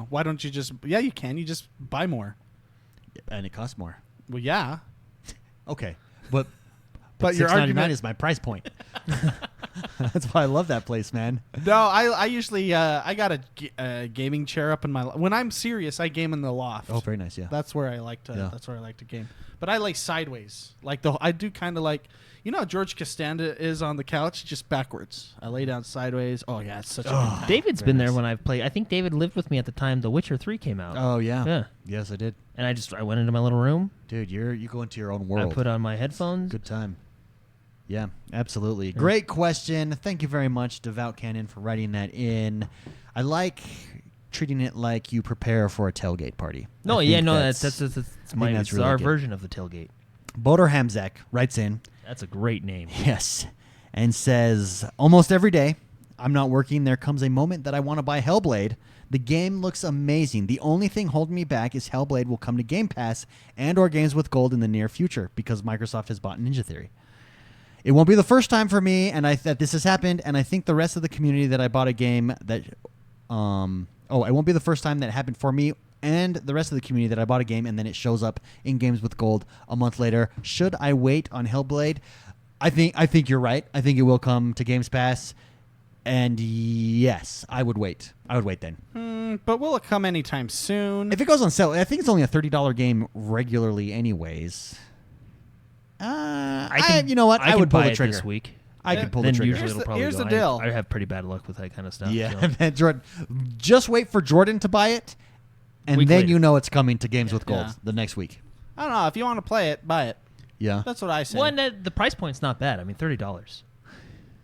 Why don't you just? Yeah, you can. You just buy more. and it costs more. Well, yeah. Okay, but But your $6.99 argument is my price point. That's why I love that place, man. No, I usually I got a gaming chair up in my when I'm serious. I game in the loft. Oh, very nice. Yeah. That's where I like to. Yeah. That's where I like to game. But I like sideways. Like I do kind of like. You know how George Costanza is on the couch, just backwards. I lay down sideways. Oh yeah, it's such a good time. David's Very been there nice. when I've played. I think David lived with me at the time The Witcher 3 came out. Oh yeah. Yeah. Yes, I did. And I went into my little room. Dude, you go into your own world. I put on my headphones. Good time. Yeah, absolutely. Great question. Thank you very much, Devout Cannon, for writing that in. I like treating it like you prepare for a tailgate party. No, I yeah, think no, that's that's it's really our good. version of the tailgate. Boder Hamzak writes in, That's a great name. yes, and says, almost every day I'm not working, there comes a moment that I want to buy Hellblade. The game looks amazing. The only thing holding me back is Hellblade will come to Game Pass and or Games with Gold in the near future because Microsoft has bought Ninja Theory. It won't be the first time for me that this has happened, and I think the rest of the community that I bought a game that it won't be the first time that happened for me and the rest of the community that I bought a game and then it shows up in Games with Gold a month later. Should I wait on Hellblade? I think you're right. I think it will come to Games Pass, and yes, I would wait. I would wait then. But will it come anytime soon? If it goes on sale, I think it's only a $30 game regularly, anyways. You know what? I can would pull buy the it trigger. this week. I Yeah. could pull Then the trigger. usually it'll probably here's go. the deal. I have pretty bad luck with that kind of stuff. Yeah, so. and then Jordan, just wait for Jordan to buy it, and Week then later. you know it's coming to Games with Gold Yeah. the next week. I don't know. If you want to play it, buy it. Yeah. That's what I say. Well, and the price point's not bad. I mean, $30.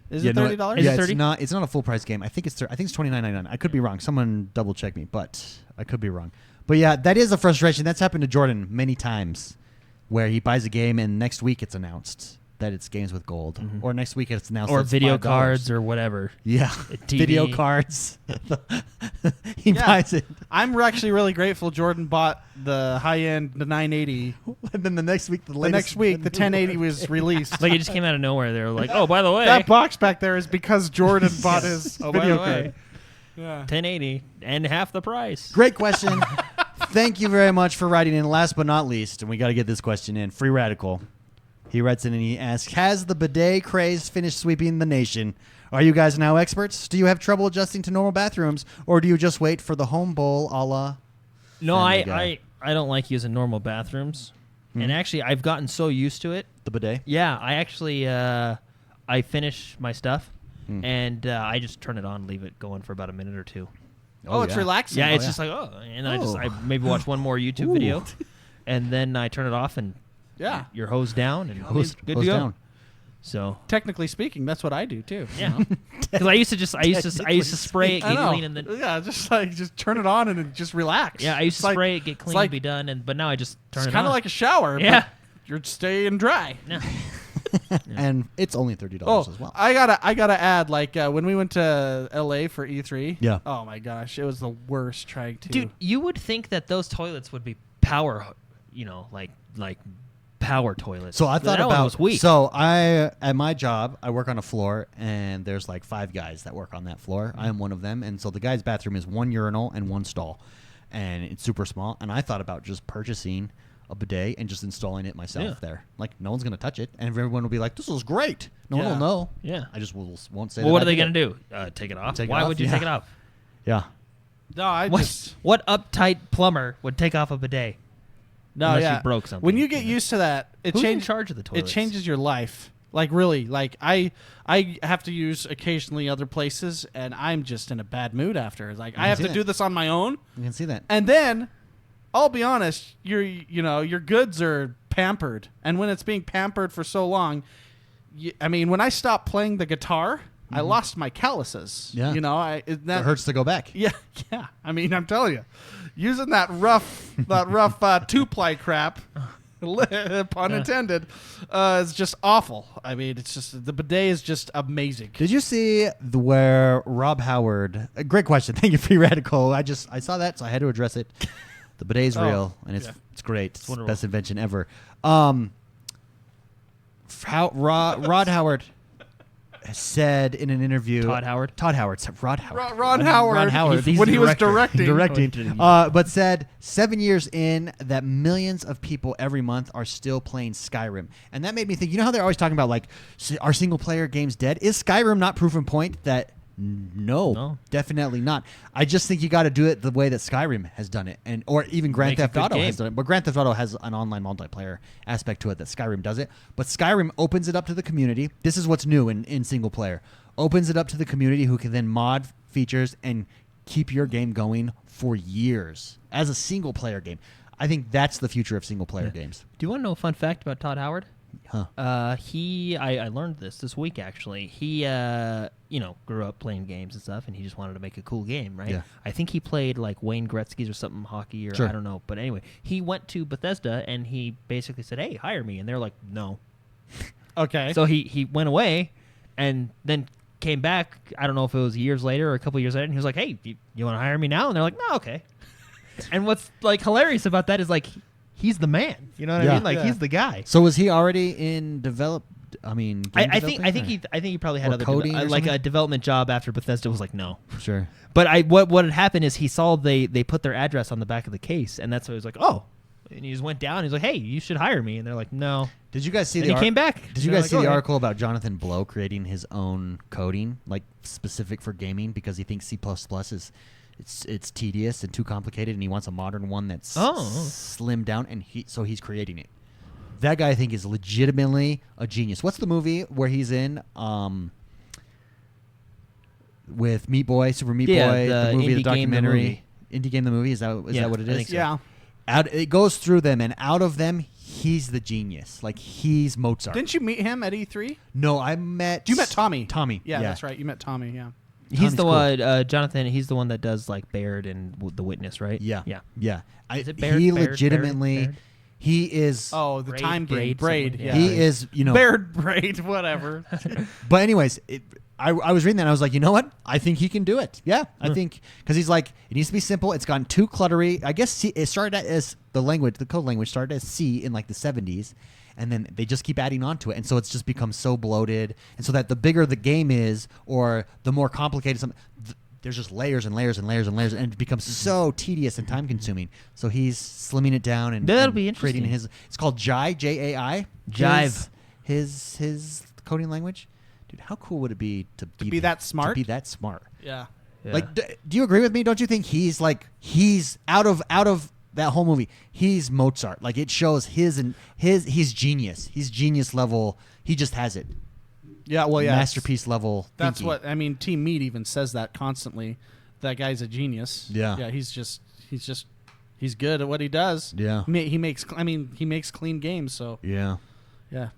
Is Yeah, it no, $30? Is Yeah, it 30? it's not. It's not a full price game. I think it's $29.99. I could be wrong. Someone double check me, but I could be wrong. But yeah, that is a frustration. That's happened to Jordan many times, where he buys a game and next week it's announced that it's Games with Gold, or next week it's announced Or that it's video $5. cards or whatever. Yeah, TV. video cards. He Yeah. buys it, I'm actually really grateful Jordan bought the high-end, the 980. and then the next week The next week, the 1080 was released. Like it just came out of nowhere. They were like, "Oh, by the way, That box back there is because Jordan bought his oh, by video the way, card. Yeah. 1080 and half the price." Great question. Thank you very much for writing in. Last but not least, and we got to get this question in. Free Radical. He writes in and he asks, has the bidet craze finished sweeping the nation? Are you guys now experts? Do you have trouble adjusting to normal bathrooms, or do you just wait for the home bowl a la No, Family Guy? I don't like using normal bathrooms, and actually I've gotten so used to it. the bidet? Yeah, I actually I finish my stuff, and I just turn it on, leave it going for about a minute or two. Oh, it's yeah. relaxing. Yeah, Oh, it's just like and I maybe watch one more YouTube Ooh. video, and then I turn it off and Yeah. you're hosed down and Hosed good to go. down. So Technically speaking, that's what I do too. yeah, because I used to spray it, I get know. clean, and then Yeah, just turn it on and then just relax. I used It's to like- spray it, get clean, like- be done, but now I just turn It's it on. kind of like a shower. Yeah. But you're staying dry. Yeah. And it's only $30 Oh, as well. I gotta add, like when we went to LA for E3. Yeah. Oh my gosh, it was the worst trying to. Dude, you would think that those toilets would be power, like power toilets. So I thought that one about was weak. So at my job, I work on a floor, and there's like 5 guys that work on that floor. I am one of them, and so the guy's bathroom is 1 urinal and 1 stall, and it's super small. And I thought about just purchasing a bidet and just installing it myself there. Like no one's gonna touch it, and everyone will be like, "This is great." No one Yeah. will know. Yeah. I just won't say. Well, that what I are they did gonna it. do? Take it off? Take it Why off? would you Yeah. take it off? Yeah. no, I What just what uptight plumber would take off a bidet? no, Unless yeah. you broke something. When you get used to that, it Who's in changes. charge of the It toilets? changes your life. Like really, like I have to use occasionally other places, and I'm just in a bad mood after. Like I have see to that. do this on my own, You can see that. and then I'll be honest, your goods are pampered, and when it's being pampered for so long, I mean, when I stopped playing the guitar, I lost my calluses. Yeah. That It hurts to go back. Yeah, yeah. I mean, I'm telling you, using that rough 2-ply crap, pun intended, is just awful. I mean, it's just the bidet is just amazing. Did you see where Rob Howard? Great question. Thank you, Free Radical. I saw that, so I had to address it. The bidet's Oh, real, and it's yeah. it's great. It's the wonderful. best invention ever. Rod Howard said in an interview. Todd Howard? Rod Howard. Ron Howard. Ron Howard. He's when the he was director. directing. but said 7 years in that millions of people every month are still playing Skyrim, and that made me think. You know how they're always talking about like, are single player games dead? Is Skyrim not proof in point that? No, definitely not. I just think you got to do it the way that Skyrim has done it, or even Grand Make a Theft good Auto game. has done it. But Grand Theft Auto has an online multiplayer aspect to it that Skyrim doesn't. But Skyrim opens it up to the community. This is what's new in single player. Opens it up to the community who can then mod features and keep your game going for years as a single player game. I think that's the future of single player games. Do you want to know a fun fact about Todd Howard? Huh. I learned this week actually. He grew up playing games and stuff, and he just wanted to make a cool game, right? Yeah. I think he played like Wayne Gretzky's or something hockey, or Sure. I don't know. But anyway, he went to Bethesda and he basically said, "Hey, hire me," and they're like, "No." Okay. So he went away, and then came back. I don't know if it was years later or a couple years later, and he was like, "Hey, you want to hire me now?" And they're like, "No, okay." And what's like hilarious about that is like he's the man. You know what I Yeah. mean? Like Yeah. he's the guy. So was he already in game I think developing, he probably had Or other coding or like a something? development job after Bethesda was like no. or? Sure. But what had happened is he saw they put their address on the back of the case, and that's why he was like, oh. And he just went down. And he's like, hey, you should hire me. And they're like, no. Did you guys see And the he came back. Did you They're guys like, see the okay. article about Jonathan Blow creating his own coding, like specific for gaming, because he thinks C++ is it's tedious and too complicated, and he wants a modern one that's slimmed down, and he's creating it. That guy, I think, is legitimately a genius. What's the movie where he's in with Meat Boy, Super Meat Yeah, Boy, the the movie, Indie the Game, the documentary, movie. Indie Game, the movie? Is that Yeah, what it I is? think so. yeah. It goes through them, and out of them, he's the genius. Like he's Mozart. Didn't you meet him at E3? No, I met. You met Tommy. Tommy. Yeah, that's right. You met Tommy. Yeah. He's Tommy's the cool. one, Jonathan. He's the one that does like Baird and The Witness, right? Yeah. Yeah. Yeah. Is it Baird? He Baird? legitimately. Baird? He is. Oh, the Braid, time game. Braid, Braid. something Yeah. like that. He is. Baird braid. Whatever. But anyways, I was reading that, and I was like, you know what? I think he can do it. Yeah, I think because he's like, it needs to be simple. It's gotten too cluttery. I guess it started as the code language started as C in like the 70s, and then they just keep adding on to it, and so it's just become so bloated, and so that the bigger the game is, or the more complicated something. There's just layers and layers and layers and layers, and it becomes so tedious and time consuming. So he's slimming it down and That'll and be creating interesting. It's called Jive, Jai. Jive. His coding language. Dude, how cool would it be to be that smart? To be that smart. Yeah. Yeah. Like, do you agree with me? Don't you think he's out of that whole movie? He's Mozart. Like it shows he's genius. He's genius level. He just has it. Yeah. Well, yeah. Masterpiece level. That's thinking. what I mean. Team Meat even says that constantly. that guy's a genius. Yeah. Yeah. He's good at what he does. Yeah. He makes clean games. So Yeah. yeah,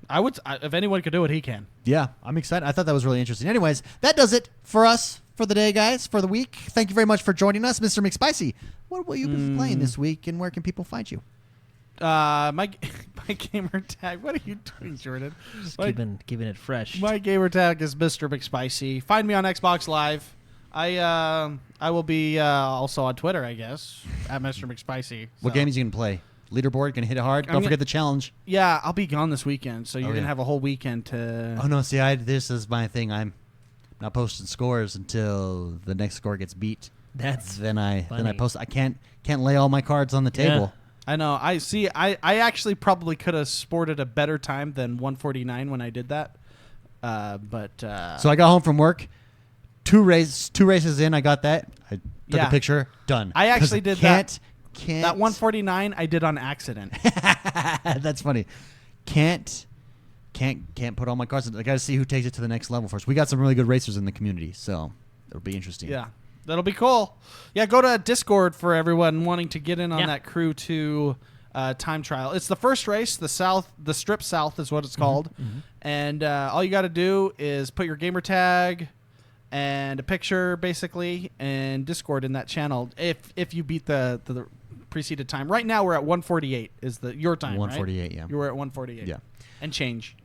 if anyone could do it, he can. Yeah, I'm excited. I thought that was really interesting. Anyways, that does it for us for the day, guys, for the week. Thank you very much for joining us, Mr. McSpicy. What will you be playing this week, and where can people find you? My gamer tag. What are you doing, Jordan? Just keeping it fresh. My gamer tag is Mr. McSpicy. Find me on Xbox Live. I will be also on Twitter, I guess, at Mr. McSpicy. What games you going to play? Leaderboard, going to hit it hard? Don't forget the challenge. Yeah, I'll be gone this weekend, so you're going to have a whole weekend to... Oh, no, see, this is my thing. I'm not posting scores until the next score gets beat. Then I post. I can't lay all my cards on the table. I know. I see. I actually probably could have sported a better time than 149 when I did that. So I got home from work. Two races in, I got that. I took a picture. Done. I actually did that. Can't. That 149 I did on accident. That's funny. Can't put all my cards in. I got to see who takes it to the next level first. We got some really good racers in the community, so it'll be interesting. Yeah. That'll be cool. Yeah, go to Discord for everyone wanting to get in on that Crew 2 time trial. It's the first race, the Strip South is what it's called. Mm-hmm. And all you got to do is put your gamer tag and a picture, basically, and Discord in that channel if you beat the preceded time. Right now we're at 148 is your time, 148, right? yeah. You were at 148. Yeah. And change,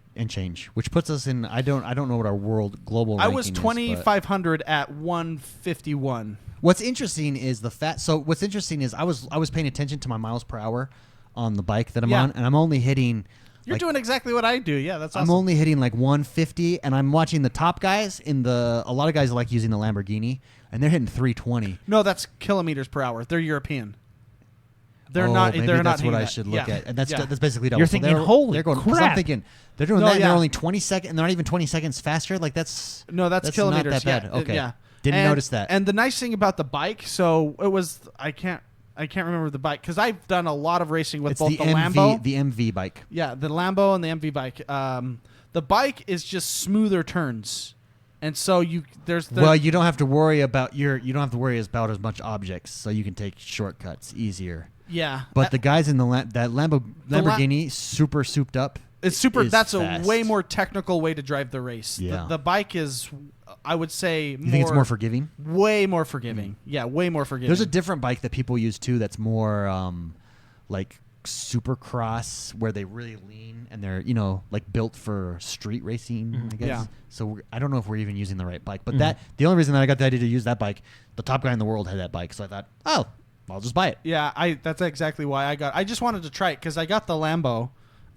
which puts us in. I don't know what our global. I was ranking 2,500 at 151. What's interesting is I was paying attention to my miles per hour on the bike that I'm on, and I'm only hitting. You're doing exactly what I do. Yeah, that's awesome. I'm only hitting like 150, and I'm watching the top guys a lot of guys like using the Lamborghini, and they're hitting 320. No, that's kilometers per hour. They're European. They're maybe not. That's what I should look at, and that's basically double. You're thinking, holy they're going, crap! I'm thinking they're doing that. And they're only 20 seconds. They're not even 20 seconds faster. Like that's kilometers. Not that bad. Okay, yeah. Didn't notice that. And the nice thing about the bike, so it was I can't remember the bike because I've done a lot of racing with both the Lambo, the MV bike. Yeah, the Lambo and the MV bike. The bike is just smoother turns. And so you don't have to worry about as much objects, so you can take shortcuts easier. Yeah, but the guys in that Lamborghini, super souped up. It's super. That's fast. A way more technical way to drive the race. Yeah. The bike is, I would say, you think it's more forgiving? Way more forgiving. Yeah, way more forgiving. There's a different bike that people use too. That's more like Supercross, where they really lean and they're like built for street racing. I guess. Yeah. So I don't know if we're even using the right bike, but the only reason that I got the idea to use that bike, the top guy in the world had that bike, so I thought, I'll just buy it. Yeah, that's exactly why I just wanted to try it because I got the Lambo.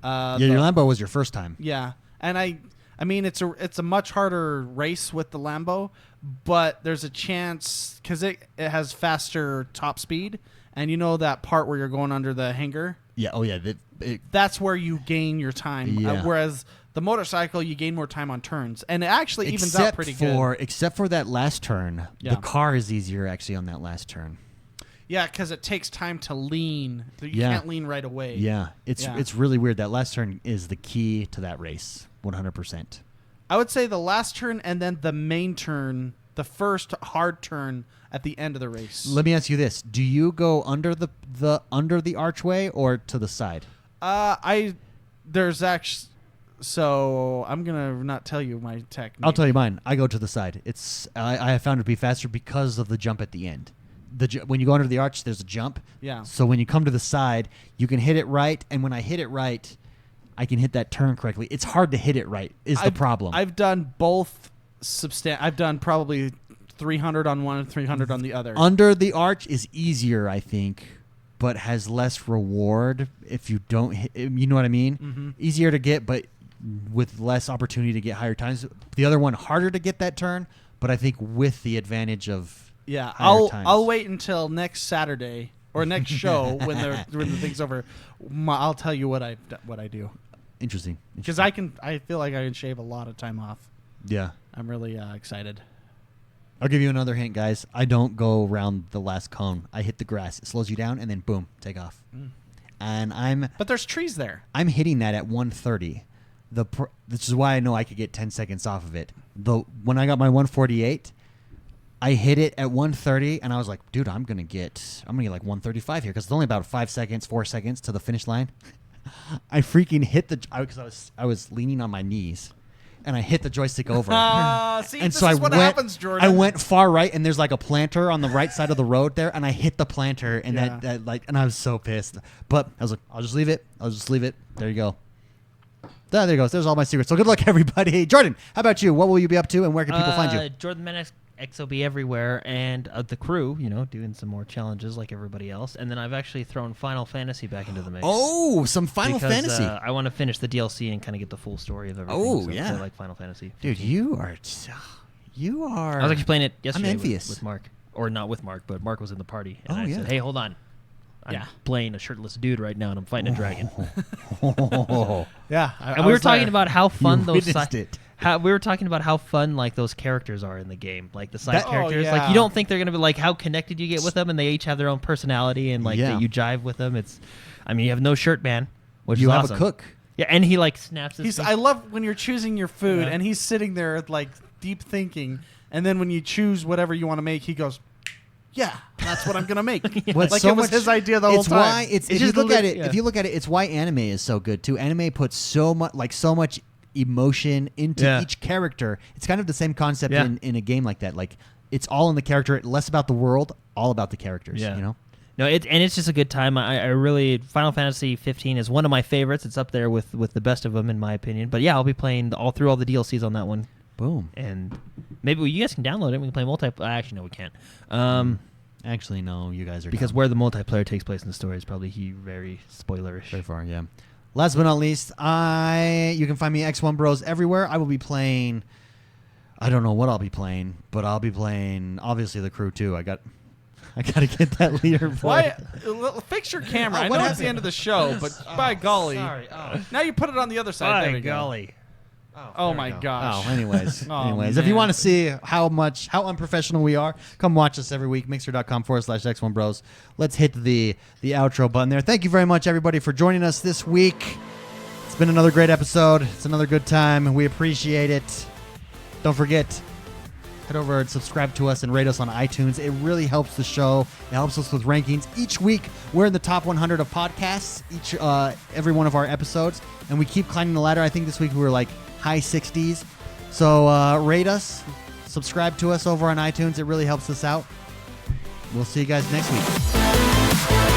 Your Lambo was your first time. Yeah, and I mean it's a much harder race with the Lambo, but there's a chance because it has faster top speed, and that part where you're going under the hangar. Yeah. Oh yeah. That's where you gain your time. Yeah. Whereas the motorcycle, you gain more time on turns, and it actually evens out pretty good. Except for that last turn, the car is easier actually on that last turn. Yeah, because it takes time to lean. You can't lean right away. Yeah, it's really weird. That last turn is the key to that race, 100%. I would say the last turn and then the main turn, the first hard turn at the end of the race. Let me ask you this: do you go under the archway or to the side? There's actually. So I'm gonna not tell you my technique. I'll tell you mine. I go to the side. I have found it to be faster because of the jump at the end. When you go under the arch, there's a jump. Yeah. So when you come to the side, you can hit it right, and when I hit it right, I can hit that turn correctly. It's hard to hit it right. The problem. I've done both. I've done probably 300 on one and 300 on the other. Under the arch is easier, I think, but has less reward if you don't hit. You know what I mean? Mm-hmm. Easier to get, but with less opportunity to get higher times. The other one harder to get that turn, but I think with the advantage of. Yeah, I'll wait until next Saturday or next show when the thing's over. I'll tell you what I do. Interesting. Because I feel like I can shave a lot of time off. Yeah, I'm really excited. I'll give you another hint, guys. I don't go around the last cone. I hit the grass. It slows you down, and then boom, take off. And But there's trees there. I'm hitting that at 130. This is why I know I could get 10 seconds off of it. When I got my 148. I hit it at 130, and I was like, dude, I'm gonna get like 135 here because it's only about 4 seconds to the finish line. I freaking hit because I was leaning on my knees, and I hit the joystick over. See, and this so is what happens, Jordan. I went far right, and there's like a planter on the right side of the road there, and I hit the planter, and and I was so pissed. But I was like, I'll just leave it. There you go. There it goes. There's all my secrets. So good luck, everybody. Jordan, how about you? What will you be up to, and where can people find you? Jordan Menace, XOB everywhere, and the crew, doing some more challenges like everybody else. And then I've actually thrown Final Fantasy back into the mix. Oh, some Final Fantasy. I want to finish the DLC and kind of get the full story of everything. Oh, so yeah. I like Final Fantasy. Dude, you are. I was actually playing it yesterday I'm envious. with Mark. Or not with Mark, but Mark was in the party. And I yeah. said, hey, hold on. I'm playing a shirtless dude right now, and I'm fighting a dragon. Yeah. And we were talking about how fun You those witnessed it. we were talking about how fun like those characters are in the game, like the side Oh, characters. yeah. Like you don't think they're gonna be like how connected you get with them, and they each have their own personality, and like Yeah. that you jive with them. You have no shirt, man. Which You is have awesome. a cook. Yeah, and he like snaps his. I love when you're choosing your food, Yeah. and he's sitting there like deep thinking, and then when you choose whatever you want to make, he goes, "Yeah, that's what I'm gonna make." What's Like so it was much- his idea the whole It's time. why if you just look a at li- it, yeah. if you look at it, it's why anime is so good too. Anime puts so much emotion into Yeah. each character. It's kind of the same concept Yeah. in a game like that. Like it's all in the character, less about the world, all about the characters. Yeah. You know. No, it's just a good time. I really Final Fantasy 15 is one of my favorites. It's up there with the best of them in my opinion. But yeah, I'll be playing all the DLCs on that one. Boom. And maybe you guys can download it. We can play multiplayer. Actually, no, we can't. Actually, no. You guys are Because dumb. where the multiplayer takes place in the story is probably very spoilerish. Very far. Yeah. Last but not least, you can find me XoneBros everywhere. I will be playing. I don't know what I'll be playing, but I'll be playing obviously the crew too. I got to get that leaderboard. Why? Fix your camera. I know what it's the happened? end of the show, but by golly, Sorry. Oh, now you put it on the other side. There we go. Oh my gosh. Oh, anyways. Oh, anyways, if you man. want to see how unprofessional we are, come watch us every week, mixer.com/X1Bros. Let's hit the outro button there. Thank you very much, everybody, for joining us this week. It's been another great episode. It's another good time, and we appreciate it. Don't forget, head over and subscribe to us and rate us on iTunes. It really helps the show. It helps us with rankings. Each week, we're in the top 100 of podcasts, every one of our episodes, and we keep climbing the ladder. I think this week we were like high 60s. So rate us, subscribe to us over on iTunes. It really helps us out. We'll see you guys next week.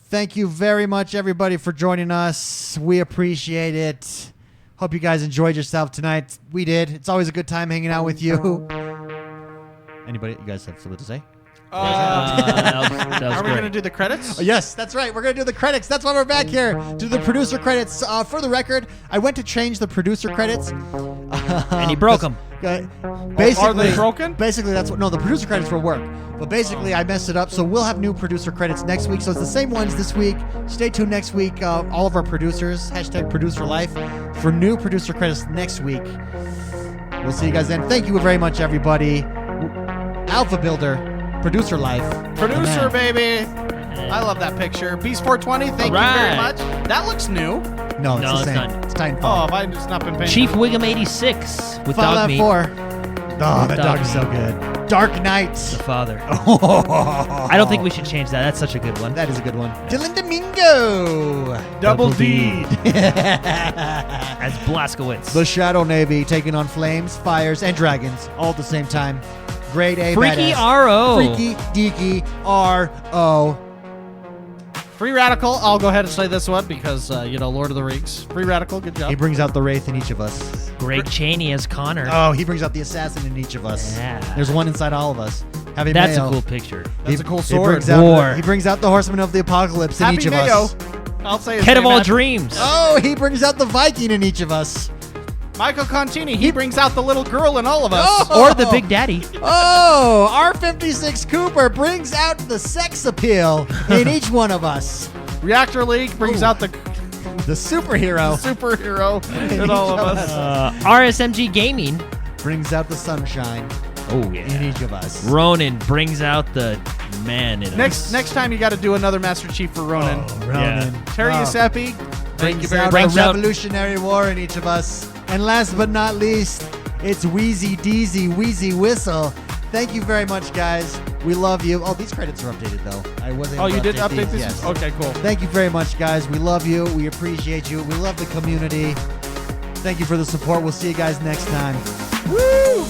Thank you very much, everybody, for joining us. We appreciate it. Hope you guys enjoyed yourself tonight. We did. It's always a good time hanging out with you. Anybody? You guys have something to say? That was Are we great. going to do the credits? Oh, yes, that's right. We're going to do the credits. That's why we're back here. Do the producer credits. For the record, I went to change the producer credits. And he broke them. Basically, Are they broken? Basically, that's what. No, the producer credits will work. But basically, I messed it up. So we'll have new producer credits next week. So it's the same ones this week. Stay tuned next week. All of our producers, #ProducerLife, for new producer credits next week. We'll see you guys then. Thank you very much, everybody. Alpha Builder. Producer Life. Producer, baby. I love that picture. Beast 420, thank you very Alright. much. That looks new. No, it's No, the it's same. not. It's Titanfall. Oh, have I just not been paying Chief Wiggum 86 with Fallout dog meat. 4. Oh, that Dog dog is so meat. good. Dark Knight. The father. I I don't think we should change that. That's such a good one. That is a good one. Dylan Domingo. Double D. As Blaskowitz. The Shadow Navy taking on flames, fires, and dragons all at the same time. Grade A Freaky badass. R.O. Freaky Deaky R.O. Free Radical, I'll go ahead and say this one because, Lord of the Rings. Free Radical, good job. He brings out the Wraith in each of us. Greg Cheney as Connor. Oh, he brings out the assassin in each of us. Yeah. There's one inside all of us. Happy That's Mayo. a cool picture. That's a cool He sword. brings out War. he brings out the Horseman of the Apocalypse in Happy each of Mayo. us. I'll say his Head of name all after- dreams. Oh, he brings out the Viking in each of us. Michael Contini, he brings out the little girl in all of us. Oh! Or the Big Daddy. Oh, R56 Cooper brings out the sex appeal in each one of us. Reactor League brings Ooh. out the The superhero superhero in all of us. RSMG Gaming. brings out the sunshine Oh, in yeah. each of us. Ronan brings out the man in us. Next time you got to do another Master Chief for Ronan. Ronan. Terry Oh, Giuseppe, thank you brings very out much. Brings a out- Revolutionary War in each of us. And last but not least, it's Wheezy Deezy Wheezy Whistle. Thank you very much, guys. We love you. Oh, these credits are updated, though. I wasn't Oh, able you to did update these. this? Yes. Okay, cool. Thank you very much, guys. We love you. We appreciate you. We love the community. Thank you for the support. We'll see you guys next time. Woo!